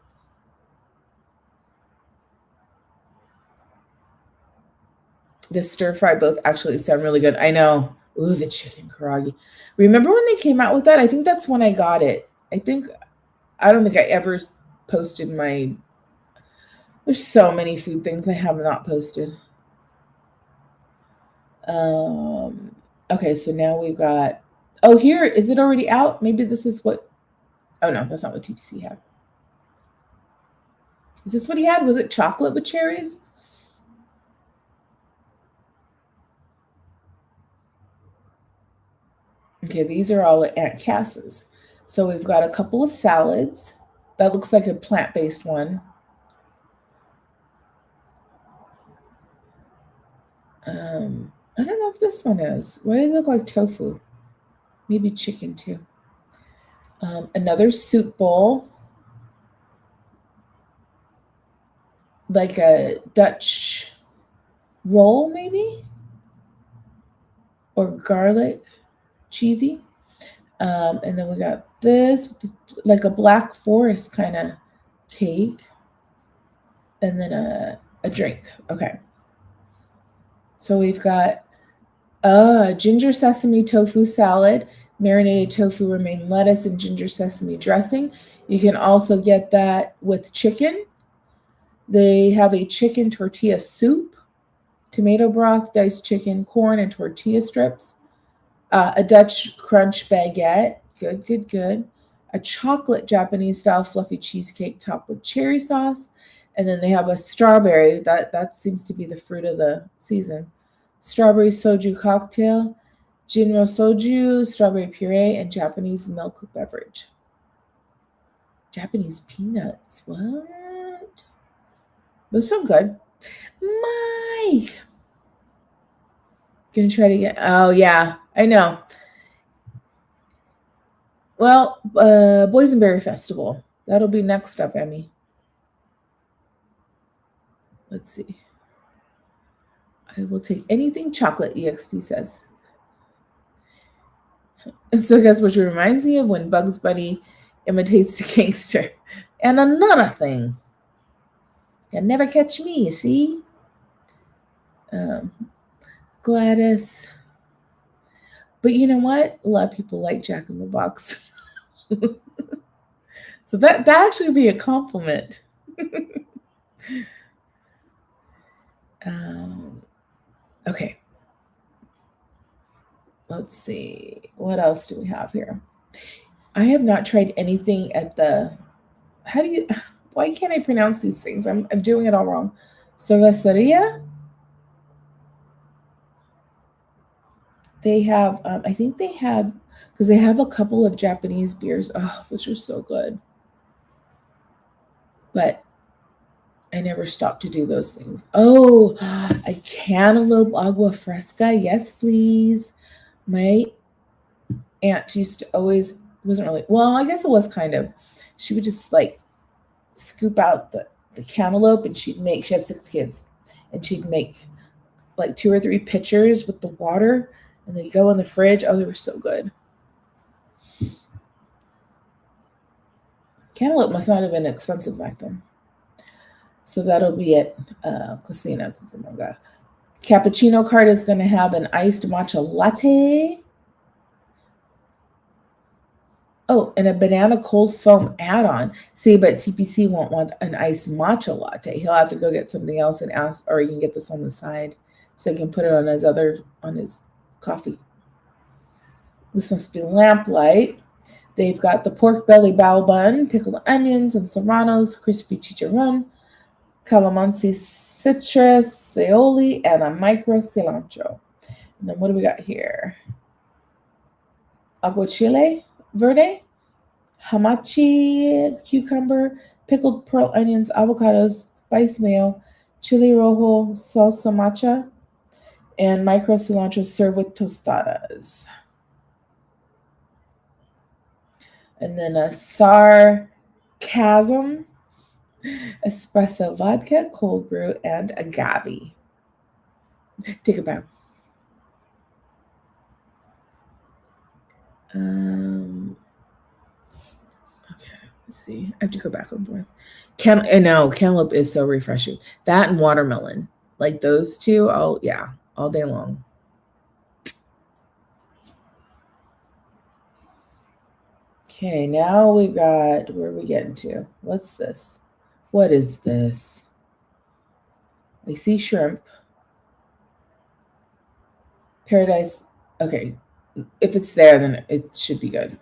The stir fry both actually sound really good. I know. Ooh, the chicken karage. Remember when they came out with that? I think that's when I got it. I don't think I ever posted my. There's so many food things I have not posted. Okay, so now we've got. Oh, here is it already out? Maybe this is what. Oh no, that's not what TPC had. Is this what he had? Was it chocolate with cherries? Okay, these are all at Aunt Cass's. So we've got a couple of salads. That looks like a plant-based one. I don't know if this one is. Why do they look like tofu? Maybe chicken too. Another soup bowl. Like a Dutch roll, maybe? Or garlic, cheesy. And then we got this, like a Black Forest kind of cake. And then a drink. Okay. So we've got ginger sesame tofu salad, marinated tofu, romaine lettuce, and ginger sesame dressing. You can also get that with chicken. They have a chicken tortilla soup, tomato broth, diced chicken, corn, and tortilla strips. A Dutch crunch baguette. Good, good, good. A chocolate Japanese style fluffy cheesecake topped with cherry sauce. And then they have a strawberry. That seems to be the fruit of the season. Strawberry soju cocktail, Jinro soju, strawberry puree, and Japanese milk beverage. Japanese peanuts. What? Those sound good. Mike! Gonna try to get. Oh, yeah. I know. Well, Boysenberry Festival. That'll be next up, Emmy. Let's see. I will take anything chocolate, EXP says. And so guess what reminds me of when Bugs Bunny imitates the gangster. And another thing. You'll never catch me, you see? Gladys. But you know what? A lot of people like Jack in the Box. So that actually would be a compliment. Okay. Let's see. What else do we have here? I have not tried anything at the. Why can't I pronounce these things? I'm doing it all wrong. Cerveceria? They have, I think they have, because they have a couple of Japanese beers, which are so good. But I never stopped to do those things. Oh, a cantaloupe agua fresca. Yes, please. My aunt used to always, wasn't really, well, I guess it was kind of, she would just like scoop out the cantaloupe and she had 6 kids, and she'd make like 2 or 3 pitchers with the water, and they go in the fridge. Oh, they were so good. Cantaloupe must not have been expensive back then. So that'll be at Cocina Cucamonga. Cappuccino cart is going to have an iced matcha latte. Oh, and a banana cold foam add-on. See, but TPC won't want an iced matcha latte. He'll have to go get something else and ask, or you can get this on the side, so he can put it on his coffee. This must be lamplight. They've got the pork belly bao bun, pickled onions and serranos, crispy chicharron, calamansi citrus, aioli, and a micro cilantro. And then what do we got here? Aguachile verde, hamachi cucumber, pickled pearl onions, avocados, spice mayo, chili rojo, salsa matcha, and micro cilantro served with tostadas. And then a sarcasm, espresso vodka, cold brew, and agave. Take a bow. Okay, let's see. I have to go back and forth. Cantaloupe is so refreshing. That and watermelon, like those two. Oh yeah, all day long. Okay, now we've got, where are we getting to? What's this? What is this? I see shrimp. Paradise. Okay, if it's there, then it should be good.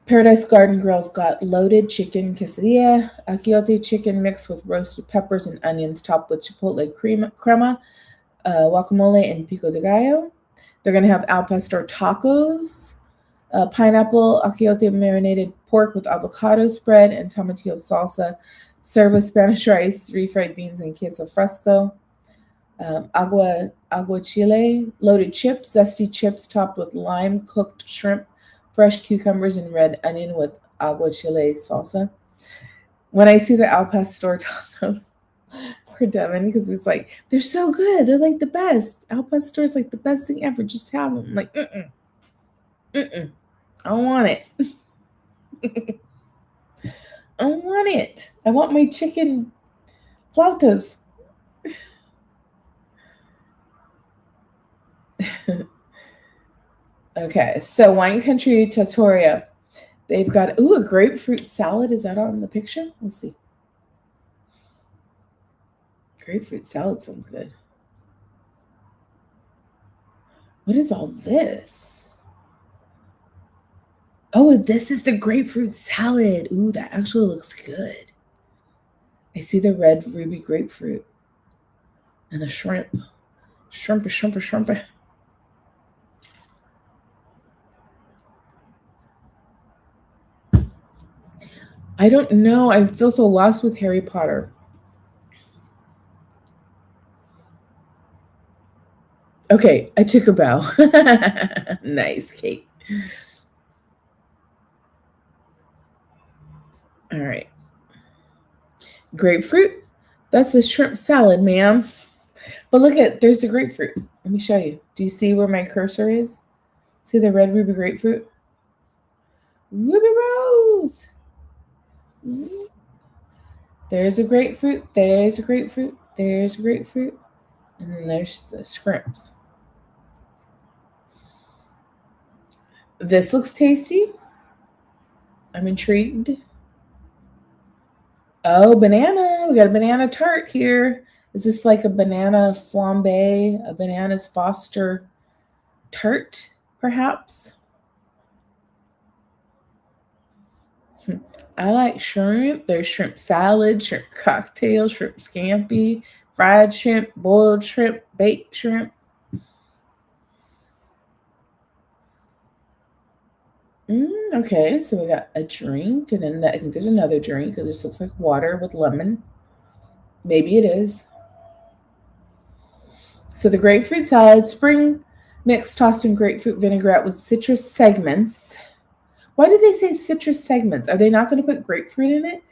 Paradise Garden Grill's got loaded chicken quesadilla, achiote chicken mixed with roasted peppers and onions topped with chipotle crema, guacamole, and pico de gallo. They're going to have al pastor tacos, pineapple achiote marinated pork with avocado spread and tomatillo salsa, served with Spanish rice, refried beans, and queso fresco. Aguachile, loaded chips, zesty chips topped with lime, cooked shrimp, fresh cucumbers, and red onion with aguachile salsa. When I see the al pastor tacos, poor Devin, because it's like, they're so good. They're like the best. Al pastor is like the best thing ever. Just have them. I'm like, I don't want it. I don't want it. I want my chicken flautas. Okay, so Wine Country Trattoria. They've got, a grapefruit salad. Is that on the picture? Let's see. Grapefruit salad sounds good. What is all this? Oh, this is the grapefruit salad. Ooh, that actually looks good. I see the red ruby grapefruit and the shrimp. Shrimp. I don't know. I feel so lost with Harry Potter. Okay, I took a bow. Nice, Kate. All right. Grapefruit? That's a shrimp salad, ma'am. But look there's the grapefruit. Let me show you. Do you see where my cursor is? See the red ruby grapefruit? Ruby Rose! Zzz. There's a grapefruit. There's a grapefruit. There's a grapefruit. And then there's the shrimps. This looks tasty. I'm intrigued. Oh, banana. We got a banana tart here. Is this like a banana flambe, a bananas Foster tart, perhaps? I like shrimp. There's shrimp salad, shrimp cocktail, shrimp scampi, fried shrimp, boiled shrimp, baked shrimp. Okay, so we got a drink, and then I think there's another drink. It just looks like water with lemon. Maybe it is. So the grapefruit salad, spring mix tossed in grapefruit vinaigrette with citrus segments. Why did they say citrus segments? Are they not going to put grapefruit in it?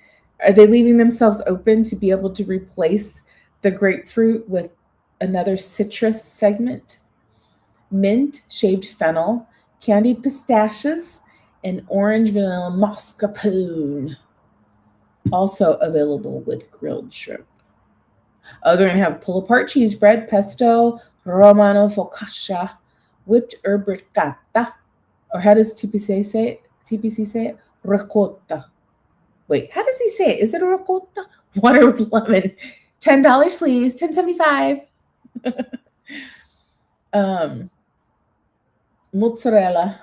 Are they leaving themselves open to be able to replace the grapefruit with another citrus segment? Mint, shaved fennel, candied pistachios, and orange vanilla mascarpone. Also available with grilled shrimp. Oh, they're going to have pull-apart cheese bread, pesto, romano focaccia, whipped herb ricotta. Or how does TPC say it? TPC say it? Ricotta. Wait, how does he say it? Is it a ricotta? Water with lemon. $10, please. $10.75. Mozzarella,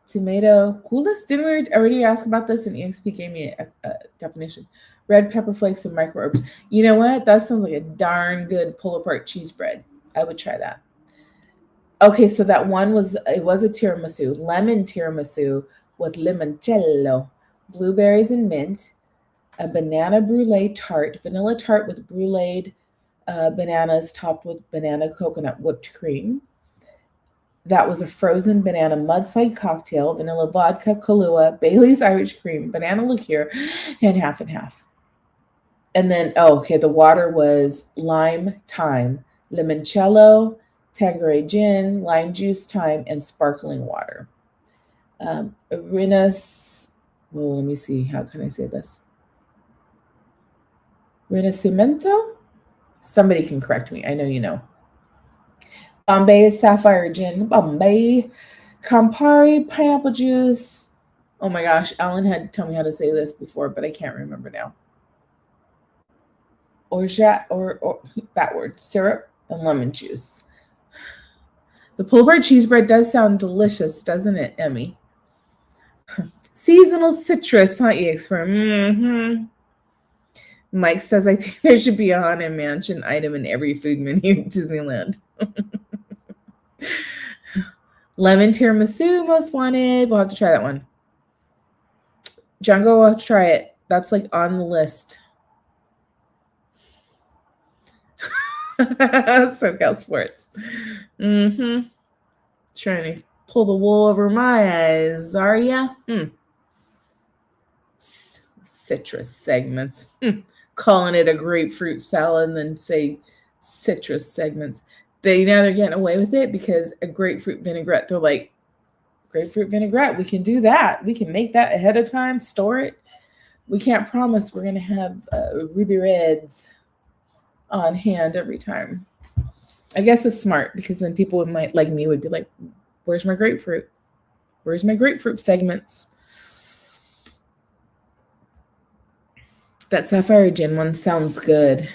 tomato, coolest. Didn't we already ask about this? And EXP gave me a definition. Red pepper flakes and micro herbs. You know what? That sounds like a darn good pull-apart cheese bread. I would try that. Okay, so that one was a tiramisu, lemon tiramisu with limoncello, blueberries and mint, a banana brulee tart, vanilla tart with bruleed bananas topped with banana coconut whipped cream. That was a frozen banana mudslide cocktail, vanilla vodka, Kahlua, Bailey's Irish cream, banana liqueur, and half and half. And then, the water was lime, thyme, limoncello, Tanqueray gin, lime juice, thyme, and sparkling water. Let me see. How can I say this? Rinascimento? Somebody can correct me. I know you know. Bombay Sapphire Gin, Bombay, Campari, pineapple juice. Oh my gosh, Alan had to tell me how to say this before, but I can't remember now. Or that word, syrup and lemon juice. The pull-apart cheese bread does sound delicious, doesn't it, Emmy? Seasonal citrus, huh, expert? Mm-hmm. Mike says, I think there should be a Haunted Mansion item in every food menu at Disneyland. Lemon tiramisu, most wanted. We'll have to try that one. Jungle, we'll have to try it. That's like on the list. SoCal Sports. Mm-hmm. Trying to pull the wool over my eyes, are ya? Citrus segments. Calling it a grapefruit salad and then say citrus segments. They're getting away with it because a grapefruit vinaigrette, they're like, grapefruit vinaigrette, we can do that. We can make that ahead of time, store it. We can't promise we're going to have ruby reds on hand every time. I guess it's smart because then people would like me would be like, where's my grapefruit? Where's my grapefruit segments? That Sapphire Gin one sounds good.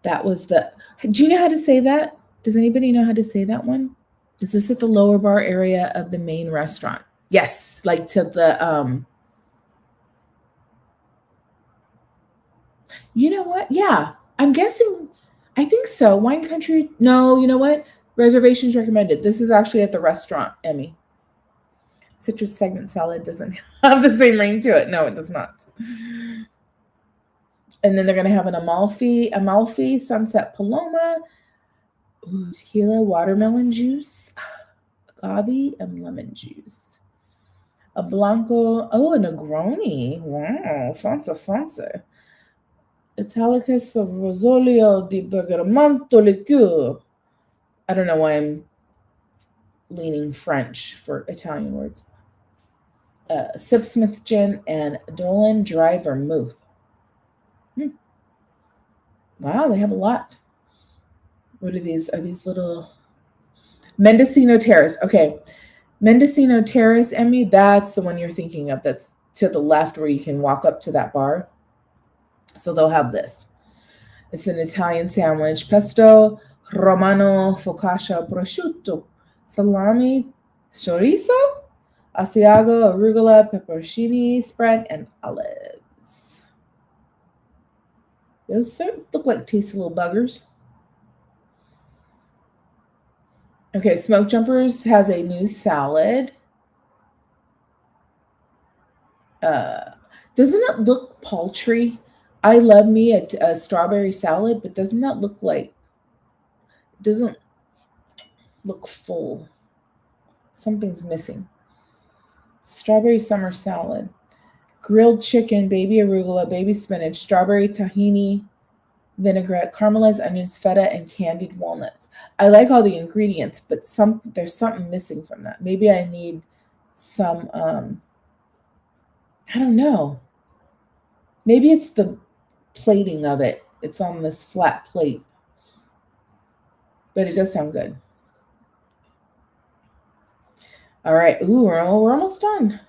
That was do you know how to say that? Does anybody know how to say that one? Is this at the lower bar area of the main restaurant? Yes, like to the, you know what? Yeah, I'm guessing, I think so. Wine Country, no, you know what? Reservations recommended. This is actually at the restaurant, Emmy. Citrus segment salad doesn't have the same ring to it. No, it does not. And then they're going to have an Amalfi Sunset Paloma, tequila, watermelon juice, agave, and lemon juice. A Blanco, a Negroni. Wow, fancy. Italicus for Rosolio di Bergamonto liqueur. I don't know why I'm leaning French for Italian words. Sipsmith Gin and Dolan Dry Vermouth. Wow, they have a lot. What are these? Are these little Mendocino Terrace? Okay. Mendocino Terrace, Emmy, that's the one you're thinking of. That's to the left where you can walk up to that bar. So they'll have this. It's an Italian sandwich. Pesto, romano, focaccia, prosciutto, salami, chorizo, Asiago, arugula, pepperoncini spread, and olives. Those look like tasty little buggers. Okay, Smoke Jumpers has a new salad. Doesn't it look paltry? I love me a strawberry salad, but doesn't that look like, doesn't look full. Something's missing. Strawberry summer salad. Grilled chicken, baby arugula, baby spinach, strawberry tahini, vinaigrette, caramelized onions, feta, and candied walnuts. I like all the ingredients, but there's something missing from that. Maybe I need some, I don't know. Maybe it's the plating of it. It's on this flat plate. But it does sound good. All right. Ooh, we're almost done.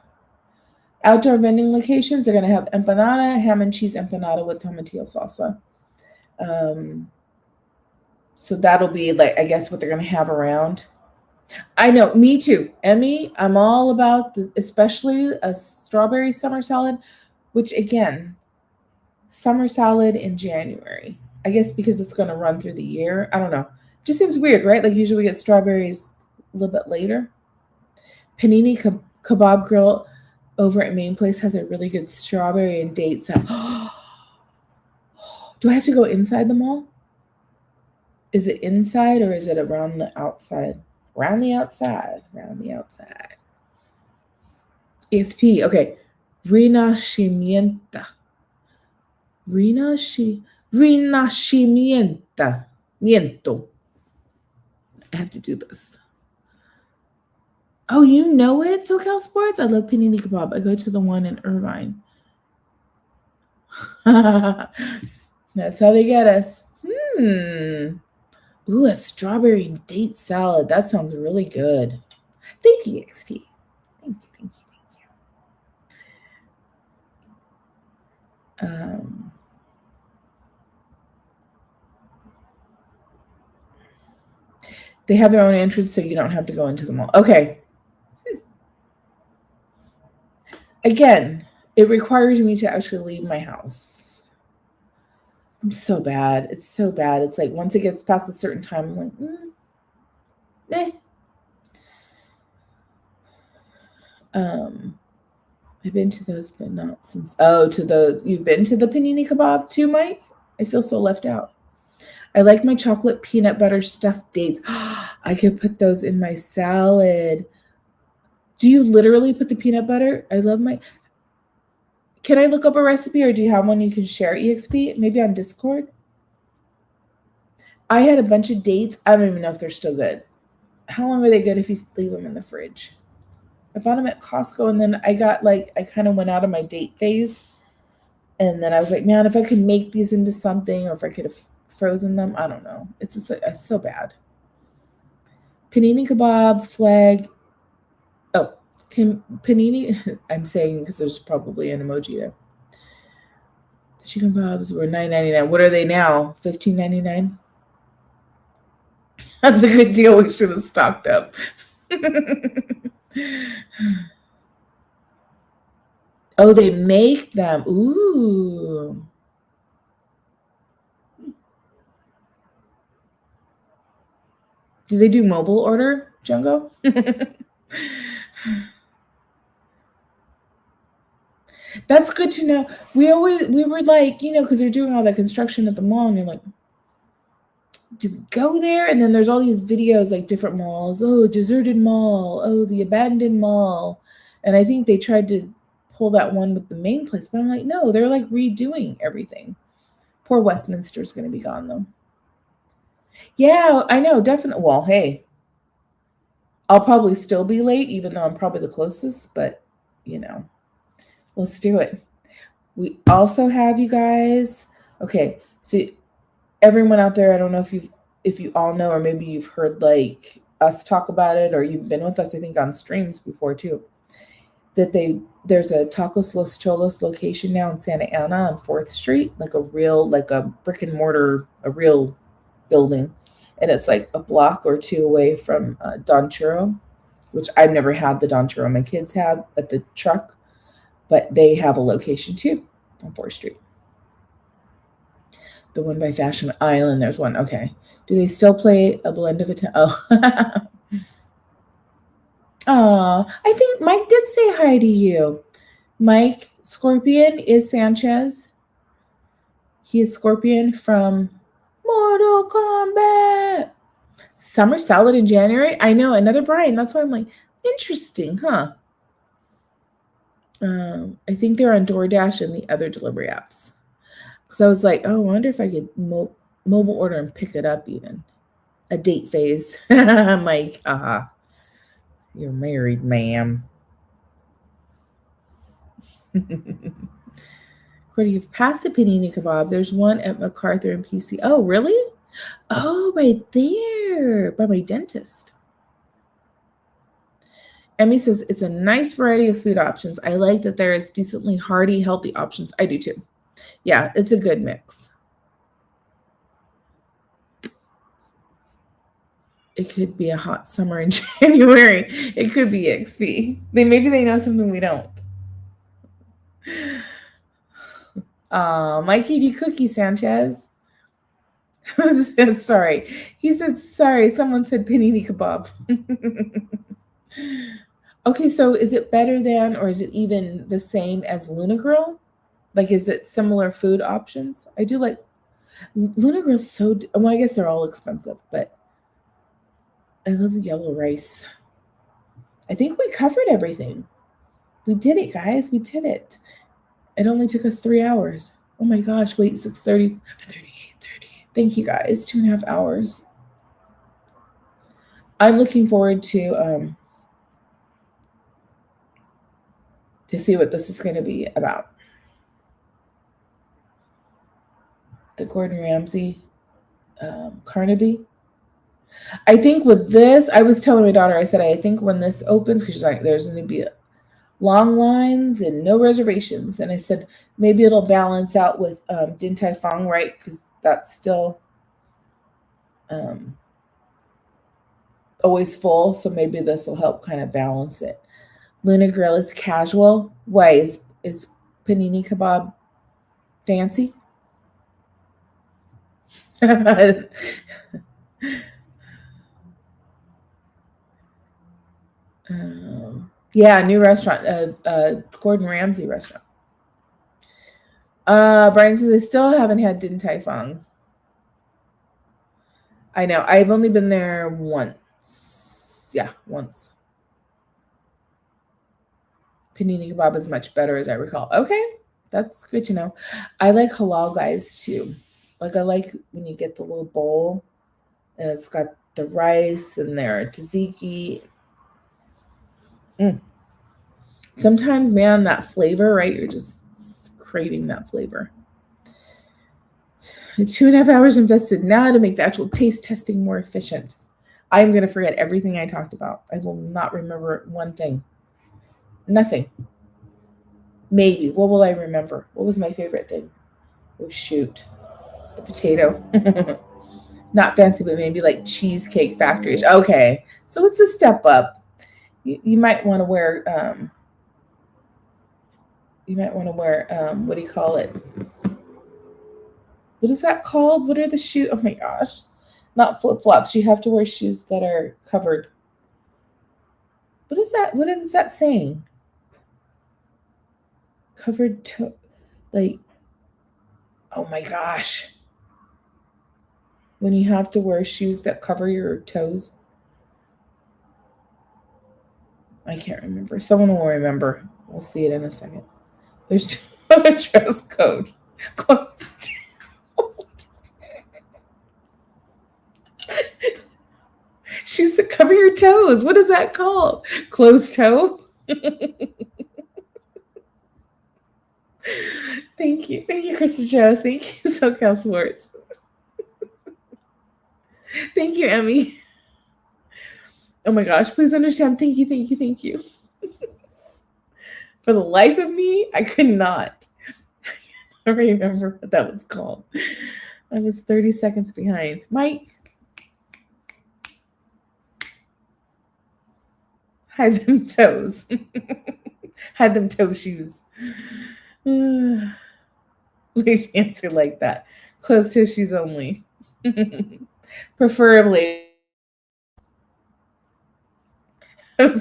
Outdoor vending locations are going to have empanada, ham and cheese empanada with tomatillo salsa. So that'll be like, I guess, what they're going to have around. I know, me too. Emmy, I'm all about, especially a strawberry summer salad, which again, summer salad in January. I guess because it's going to run through the year. I don't know. Just seems weird, right? Like usually we get strawberries a little bit later. Panini Kebab Grill over at Main Place has a really good strawberry and date salad. Do I have to go inside the mall? Is it inside or is it around the outside? Around the outside. Around the outside. ESP. Okay. Renacimiento. Renacimiento. Miento. I have to do this. Oh, you know it, SoCal Sports? I love Panini Kebab. I go to the one in Irvine. That's how they get us. Ooh, a strawberry and date salad. That sounds really good. Thank you, XP. Thank you. They have their own entrance, so you don't have to go into the mall. Okay. Again, it requires me to actually leave my house. I'm so bad. It's so bad. It's like once it gets past a certain time, I'm like, I've been to those, but not since. Oh, to those. You've been to the Panini Kebab too, Mike? I feel so left out. I like my chocolate peanut butter stuffed dates. I could put those in my salad. Do you literally put the peanut butter? I love my. Can I look up a recipe or do you have one you can share, EXP? Maybe on Discord? I had a bunch of dates. I don't even know if they're still good. How long are they good if you leave them in the fridge? I bought them at Costco and then I kind of went out of my date phase. And then I was like, man, if I could make these into something or if I could have frozen them, I don't know. It's so bad. Panini Kebab, flag. Oh, Panini, I'm saying because there's probably an emoji there. The chicken kebabs were $9.99. What are they now? $15.99? That's a good deal. We should have stocked up. Oh, they make them. Ooh. Do they do mobile order, Jungo? That's good to know. We were like, because they're doing all that construction at the mall, and you're like, do we go there? And then there's all these videos, like different malls. Oh, deserted mall. Oh, the abandoned mall. And I think they tried to pull that one with the Main Place, but I'm like, no, they're like redoing everything. Poor Westminster's going to be gone, though. Yeah, I know, definitely. Well, hey, I'll probably still be late, even though I'm probably the closest, but, let's do it. We also have, you guys, okay, so everyone out there, I don't know if you all know, or maybe you've heard like us talk about it, or you've been with us, I think, on streams before too, that there's a Tacos Los Cholos location now in Santa Ana on 4th Street, like a brick and mortar, a real building. And it's like a block or two away from Don Churro, which I've never had the Don Churro. My kids have at the truck, but they have a location too on 4th Street. The one by Fashion Island, there's one. Okay. Do they still play a blend of it? Oh. Oh, I think Mike did say hi to you. Mike Scorpion is Sanchez. He is Scorpion from Mortal Kombat. Summer salad in January? I know, another Brian. That's why I'm like, interesting, huh? I think they're on DoorDash and the other delivery apps. Because I was like, oh, I wonder if I could mobile order and pick it up even. A date phase. I'm like, you're married, ma'am. Courtney, you've passed the panini kebab. There's one at MacArthur and PC. Oh, really? Oh, right there by my dentist. Emmy says it's a nice variety of food options. I like that there is decently hearty, healthy options. I do too. Yeah, it's a good mix. It could be a hot summer in January. It could be XP. Maybe they know something we don't. Might give you cookies, Sanchez. Sorry. He said, sorry. Someone said panini kebab. Okay, so is it better than, or is it even the same as Luna Grill? Like, is it similar food options? I do like Luna Grill's so, well, I guess they're all expensive, but I love the yellow rice. I think we covered everything. We did it, guys. We did it. It only took us 3 hours. Oh my gosh, wait, 6:30, 7:30, 8:30. Thank you guys, 2.5 hours. I'm looking forward to see what this is going to be about. The Gordon Ramsay Carnaby. I think with this, I was telling my daughter, I said, I think when this opens, because she's like, there's going to be long lines and no reservations. And I said, maybe it'll balance out with Din Tai Fung, right? Because that's still always full. So maybe this will help kind of balance it. Luna Grill is casual. Why is panini kebab fancy? Yeah, new restaurant, Gordon Ramsay restaurant. Brian says, I still haven't had Din Tai Fung. I know. I've only been there once. Yeah, once. Panini kebab is much better, as I recall. Okay, that's good to know. I like halal guys, too. Like, I like when you get the little bowl, and it's got the rice and their tzatziki. Sometimes, man, that flavor, right? You're just craving that flavor. 2.5 hours invested now to make the actual taste testing more efficient. I'm going to forget everything I talked about. I will not remember one thing. Nothing. Maybe. What will I remember? What was my favorite thing? Oh, shoot. The potato. Not fancy, but maybe like Cheesecake Factory. Okay. So it's a step up. You might want to wear, what do you call it? What is that called? What are the shoes? Oh my gosh. Not flip-flops. You have to wear shoes that are covered. What is that? What is that saying? Covered toe. Like, oh my gosh. When you have to wear shoes that cover your toes. I can't remember. Someone will remember. We'll see it in a second. There's a dress code. Closed. Shoes that cover your toes. What is that called? Closed toe? Thank you. Thank you, Krista Jo. Thank you, SoCal Sports. Thank you, Emmy. Oh my gosh, please understand. Thank you, thank you, thank you. For the life of me, I could not. I remember what that was called. I was 30 seconds behind. Mike. Hide them toes. Hide them toe shoes. We fancy like that. Closed toe shoes only. Preferably.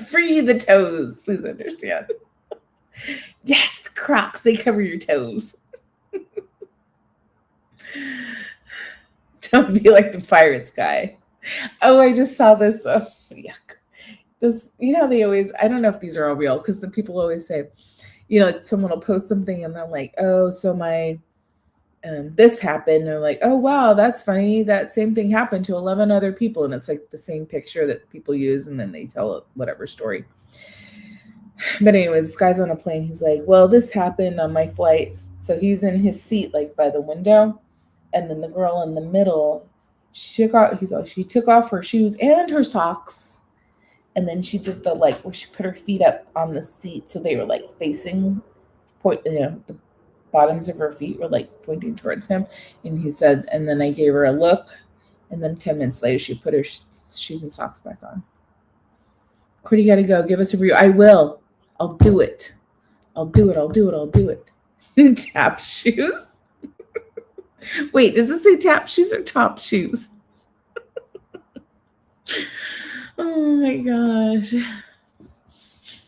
Free the toes. Please understand. Yes, Crocs. They cover your toes. Don't be like the pirates guy. Oh, I just saw this. Oh, yuck. This, they always, I don't know if these are all real, because the people always say, someone will post something and they're like, oh, so my, this happened. And they're like, oh, wow, that's funny. That same thing happened to 11 other people. And it's like the same picture that people use. And then they tell whatever story. But anyways, this guy's on a plane. He's like, well, this happened on my flight So he's in his seat, like by the window. And then the girl in the middle, she took off her shoes and her socks. And then she did the like where she put her feet up on the seat so they were like facing the bottoms of her feet were like pointing towards him. And he said, and then I gave her a look, and then 10 minutes later she put her shoes and socks back on. Cordy, gotta go. Give us a review. I will. I'll do it. I'll do it. Tap shoes? Wait, does this say tap shoes or top shoes? Oh my gosh.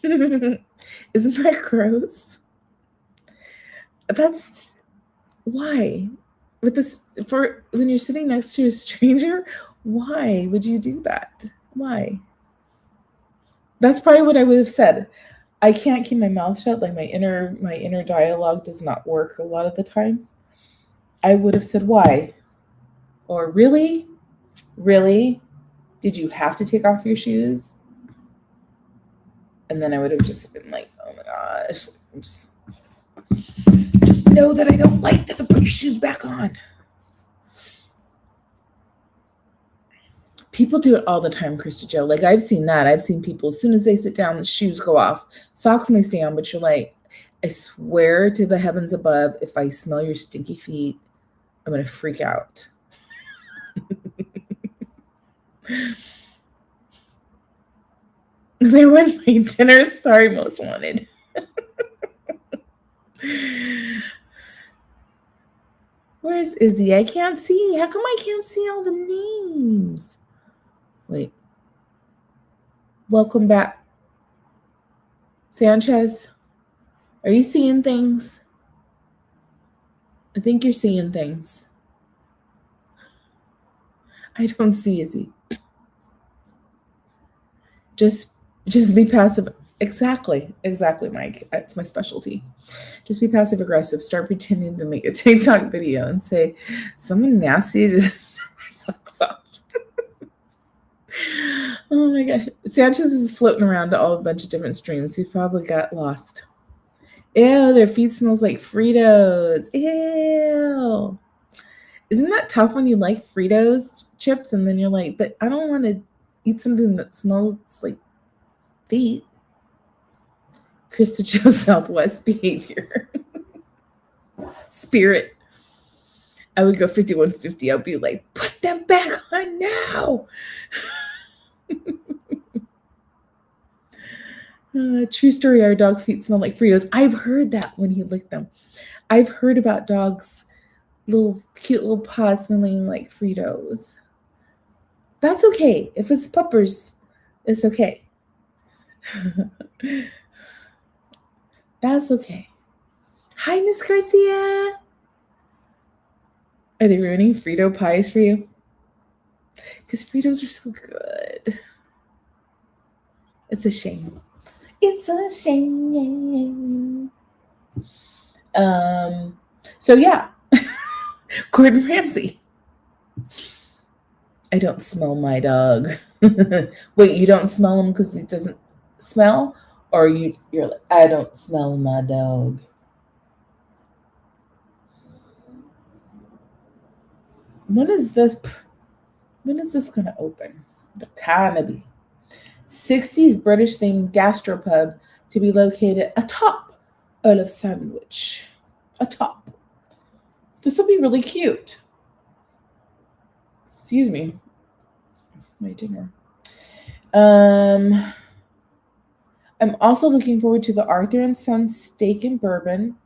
Isn't that gross? That's why. With this, for when you're sitting next to a stranger, why would you do that? Why? That's probably what I would have said. I can't keep my mouth shut. Like my inner dialogue does not work a lot of the times. I would have said why, or really, did you have to take off your shoes? And then I would have just been like, oh my gosh, just know that I don't like this, and put your shoes back on. People do it all the time, Krista Jo. Like I've seen that. I've seen people, as soon as they sit down, the shoes go off. Socks may stay on, but you're like, I swear to the heavens above, if I smell your stinky feet, I'm going to freak out. They went my dinner. Sorry, most wanted. Where's Izzy? I can't see. How come I can't see all the names? Wait. Welcome back. Sanchez, are you seeing things? I think you're seeing things. I don't see Izzy. Just be passive. Exactly, Mike. That's my specialty. Just be passive aggressive. Start pretending to make a TikTok video and say, someone nasty just took their socks off. Oh my gosh. Sanchez is floating around to all a bunch of different streams. He probably got lost. Ew, their feet smells like Fritos. Ew. Isn't that tough when you like Fritos chips and then you're like, but I don't want to eat something that smells like feet? Krista Jo Southwest behavior. Spirit. I would go 5150. I'd be like, put them back on now. True story, our dog's feet smell like Fritos. I've heard that when he licked them. I've heard about dogs' cute little paws smelling like Fritos. That's okay. If it's puppers, it's okay. That's okay. Hi, Miss Garcia. Are they ruining Frito pies for you? Because Fritos are so good. It's a shame. It's a shame. So yeah. Gordon Ramsay. I don't smell my dog. Wait, you don't smell him because he doesn't smell? Or you're like, I don't smell my dog. When is this going to open? The Carnaby. 60s British themed gastropub to be located atop Olive Sandwich. Atop. This will be really cute. Excuse me. My dinner. I'm also looking forward to the Arthur and Sons Steak and Bourbon.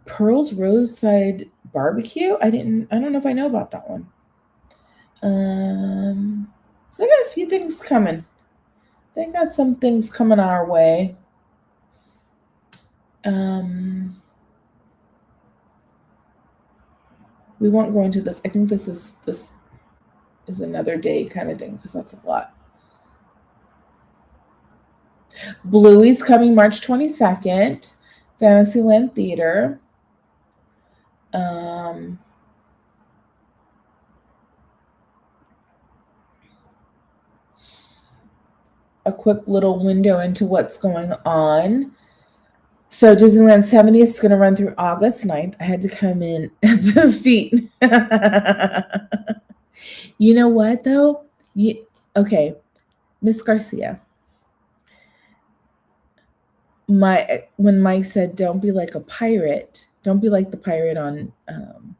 Pearl's Roadside Barbecue. I don't know if I know about that one. So I got a few things coming. They got some things coming our way. We won't go into this. I think this is another day kind of thing because that's a lot. Bluey's coming March 22nd, Fantasyland Theater. A quick little window into what's going on. So Disneyland 70th is going to run through August 9th. I had to come in at the feet. You know what, though? Okay, Miss Garcia. When Mike said, "Don't be like a pirate. Don't be like the pirate on, on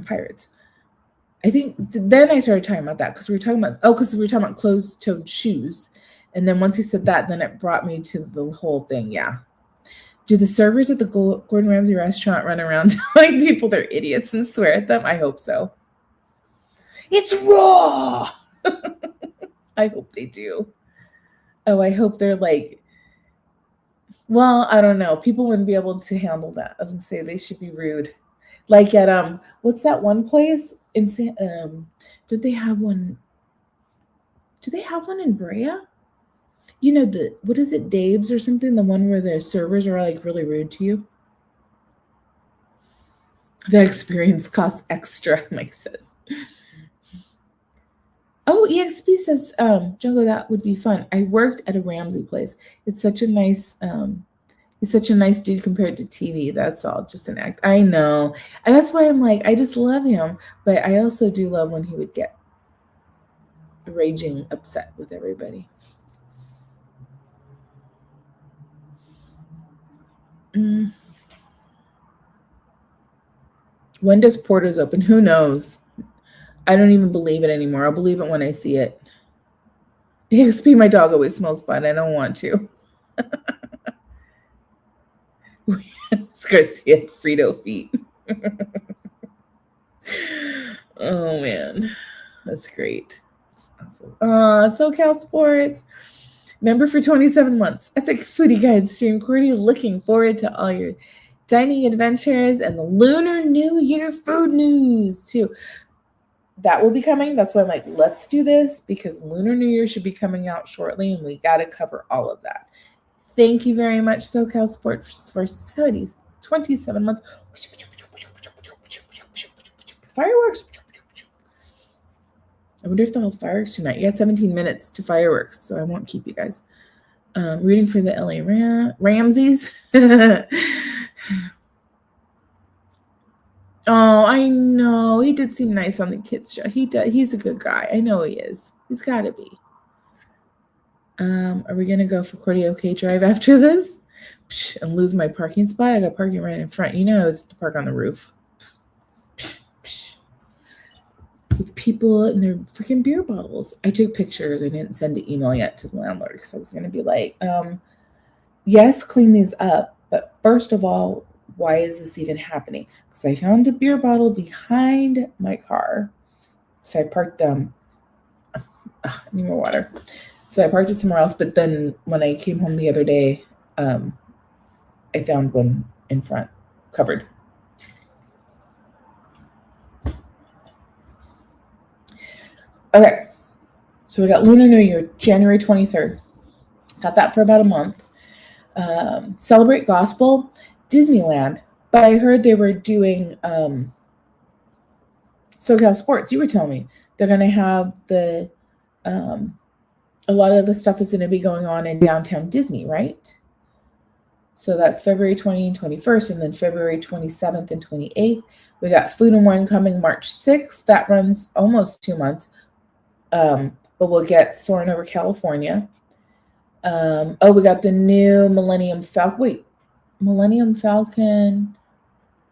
Pirates." I think then I started talking about that because we were talking about closed-toed shoes, and then once he said that, then it brought me to the whole thing. Yeah. Do the servers at the Gordon Ramsay restaurant run around telling people they're idiots and swear at them? I hope so. It's raw. I hope they do. Oh, I hope they're like, well, I don't know. People wouldn't be able to handle that. I was gonna say they should be rude. Like at what's that one place in don't they have one? Do they have one in Brea? You know what is it, Dave's or something? The one where the servers are like really rude to you. The experience costs extra, Mike says. Oh, EXP says, Jungle, that would be fun. I worked at a Ramsey place. It's such a nice, he's such a nice dude compared to TV. That's all, just an act. I know. And that's why I'm like, I just love him. But I also do love when he would get raging upset with everybody. When does Porto's open? Who knows? I don't even believe it anymore. I'll believe it when I see it. EXP, my dog always smells bad. I don't want to. Garcia Frito feet. Oh man, that's great. That's awesome. SoCal Sports. Member for 27 months. Epic Foodie Guide stream. Courtney looking forward to all your dining adventures and the Lunar New Year food news too. That will be coming. That's why I'm like, let's do this because Lunar New Year should be coming out shortly and we got to cover all of that. Thank you very much, SoCal Sports, for 27 months. Fireworks. I wonder if they'll have fireworks tonight. You got 17 minutes to fireworks, so I won't keep you guys. Rooting for the LA Ramses. Oh, I know. He did seem nice on the kids show. He's a good guy. I know he is. He's got to be. Are we going to go for Karaoke Drive after this? And lose my parking spot? I got parking right in front. You know, I was to park on the roof. With people and their freaking beer bottles. I took pictures. I didn't send an email yet to the landlord because I was going to be like, yes, clean these up. But first of all, why is this even happening? Because I found a beer bottle behind my car. So I parked, I need more water. So I parked it somewhere else. But then when I came home the other day, I found one in front, covered. Okay, so we got Lunar New Year, January 23rd. Got that for about a month. Celebrate Gospel, Disneyland. But I heard they were doing SoCal Sports. You were telling me they're going to have a lot of the stuff is going to be going on in downtown Disney, right? So that's February 20th and 21st, and then February 27th and 28th. We got Food and Wine coming March 6th. That runs almost 2 months. But we'll get Soarin' Over California. We got the new Millennium Falcon. Wait, Millennium Falcon.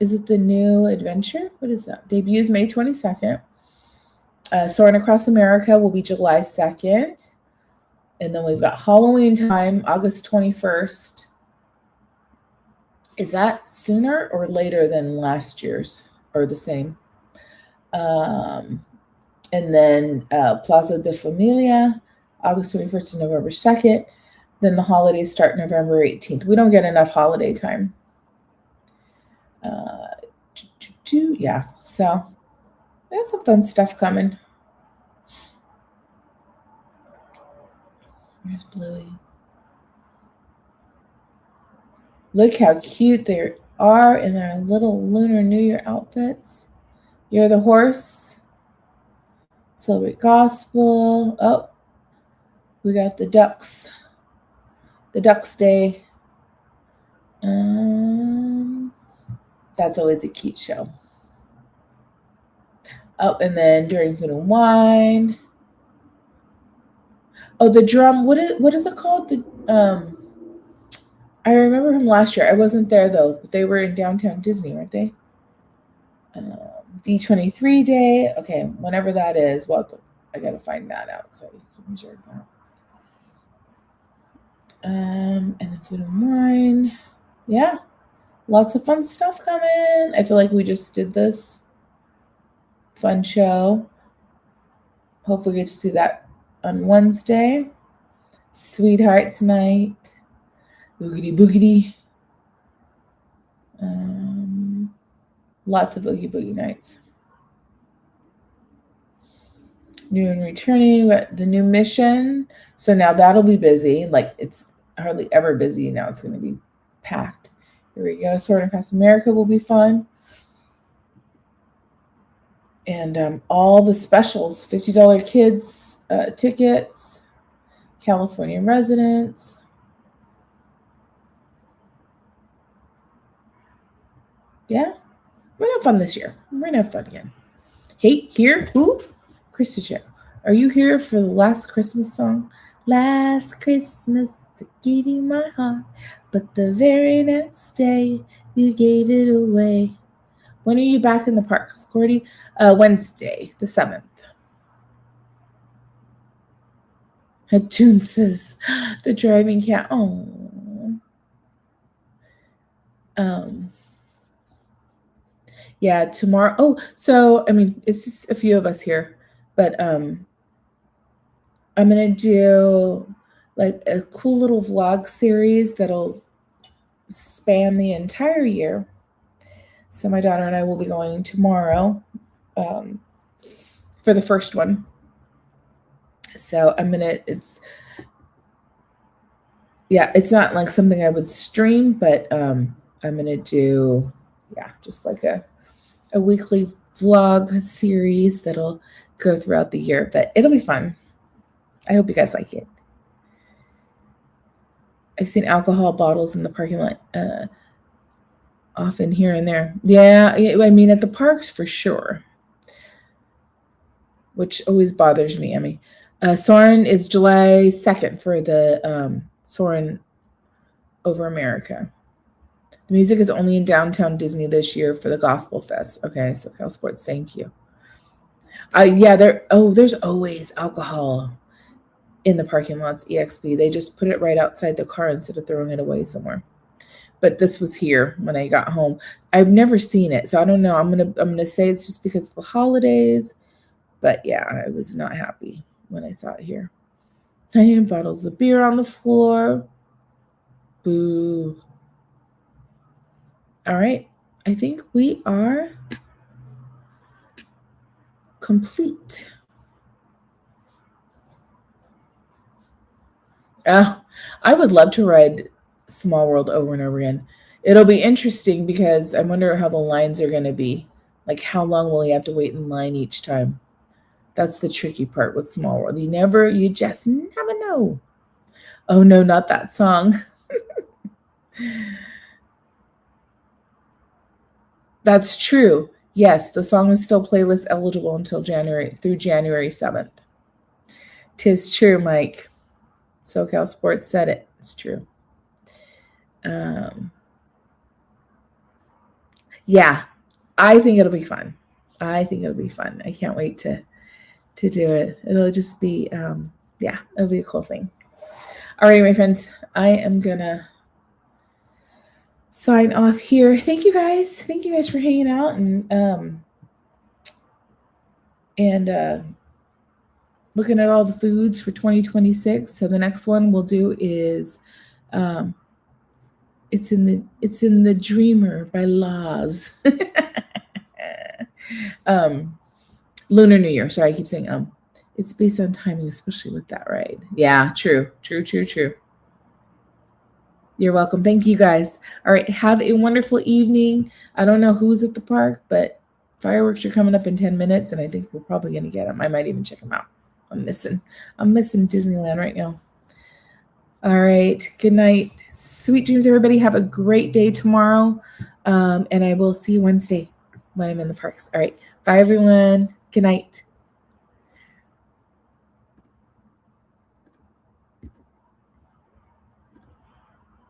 Is it the new adventure? What is that? Debuts May 22nd. Soarin' Across America will be July 2nd. And then we've got Halloween Time, August 21st. Is that sooner or later than last year's or the same? And then Plaza de Familia, August 21st to November 2nd. Then the holidays start November 18th. We don't get enough holiday time. Yeah, so there's some fun stuff coming. There's Bluey. Look how cute they are in their little Lunar New Year outfits. You're the horse. Celebrate Gospel. Oh, we got the ducks. The Ducks Day. That's always a cute show. Oh, and then during Food and Wine. Oh, the drum. What is it called? I remember from last year. I wasn't there though, but they were in downtown Disney, weren't they? D23 day. Okay, whenever that is. Well, I gotta find that out so you can reserve that. And then Food and Wine. Yeah, lots of fun stuff coming. I feel like we just did this fun show. Hopefully, get to see that on Wednesday. Sweethearts Night. Boogity boogity. Lots of Oogie Boogie nights. New and returning, the new mission. So now that'll be busy. Like it's hardly ever busy. Now it's going to be packed. Here we go. Soaring Across America will be fun. And all the specials, $50 kids tickets, California residents. Yeah, we're gonna have fun this year. We're gonna have fun again. Hey, here, who? Christy, are you here for the last Christmas song? Last Christmas, I gave you my heart, but the very next day, you gave it away. When are you back in the parks, Cordy? Wednesday, the 7th. Tune says, the driving cat. Oh. Yeah, tomorrow. Oh, so I mean, it's just a few of us here, but I'm gonna do like a cool little vlog series that'll span the entire year. So my daughter and I will be going tomorrow for the first one. So it's not like something I would stream, but I'm gonna do just like a weekly vlog series that'll go throughout the year, but it'll be fun. I hope you guys like it. I've seen alcohol bottles in the parking lot often here and there. Yeah, I mean at the parks for sure, which always bothers me. I mean, Soarin' is July 2nd for the Soarin' Over America. The music is only in downtown Disney this year for the Gospel Fest. Okay, so Cal Sports, thank you. There's always alcohol in the parking lots, EXP. They just put it right outside the car instead of throwing it away somewhere. But this was here when I got home. I've never seen it, so I don't know. I'm gonna say it's just because of the holidays. But yeah, I was not happy when I saw it here. 9 bottles of beer on the floor. Boo. All right. I think we are complete. I would love to ride Small World over and over again. It'll be interesting because I wonder how the lines are going to be. Like, how long will you have to wait in line each time? That's the tricky part with Small World. You just never know. Oh, no, not that song. That's true. Yes, the song is still playlist eligible until January 7th. 'Tis true, Mike. SoCal Sports said it. It's true. Yeah, I think it'll be fun. I can't wait to do it. It'll just be, it'll be a cool thing. All right, my friends, I am gonna sign off here. Thank you guys for hanging out and looking at all the foods for 2026. So the next one we'll do is it's in the Dreamer by Laz. Lunar New Year. Sorry, I keep saying it's based on timing, especially with that ride. Yeah, true. You're welcome. Thank you guys. All right, have a wonderful evening. I don't know who's at the park, but fireworks are coming up in 10 minutes, and I think we're probably going to get them. I might even check them out. I'm missing Disneyland right now. All right, good night. Sweet dreams, everybody. Have a great day tomorrow. And I will see you Wednesday when I'm in the parks. All right. Bye, everyone. Good night.